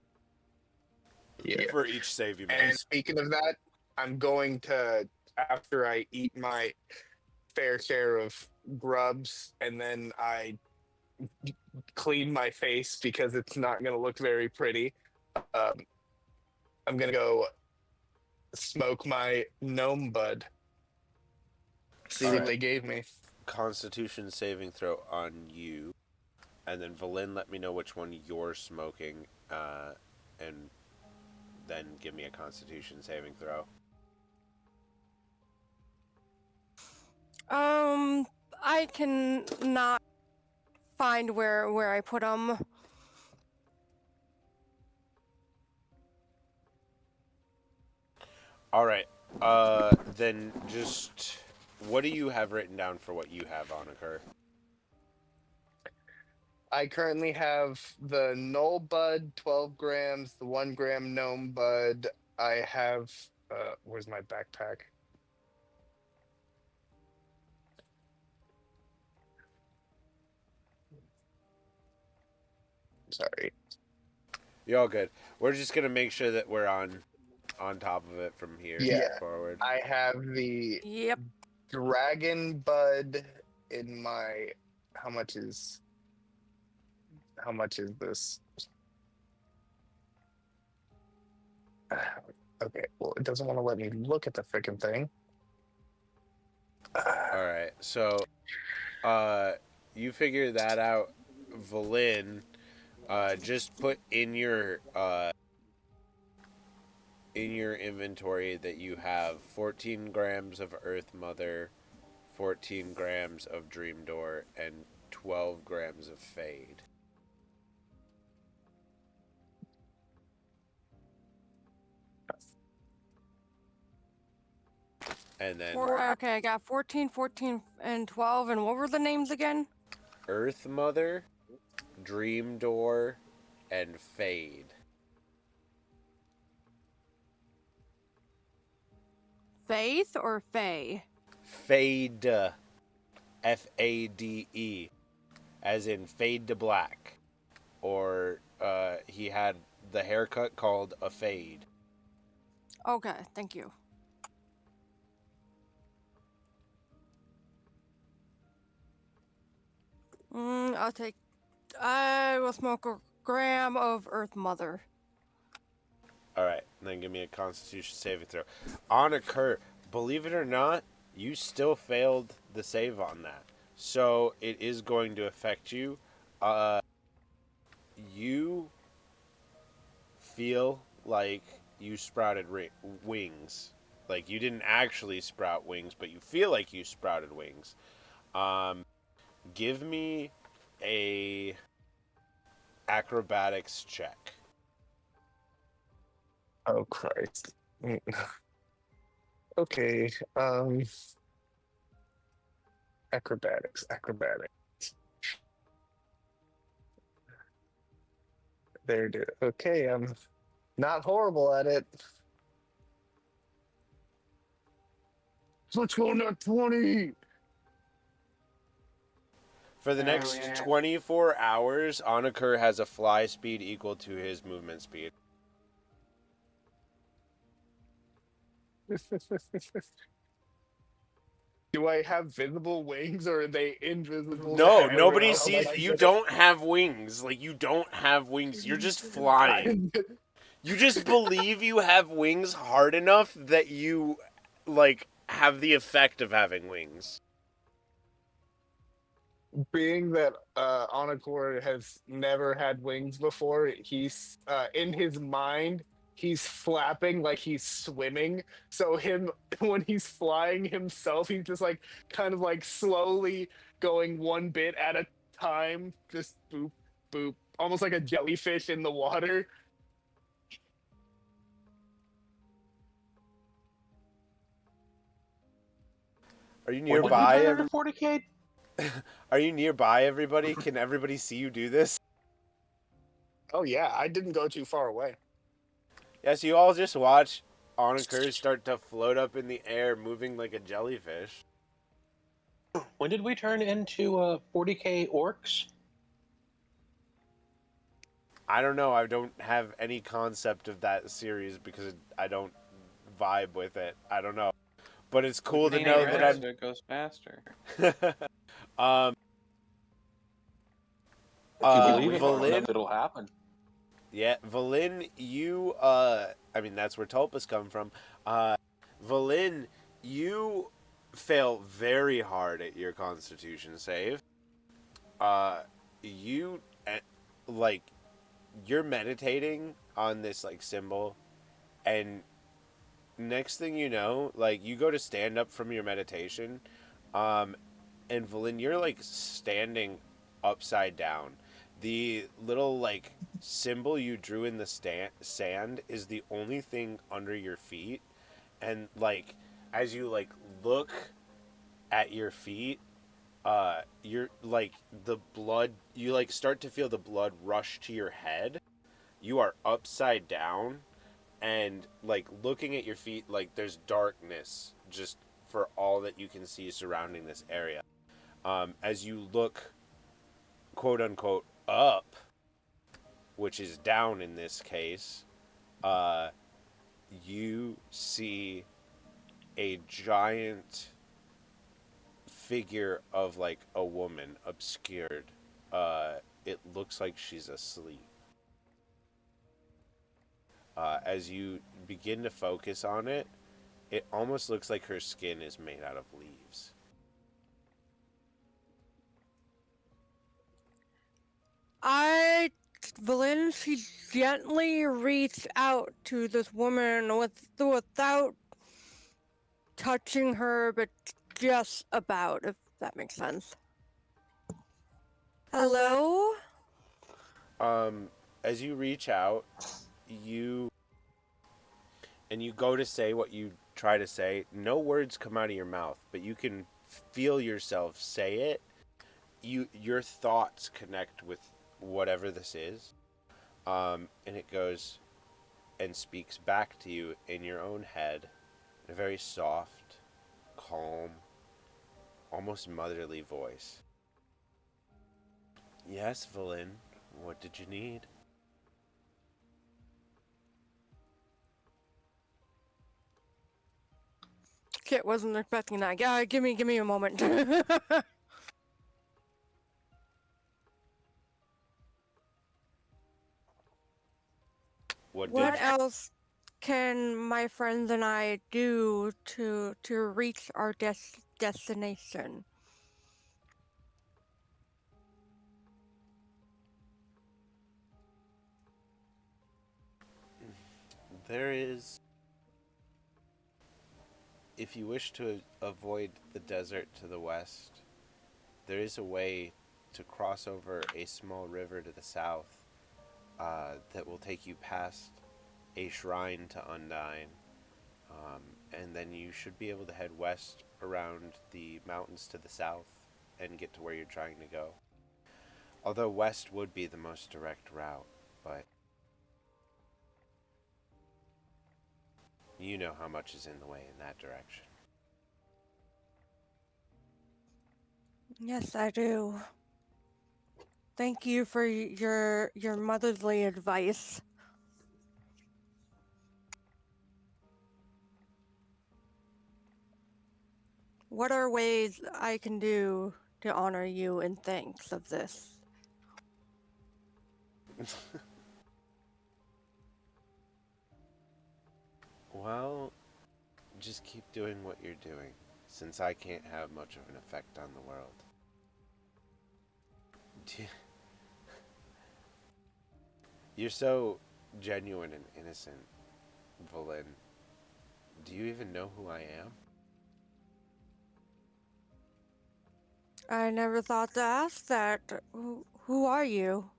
Yeah. For each save you And make. speaking of that, I'm going to, after I eat my fair share of grubs and then I clean my face because it's not going to look very pretty, I'm going to go smoke my gnome bud. See what they gave me. Constitution saving throw on you. And then Valin, let me know which one you're smoking, and then give me a Constitution saving throw. I can not find where I put them. All right. Then just what do you have written down for what you have on occur? I currently have the Knoll Bud, 12 grams, the 1 gram Gnome Bud. I have, where's my backpack? Sorry. You're all good. We're just gonna make sure that we're on top of it from here forward. I have the Dragon Bud in my, how much is this? Okay, well, it doesn't want to let me look at the freaking thing. All right, so you figure that out, Valin. Just put in your inventory that you have 14 grams of Earth Mother, 14 grams of Dream Door, and 12 grams of Fade. And then Okay, I got 14, 14, and 12. And what were the names again? Earth Mother, Dream Door, and Fade. Faith or Faye? Fade. Fade. As in fade to black. Or he had the haircut called a fade. Okay, thank you. I will smoke a gram of Earth Mother. Alright, then give me a Constitution saving throw. On occur, believe it or not, you still failed the save on that. So it is going to affect you. You feel like you sprouted wings. Like you didn't actually sprout wings, but you feel like you sprouted wings. Give me a acrobatics check. Oh, Christ. Okay, acrobatics. There it is. Okay, I'm not horrible at it. Let's go, not 20! For the next 24 hours, Onakur has a fly speed equal to his movement speed. Do I have visible wings or are they invisible? No, nobody sees. You don't have wings. Like, you don't have wings. You're just flying. You just believe you have wings hard enough that you, like, have the effect of having wings. being that Onakor has never had wings before, he's in his mind he's flapping like he's swimming. So him when he's flying himself, he's just like kind of like slowly going one bit at a time, just boop boop, almost like a jellyfish in the water. Are you When did we nearby? turn into 40k? Are you nearby, everybody? Can everybody see you do this? Oh yeah, I didn't go too far away. Yes, you all just watch Onakur start to float up in the air, moving like a jellyfish. When did we turn into 40k orcs? I don't know. I don't have any concept of that series because I don't vibe with it. I don't know. But it's cool to Painting know red that so it goes faster. I'm. If you believe it long Valin, enough, it'll happen. yeah, Valin, you, I mean, that's where Tulpas come from. Valin, you fail very hard at your Constitution save. You, like, you're meditating on this, like, symbol, and next thing you know, like, you go to stand up from your meditation, and Valin, you're, like, standing upside down. The little, like, symbol you drew in the sand is the only thing under your feet. And, like, as you, like, look at your feet, you're, like, the blood, you, like, start to feel the blood rush to your head. You are upside down, and, like, looking at your feet, like, there's darkness just for all that you can see surrounding this area. As you look, quote unquote, up, which is down in this case, you see a giant figure of like a woman obscured. It looks like she's asleep. As you begin to focus on it, it almost looks like her skin is made out of leaves. Valin, she gently reached out to this woman without touching her, but just about, if that makes sense. Hello? As you reach out, you go to say what you try to say. No words come out of your mouth, but you can feel yourself say it. Your thoughts connect with whatever this is, and it goes and speaks back to you in your own head in a very soft, calm, almost motherly voice. Yes, Valin, what did you need? Shit, wasn't expecting that. Yeah, give me a moment. What else can my friends and I do to reach our destination? There is, if you wish to avoid the desert to the west, there is a way to cross over a small river to the south that will take you past a shrine to Undyne. And then you should be able to head west around the mountains to the south and get to where you're trying to go. Although west would be the most direct route, but you know how much is in the way in that direction. Yes, I do. Thank you for your motherly advice. What are ways I can do to honor you in thanks of this? Well, just keep doing what you're doing, since I can't have much of an effect on the world. You're so genuine and innocent, Valen. Do you even know who I am? I never thought to ask that. Who are you?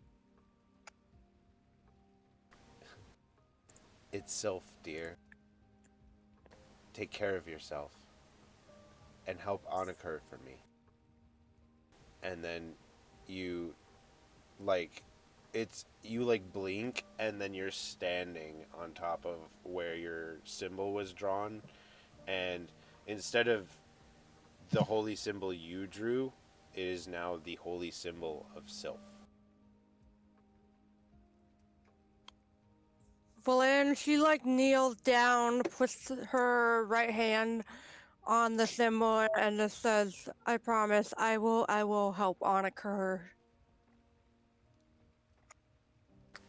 It's Sylph, dear. Take care of yourself. And help Anakir for me. And then you, you blink, and then you're standing on top of where your symbol was drawn. And instead of the holy symbol you drew, it is now the holy symbol of Sylph. Valen, she kneels down, puts her right hand on the symbol, and just says, "I promise, I will help Anakir."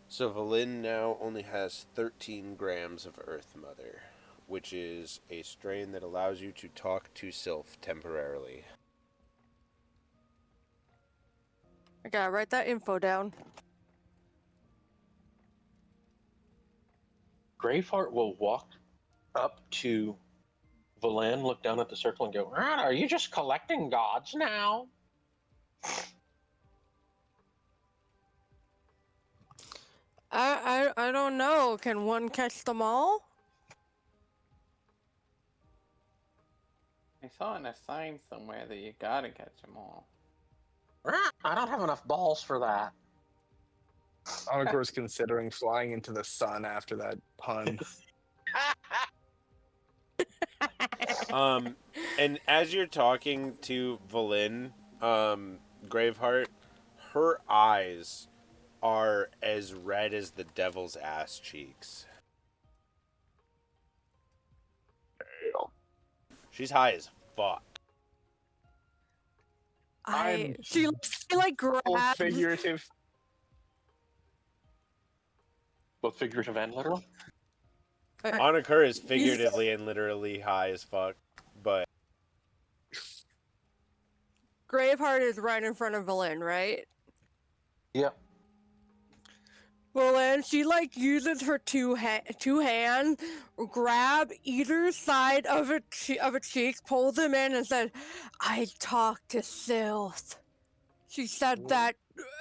So Valen now only has 13 grams of Earth Mother, which is a strain that allows you to talk to Sylph temporarily. I gotta write that info down. Graveheart will walk up to Valan, look down at the circle, and go, Are you just collecting gods now? I don't know. Can one catch them all? I saw in a sign somewhere that you gotta catch them all. I don't have enough balls for that. Anakor's considering flying into the sun after that pun. And as you're talking to Valen, Graveheart, her eyes are as red as the devil's ass cheeks. She's high as fuck. She grabs. Figurative. Both figurative and literal? Anakir is figuratively and literally high as fuck, but Graveheart is right in front of Valen, right? Yep. Well, and she uses her two hands, grab either side of a cheek, pull them in, and said, "I talked to Sylph." She said that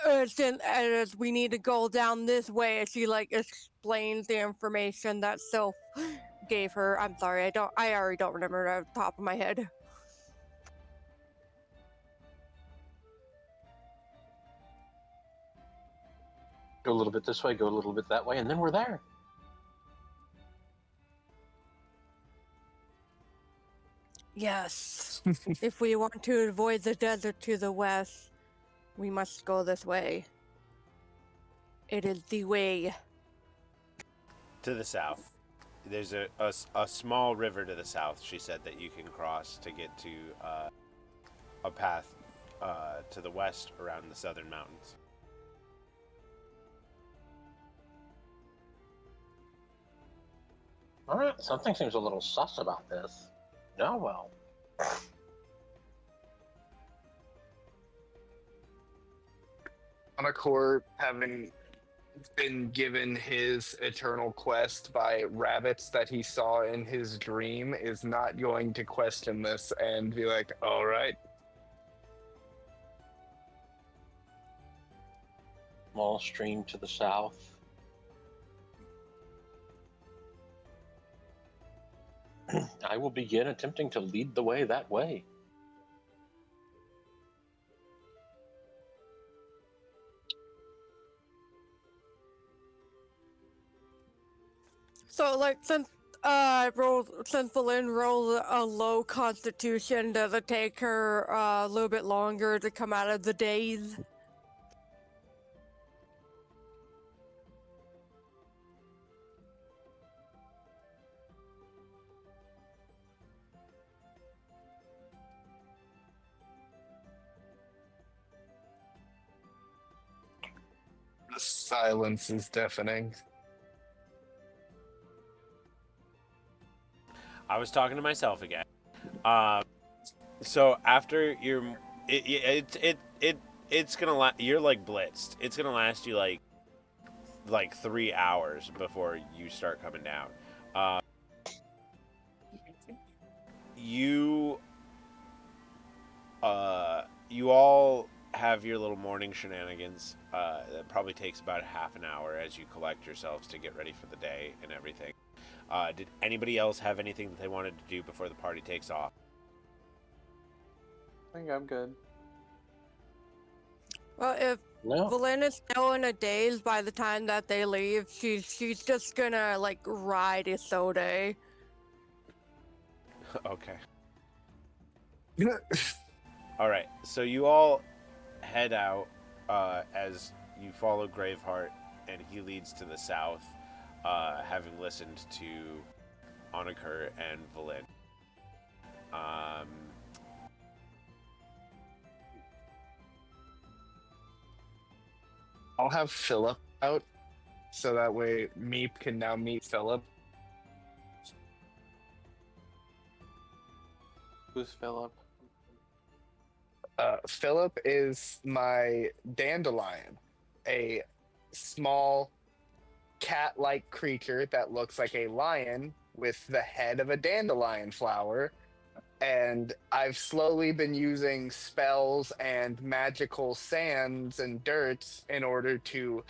as we need to go down this way. She explains the information that Sylph gave her. I'm sorry, I already don't remember it off the top of my head. Go a little bit this way, go a little bit that way, and then we're there. Yes. If we want to avoid the desert to the west, we must go this way. It is the way. to the south. There's a small river to the south, she said, that you can cross to get to a path to the west around the southern mountains. All right, something seems a little sus about this. Oh, well. Anakor, having been given his eternal quest by rabbits that he saw in his dream, is not going to question this and be like, all right. Small stream to the south. I will begin attempting to lead the way that way. So, since Valen rolled a low constitution, does it take her a little bit longer to come out of the daze? The silence is deafening. I was talking to myself again. So after it's gonna you're like blitzed. It's gonna last you like 3 hours before you start coming down. Uh, you you all have your little morning shenanigans. That probably takes about half an hour as you collect yourselves to get ready for the day and everything. Did anybody else have anything that they wanted to do before the party takes off? I think I'm good. Well, if No. Valena's still in a daze by the time that they leave, she's just gonna like ride Isode. Okay. All right. So you all head out as you follow Graveheart, and he leads to the south, having listened to Onakur and Valin. I'll have Philip out, so that way Meep can now meet Philip. Who's Philip? Philip is my dandelion, a small cat-like creature that looks like a lion with the head of a dandelion flower. And I've slowly been using spells and magical sands and dirts in order to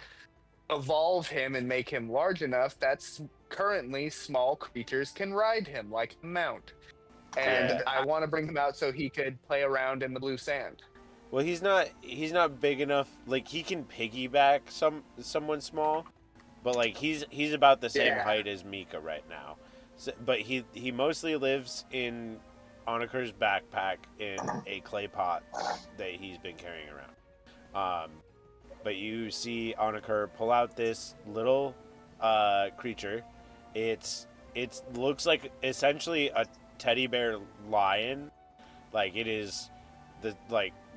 evolve him and make him large enough that currently small creatures can ride him like a mount. And Yeah. I want to bring him out so he could play around in the blue sand. Well, he's not big enough. Like he can piggyback someone small, but like he's about the same height as Mika right now. So, but he mostly lives in Onakur's backpack in a clay pot that he's been carrying around. But you see Onakur pull out this little creature. It looks like essentially a teddy bear lion. Like it is the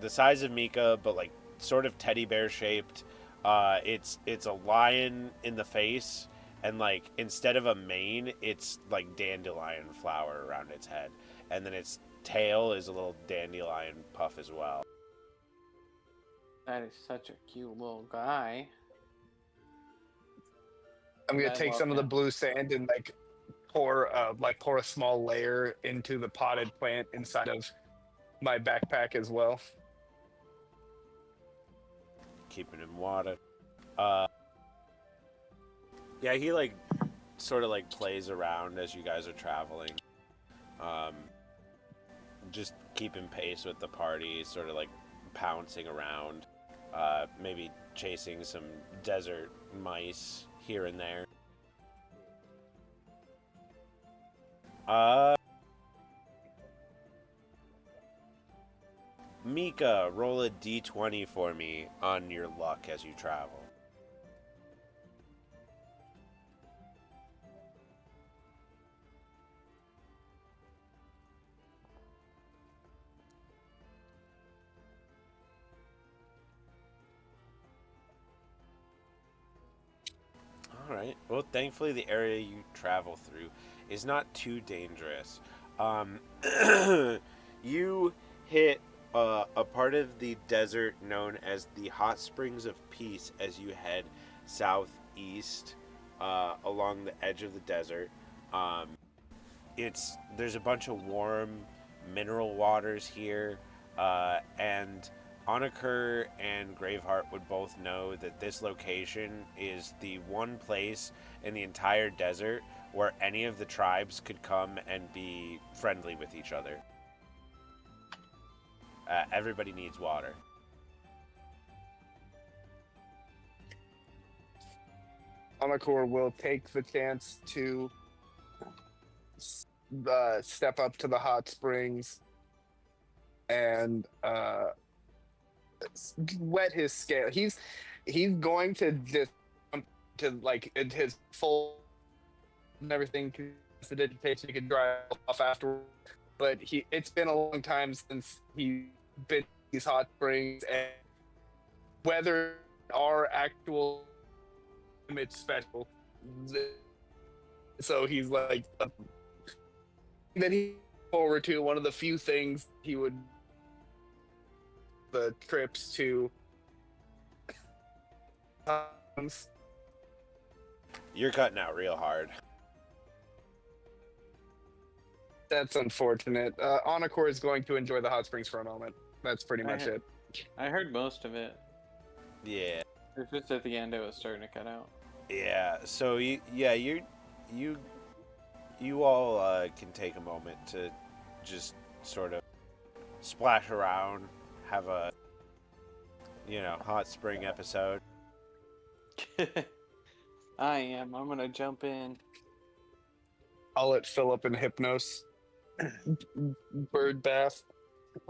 size of Mika, but like sort of teddy bear shaped. It's a lion in the face, and like instead of a mane, it's like dandelion flower around its head, and then its tail is a little dandelion puff as well. That is such a cute little guy. I'm gonna I take love some of the him. blue sand and pour a small layer into the potted plant inside of my backpack as well. Keeping him water. Yeah, he like sort of like plays around as you guys are traveling. Just keeping pace with the party, sort of like pouncing around, maybe chasing some desert mice here and there. Mika, roll a d20 for me on your luck as you travel. All right. Well, thankfully, the area you travel through is not too dangerous. You hit a part of the desert known as the Hot Springs of Peace as you head southeast along the edge of the desert. There's a bunch of warm mineral waters here, and Onakur and Graveheart would both know that this location is the one place in the entire desert where any of the tribes could come and be friendly with each other. Everybody needs water. Amakor will take the chance to step up to the hot springs and wet his scale. He's going to just to like his full and everything. The digitation he could dry off after, but it's been a long time since he's been to these hot springs, and whether our actual it's special, so he's like that he forward to one of the few things he would the trips to. You're cutting out real hard. That's unfortunate. Anakor is going to enjoy the hot springs for a moment. That's pretty much it. I heard most of it. Yeah. It's just at the end it was starting to cut out. Yeah. So you all can take a moment to just sort of splash around, have a hot spring episode. I'm gonna jump in. I'll let Philip and Hypnos bird bath.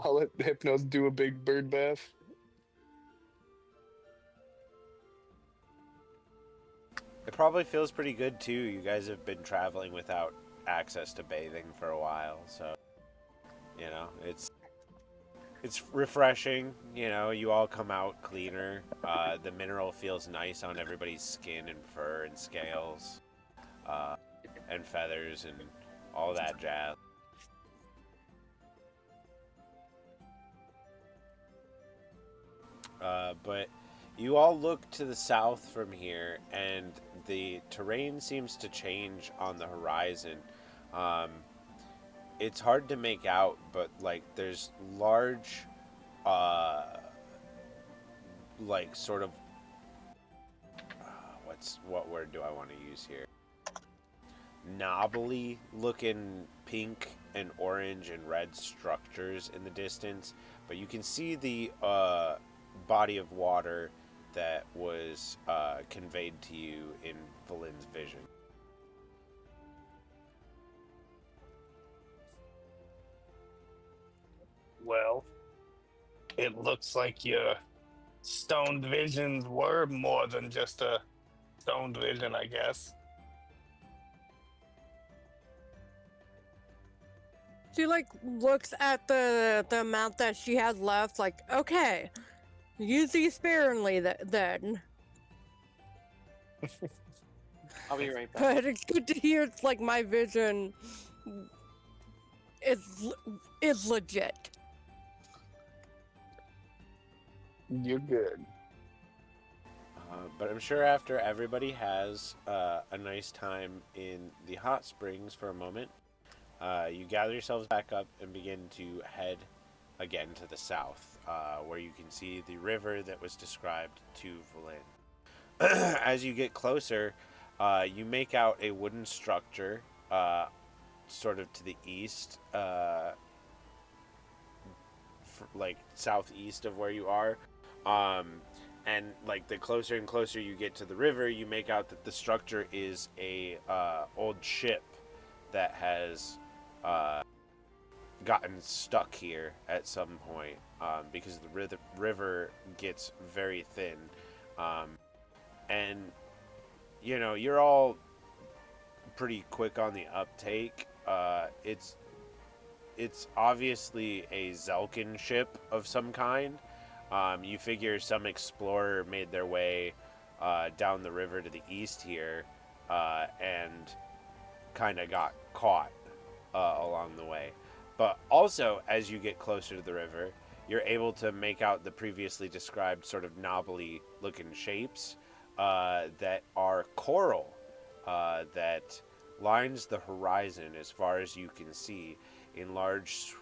I'll let Hypnos do a big bird bath. It probably feels pretty good too. You guys have been traveling without access to bathing for a while, so it's refreshing. You all come out cleaner. The mineral feels nice on everybody's skin and fur and scales, and feathers and all that jazz. But you all look to the south from here, and the terrain seems to change on the horizon. It's hard to make out, but there's large, sort of, what word do I want to use here? Knobbly looking pink and orange and red structures in the distance, but you can see the body of water that was conveyed to you in Valin's vision. Well, it looks like your stoned visions were more than just a stoned vision, I guess. She looks at the amount that she has left, okay, use these sparingly then. I'll be right back. But it's good to hear it's my vision is legit. You're good. But I'm sure after everybody has a nice time in the hot springs for a moment, you gather yourselves back up and begin to head again to the south, where you can see the river that was described to Valin. As you get closer, you make out a wooden structure sort of to the east, southeast of where you are. And the closer and closer you get to the river, you make out that the structure is a old ship that has gotten stuck here at some point, because the river gets very thin, and you're all pretty quick on the uptake. It's obviously a Zelkin ship of some kind. You figure some explorer made their way down the river to the east here, and kind of got caught along the way. But also, as you get closer to the river, you're able to make out the previously described sort of knobbly looking shapes that are coral that lines the horizon as far as you can see in large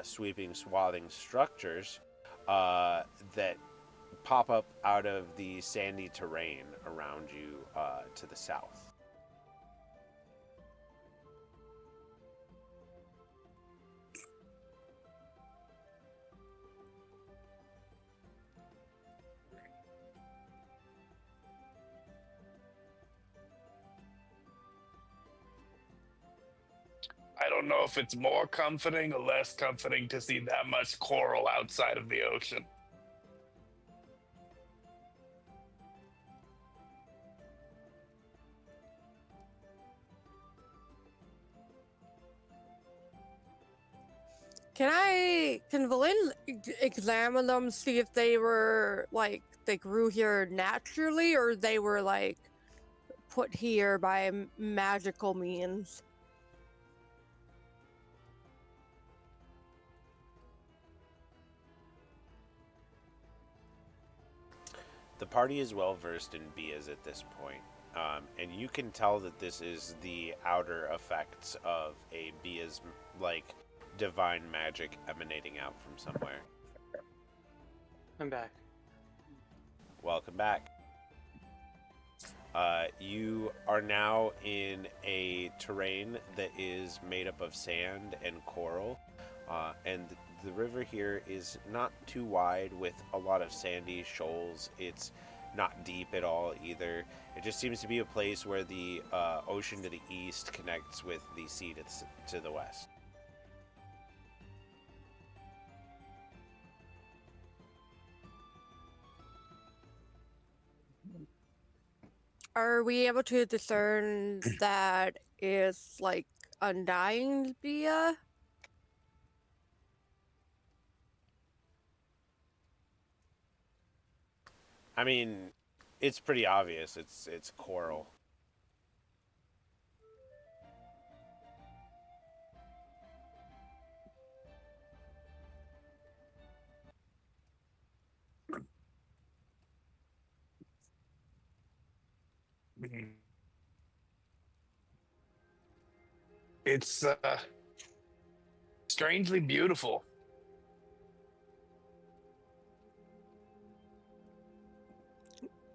sweeping swathing structures that pop up out of the sandy terrain around you to the south. I don't know if it's more comforting or less comforting to see that much coral outside of the ocean. Can Valin examine them, see if they were they grew here naturally or they were put here by magical means? The party is well versed in Bias at this point, and you can tell that this is the outer effects of a Bias like divine magic emanating out from somewhere. I'm back. Welcome back. You are now in a terrain that is made up of sand and coral, and the river here is not too wide with a lot of sandy shoals. It's not deep at all either. It just seems to be a place where the ocean to the east connects with the sea to the west. Are we able to discern that is like undying Bia? I mean, it's pretty obvious. It's coral. It's strangely beautiful.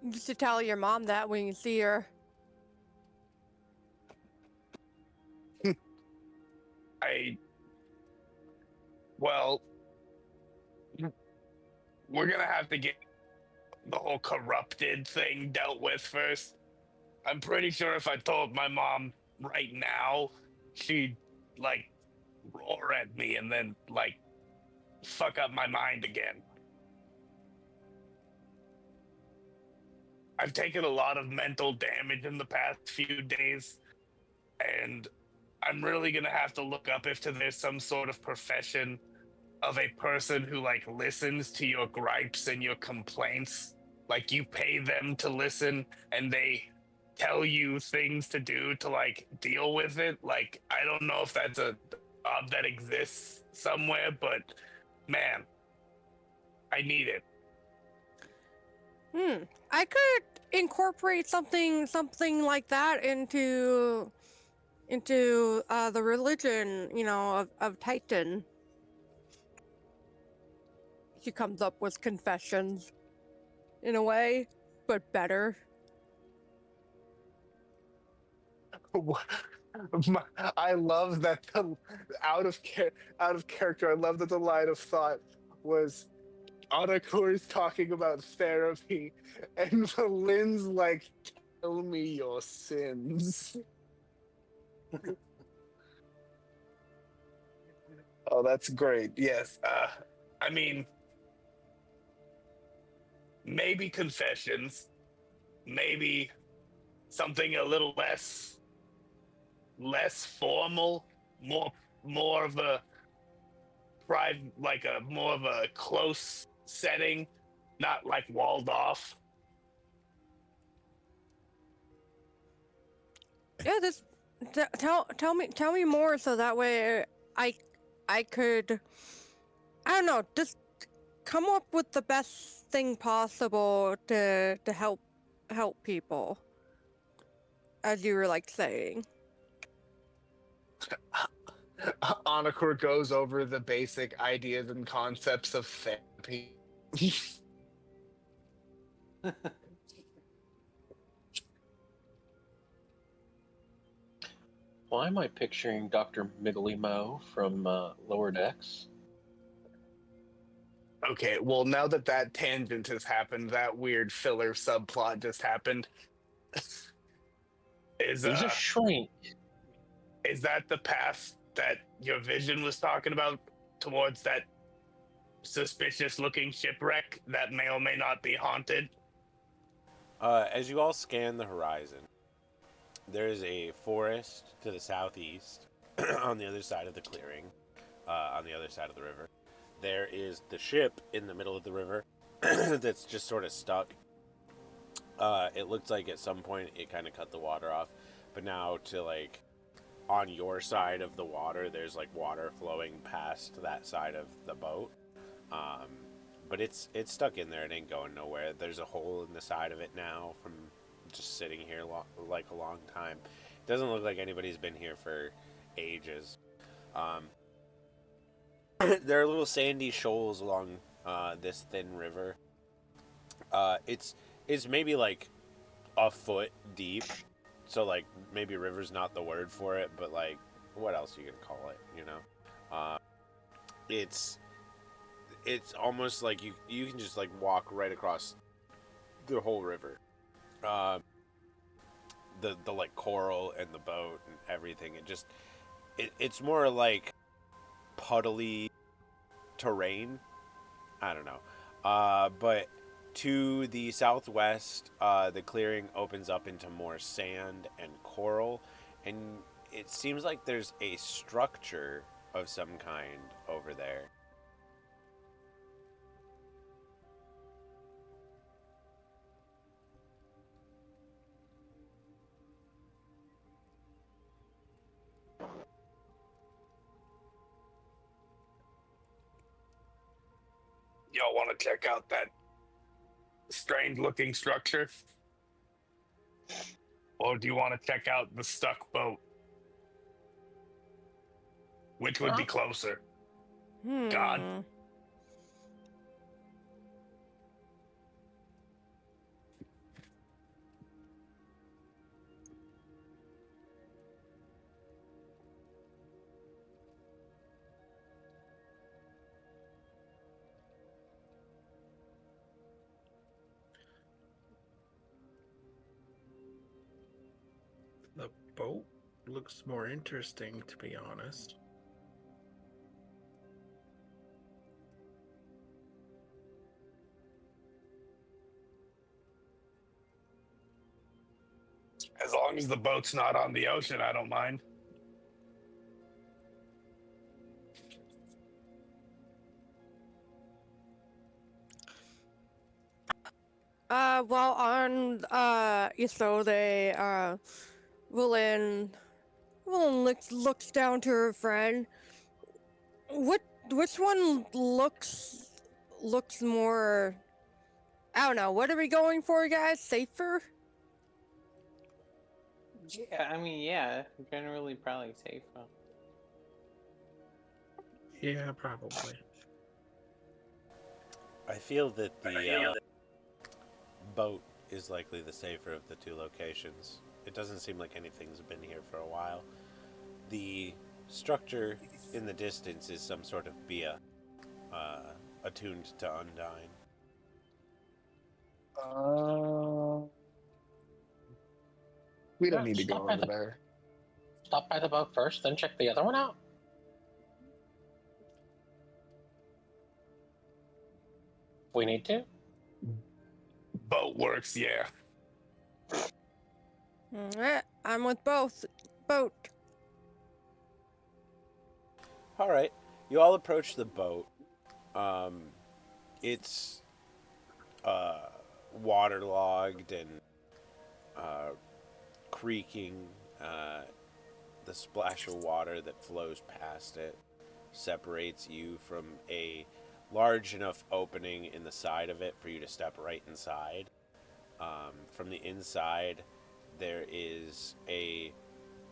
You should tell your mom that when you see her. Well, we're gonna have to get the whole corrupted thing dealt with first. I'm pretty sure if I told my mom right now, she'd like roar at me and then like fuck up my mind again. I've taken a lot of mental damage in the past few days, and I'm really gonna have to look up if there's some sort of profession of a person who like listens to your gripes and your complaints. Like you pay them to listen and they tell you things to do to like deal with it. Like I don't know if that's a job that exists somewhere, but man, I need it. I could incorporate something like that into the religion, of Titan. She comes up with confessions in a way, but better. I love that the out of character. I love that the line of thought was Anakor is talking about therapy, and Lynn's like, "Tell me your sins." Oh, that's great. Yes. I mean, maybe confessions, maybe something a little less formal, more of a private, like a more of a close setting, not like walled off. Yeah, this tell me more so that way I could, I don't know, just come up with the best thing possible to help people, as you were like saying. Anakor goes over the basic ideas and concepts of therapy. Why am I picturing Dr. Middly Mo from Lower Decks? Okay, well, now that that tangent has happened, that weird filler subplot just happened. Is He's a shrink. is that the path that your vision was talking about towards that suspicious looking shipwreck that may or may not be haunted? As you all scan the horizon, there is a forest to the southeast on the other side of the clearing, on the other side of the river. There is the ship in the middle of the river that's just sort of stuck. It looks like at some point it kind of cut the water off, but now to like on your side of the water, there's like water flowing past that side of the boat. but it's stuck in there. It ain't going nowhere. There's a hole in the side of it now from just sitting here like a long time. It doesn't look like anybody's been here for ages. There are little sandy shoals along this thin river. It's maybe like a foot deep, so like maybe river's not the word for it, but like what else you can call it, you know? It's almost like you can just like walk right across the whole river. The like coral and the boat and everything. It's more like puddly terrain. I don't know. But to the southwest, the clearing opens up into more sand and coral, and it seems like there's a structure of some kind over there. Y'all want to check out that strange looking structure? Or do you want to check out the stuck boat? Which would be closer? God. The boat looks more interesting, to be honest. As long as the boat's not on the ocean, I don't mind. Well, on, Isolde, Willin looks down to her friend. Which one looks more, I don't know, what are we going for, guys? Safer? Yeah, I mean, yeah, generally probably safer. Yeah, probably. I feel that the boat is likely the safer of the two locations. It doesn't seem like anything's been here for a while. The structure in the distance is some sort of Bia, attuned to Undyne. We don't need to go over there. Stop by the boat first, then check the other one out. We need to. Boat works, yeah. I'm with both. Boat. All right, you all approach the boat. It's waterlogged and creaking. The splash of water that flows past it separates you from a large enough opening in the side of it for you to step right inside. From the inside, there is a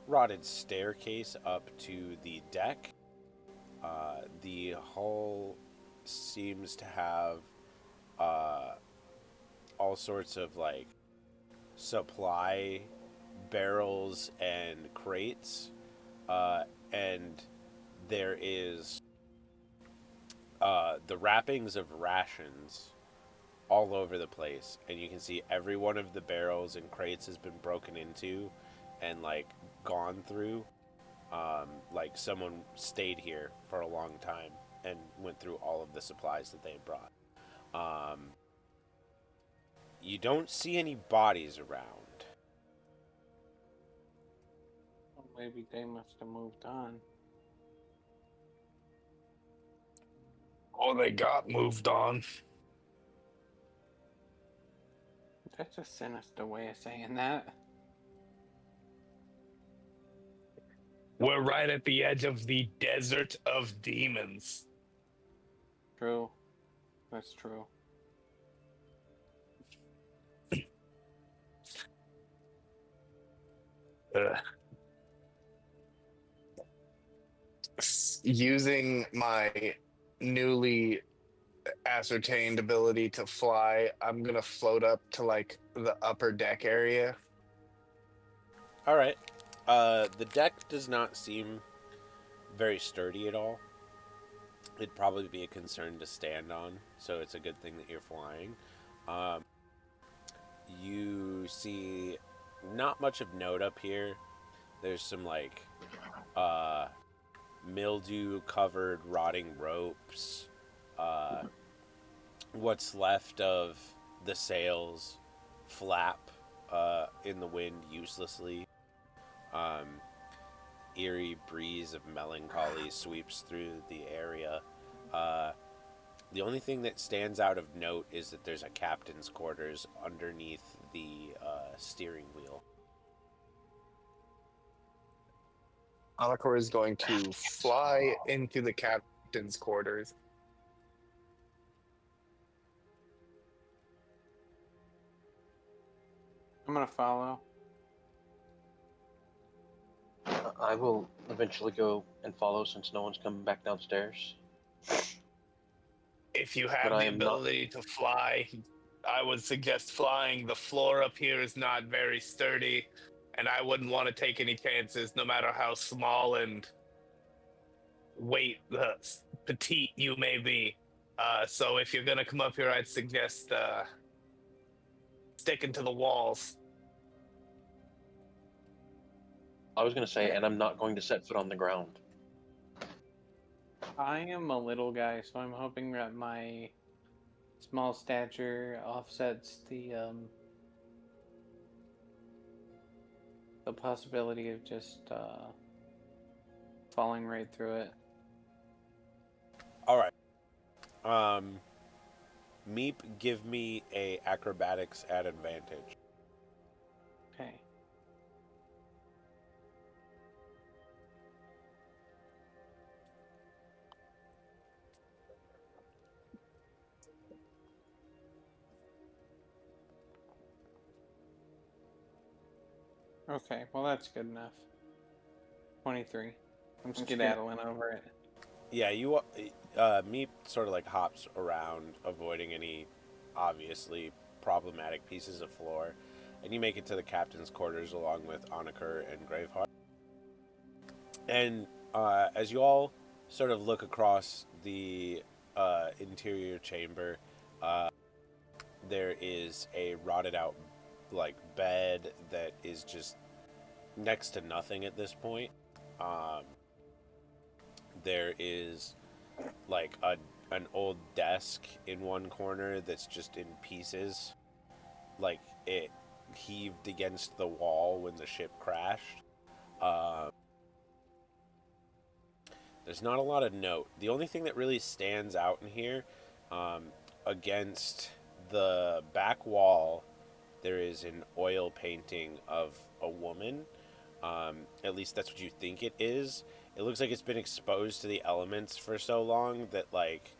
rotted staircase up to the deck. The hull seems to have all sorts of like supply barrels and crates, and there is the wrappings of rations all over the place, and you can see every one of the barrels and crates has been broken into and like gone through. Like someone stayed here for a long time and went through all of the supplies that they had brought. You don't see any bodies around. Well, maybe they must have moved on. Or they got moved on. That's a sinister way of saying that. We're right at the edge of the desert of demons. True. That's true. Ugh. Using my newly ascertained ability to fly, I'm gonna float up to like the upper deck area. All right. The deck does not seem very sturdy at all. It'd probably be a concern to stand on, so it's a good thing that you're flying. You see not much of note up here. There's some like mildew covered rotting ropes. What's left of the sails flap in the wind uselessly. Eerie breeze of melancholy sweeps through the area. The only thing that stands out of note is that there's a captain's quarters underneath the steering wheel. Alakor is going to fly into the captain's quarters. I'm gonna follow. I will eventually go and follow since no one's coming back downstairs. If you But have I the am not. ability to fly, I would suggest flying. The floor up here is not very sturdy, and I wouldn't want to take any chances, no matter how small and petite you may be. So if you're gonna come up here, I'd suggest sticking to the walls. I was going to say, and I'm not going to set foot on the ground. I am a little guy, so I'm hoping that my small stature offsets the possibility of just falling right through it. All right. Meep, give me a acrobatics at advantage. Okay. Okay, well that's good enough. 23. I'm skedaddling over it. Yeah, Meep sort of like hops around, avoiding any obviously problematic pieces of floor, and you make it to the captain's quarters along with Anakur and Graveheart. And as you all sort of look across the interior chamber, there is a rotted out like bed that is just next to nothing at this point. There is like an old desk in one corner that's just in pieces, like it heaved against the wall when the ship crashed. There's not a lot of note. The only thing that really stands out in here, against the back wall, there is an oil painting of a woman. At least that's what you think it is. It looks like it's been exposed to the elements for so long that like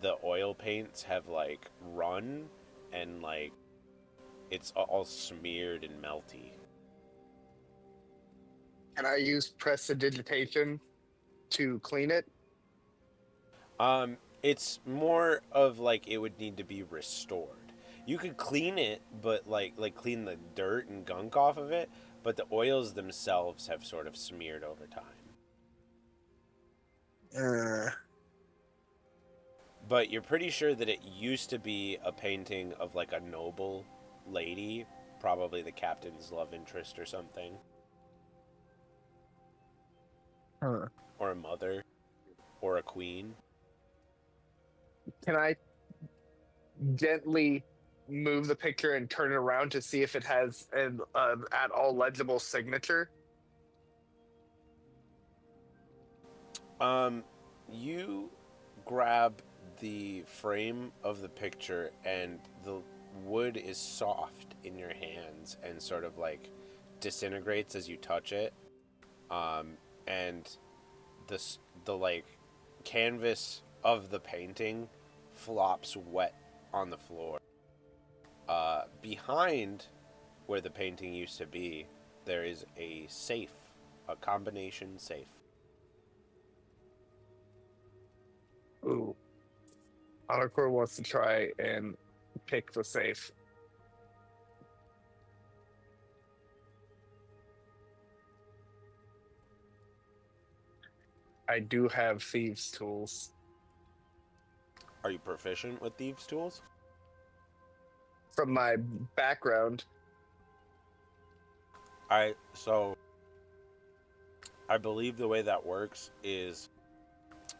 the oil paints have like run and like it's all smeared and melty. Can I use prestidigitation to clean it? It's more of like it would need to be restored. You could clean it, but like clean the dirt and gunk off of it, but the oils themselves have sort of smeared over time. But you're pretty sure that it used to be a painting of like a noble lady, probably the captain's love interest or something. Huh. Or a mother. Or a queen. Can I gently move the picture and turn it around to see if it has an at all legible signature? You grab the frame of the picture and the wood is soft in your hands and sort of like disintegrates as you touch it. And the like canvas of the painting flops wet on the floor. Behind where the painting used to be, there is a safe, a combination safe. Ooh. Honor wants to try and pick the safe. I do have thieves' tools. Are you proficient with thieves' tools? From my background, So I believe the way that works is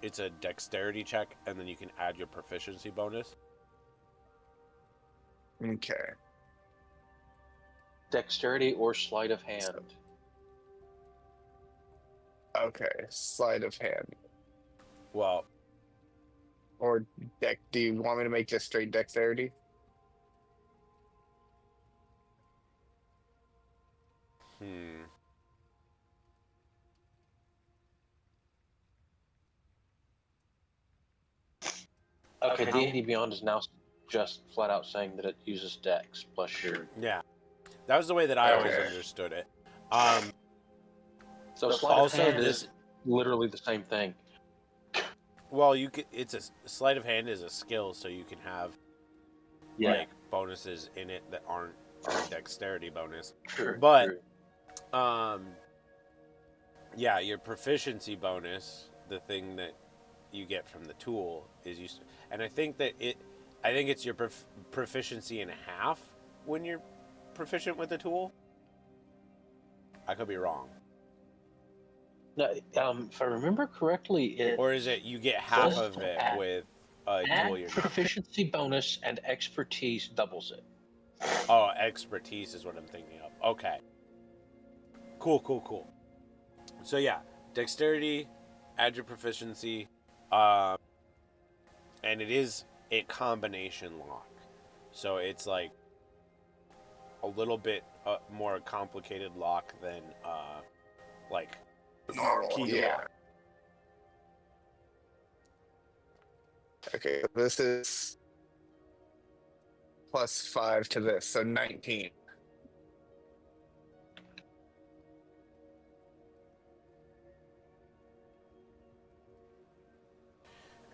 it's a dexterity check, and then you can add your proficiency bonus. okay. Dexterity or sleight of hand. Okay, sleight of hand. Well, Or do you want me to make just straight dexterity? Okay, D&D Beyond is now just flat out saying that it uses Dex plus your. yeah, that was the way that I always understood it. So sleight of hand is literally the same thing. Well, you could. It's a sleight of hand is a skill, so you can have like bonuses in it that aren't a dexterity bonus. True. But true. Yeah, your proficiency bonus, the thing that you get from the tool, is used. And I think it's your proficiency in half when you're proficient with the tool. I could be wrong. No, if I remember correctly, or is it you get half of it with a tool you're proficiency bonus and expertise doubles it. Oh, expertise is what I'm thinking of. Okay. Cool. So yeah, dexterity, add your proficiency, and it is a combination lock. So it's like a little bit more complicated lock than like normal key lock. Okay, this is +5 to this, so 19.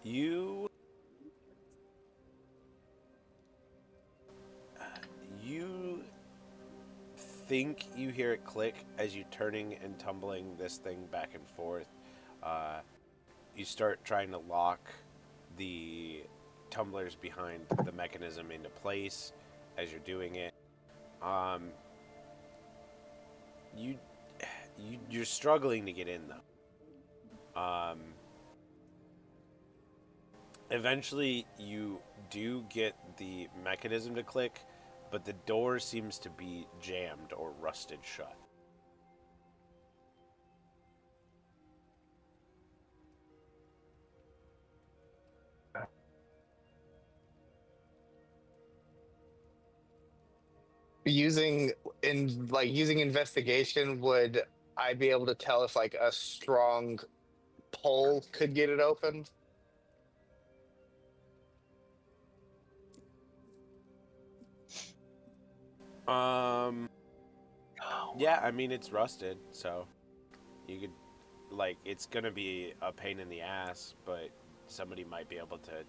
You think you hear it click as you turning and tumbling this thing back and forth. You start trying to lock the tumblers behind the mechanism into place as you're doing it. You're struggling to get in though. Eventually you do get the mechanism to click, but the door seems to be jammed or rusted shut. Using investigation, would I be able to tell if like a strong pull could get it open? Yeah, I mean it's rusted, so you could it's gonna be a pain in the ass, but somebody might be able to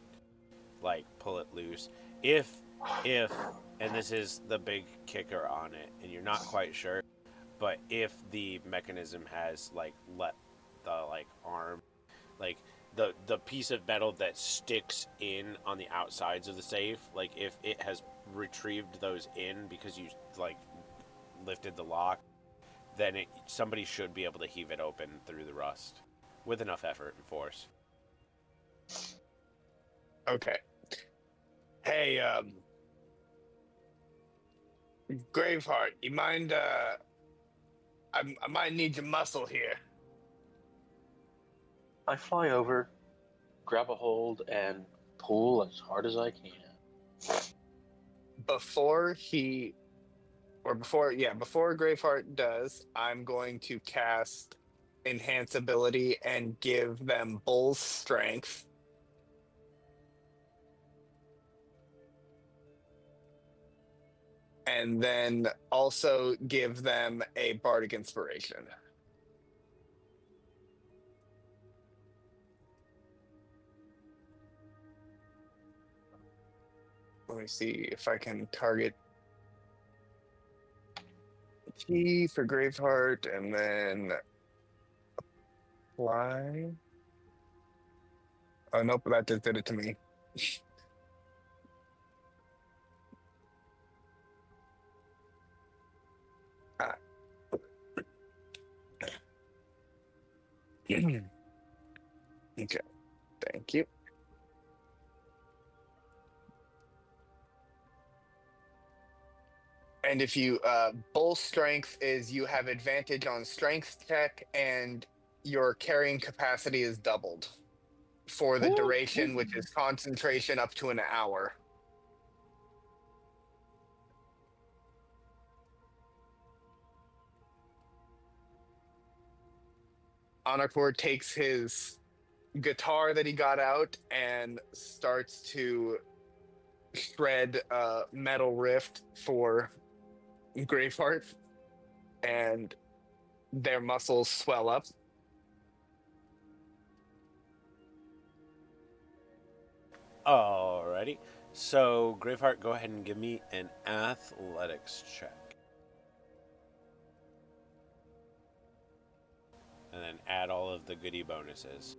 pull it loose if and this is the big kicker on it, and you're not quite sure, but if the mechanism has let the arm the piece of metal that sticks in on the outsides of the safe, if it has retrieved those in because you lifted the lock, then somebody should be able to heave it open through the rust with enough effort and force. Okay. Hey, Graveheart, you mind? I might need your muscle here. I fly over, grab a hold, and pull as hard as I can. Before Graveheart does, I'm going to cast Enhance Ability and give them Bull's Strength. and then also give them a bardic inspiration. Let me see if I can target T for Graveheart and then apply. Oh, nope, that just did it to me. Ah. Okay, thank you. And if you bull strength is you have advantage on strength check, and your carrying capacity is doubled for the duration, which is concentration up to an hour. Anakor takes his guitar that he got out and starts to shred a metal rift for Graveheart, and their muscles swell up. Alrighty. So, Graveheart, go ahead and give me an athletics check. And then add all of the goodie bonuses.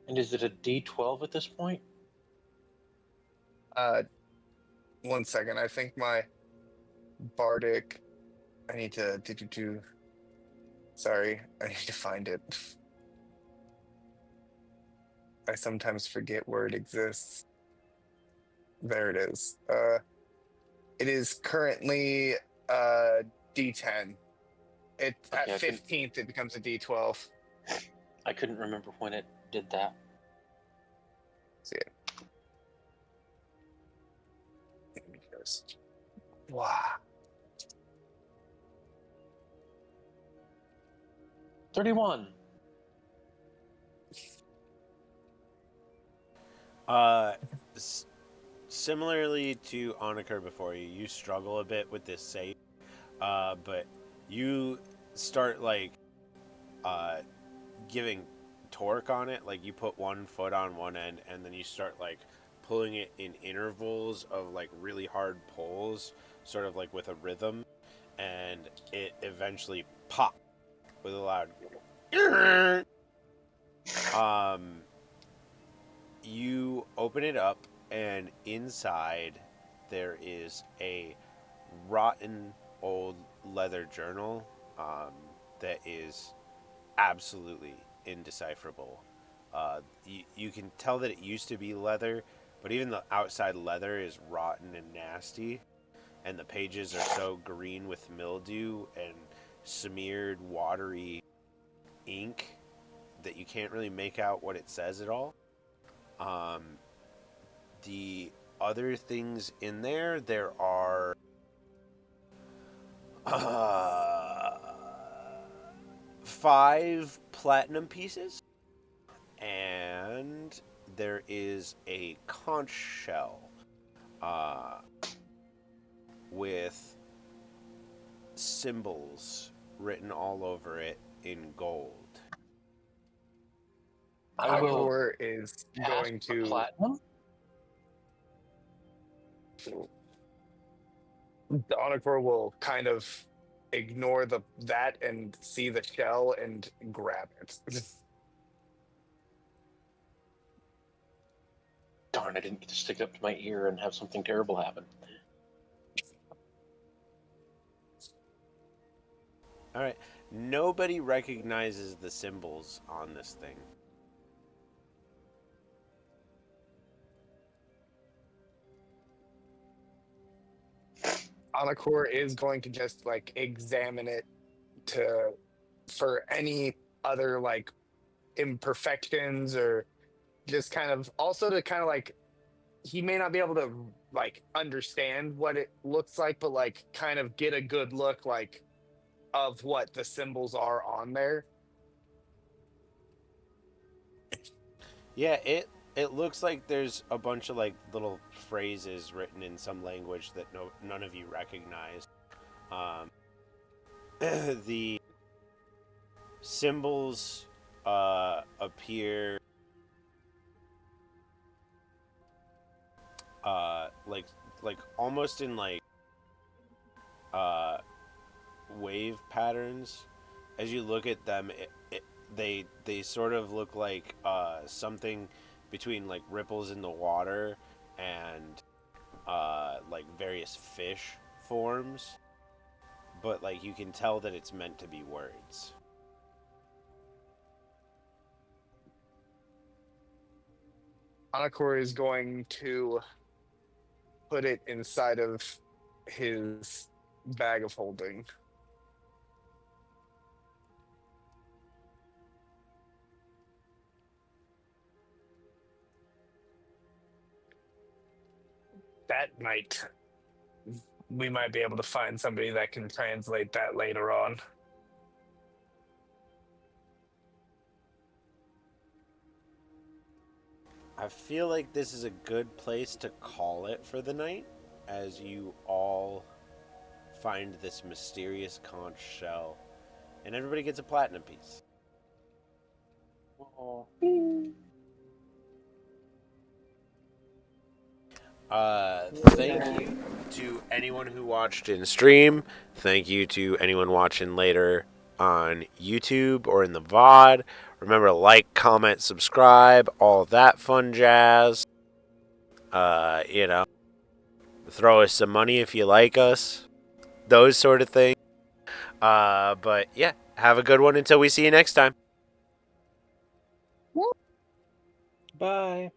And is it a D12 at this point? 1 second. I think my bardic. I need to do. Sorry, I need to find it. I sometimes forget where it exists. There it is. It is currently D10. It Okay, at 15th it becomes a D12. I couldn't remember when it did that. See it. Let me just. Wow. 31. Similarly to Onikar before you, you struggle a bit with this save, but you start giving torque on it. Like you put one foot on one end, and then you start pulling it in intervals of really hard pulls, sort of with a rhythm, and it eventually pops with a loud. You open it up, and inside there is a rotten old leather journal that is absolutely indecipherable. You can tell that it used to be leather, but even the outside leather is rotten and nasty, and the pages are so green with mildew and smeared watery ink that you can't really make out what it says at all. The other things in there are 5 platinum pieces, and there is a conch shell with symbols written all over it in gold. I will Anakor is going to. platinum. Anakor will kind of ignore that and see the shell and grab it. Darn, I didn't get to stick it up to my ear and have something terrible happen. All right. Nobody recognizes the symbols on this thing. Anakor is going to just examine it for any other imperfections, or just kind of also to he may not be able to understand what it looks like, but kind of get a good look of what the symbols are on there. Yeah, it looks like there's a bunch of like little phrases written in some language that none of you recognize. Um, the symbols appear like almost in like uh, wave patterns. As you look at them, they sort of look like something between like ripples in the water and like various fish forms, but like you can tell that it's meant to be words. Anakor is going to put it inside of his bag of holding. That might we might be able to find somebody that can translate that later on. I feel like this is a good place to call it for the night, as you all find this mysterious conch shell, and everybody gets a platinum piece. Oh. Thank you to anyone who watched in stream. Thank you to anyone watching later on YouTube or in the VOD. Remember to like, comment, subscribe, all that fun jazz. You know, throw us some money if you like us. Those sort of things. But yeah, have a good one until we see you next time. Bye.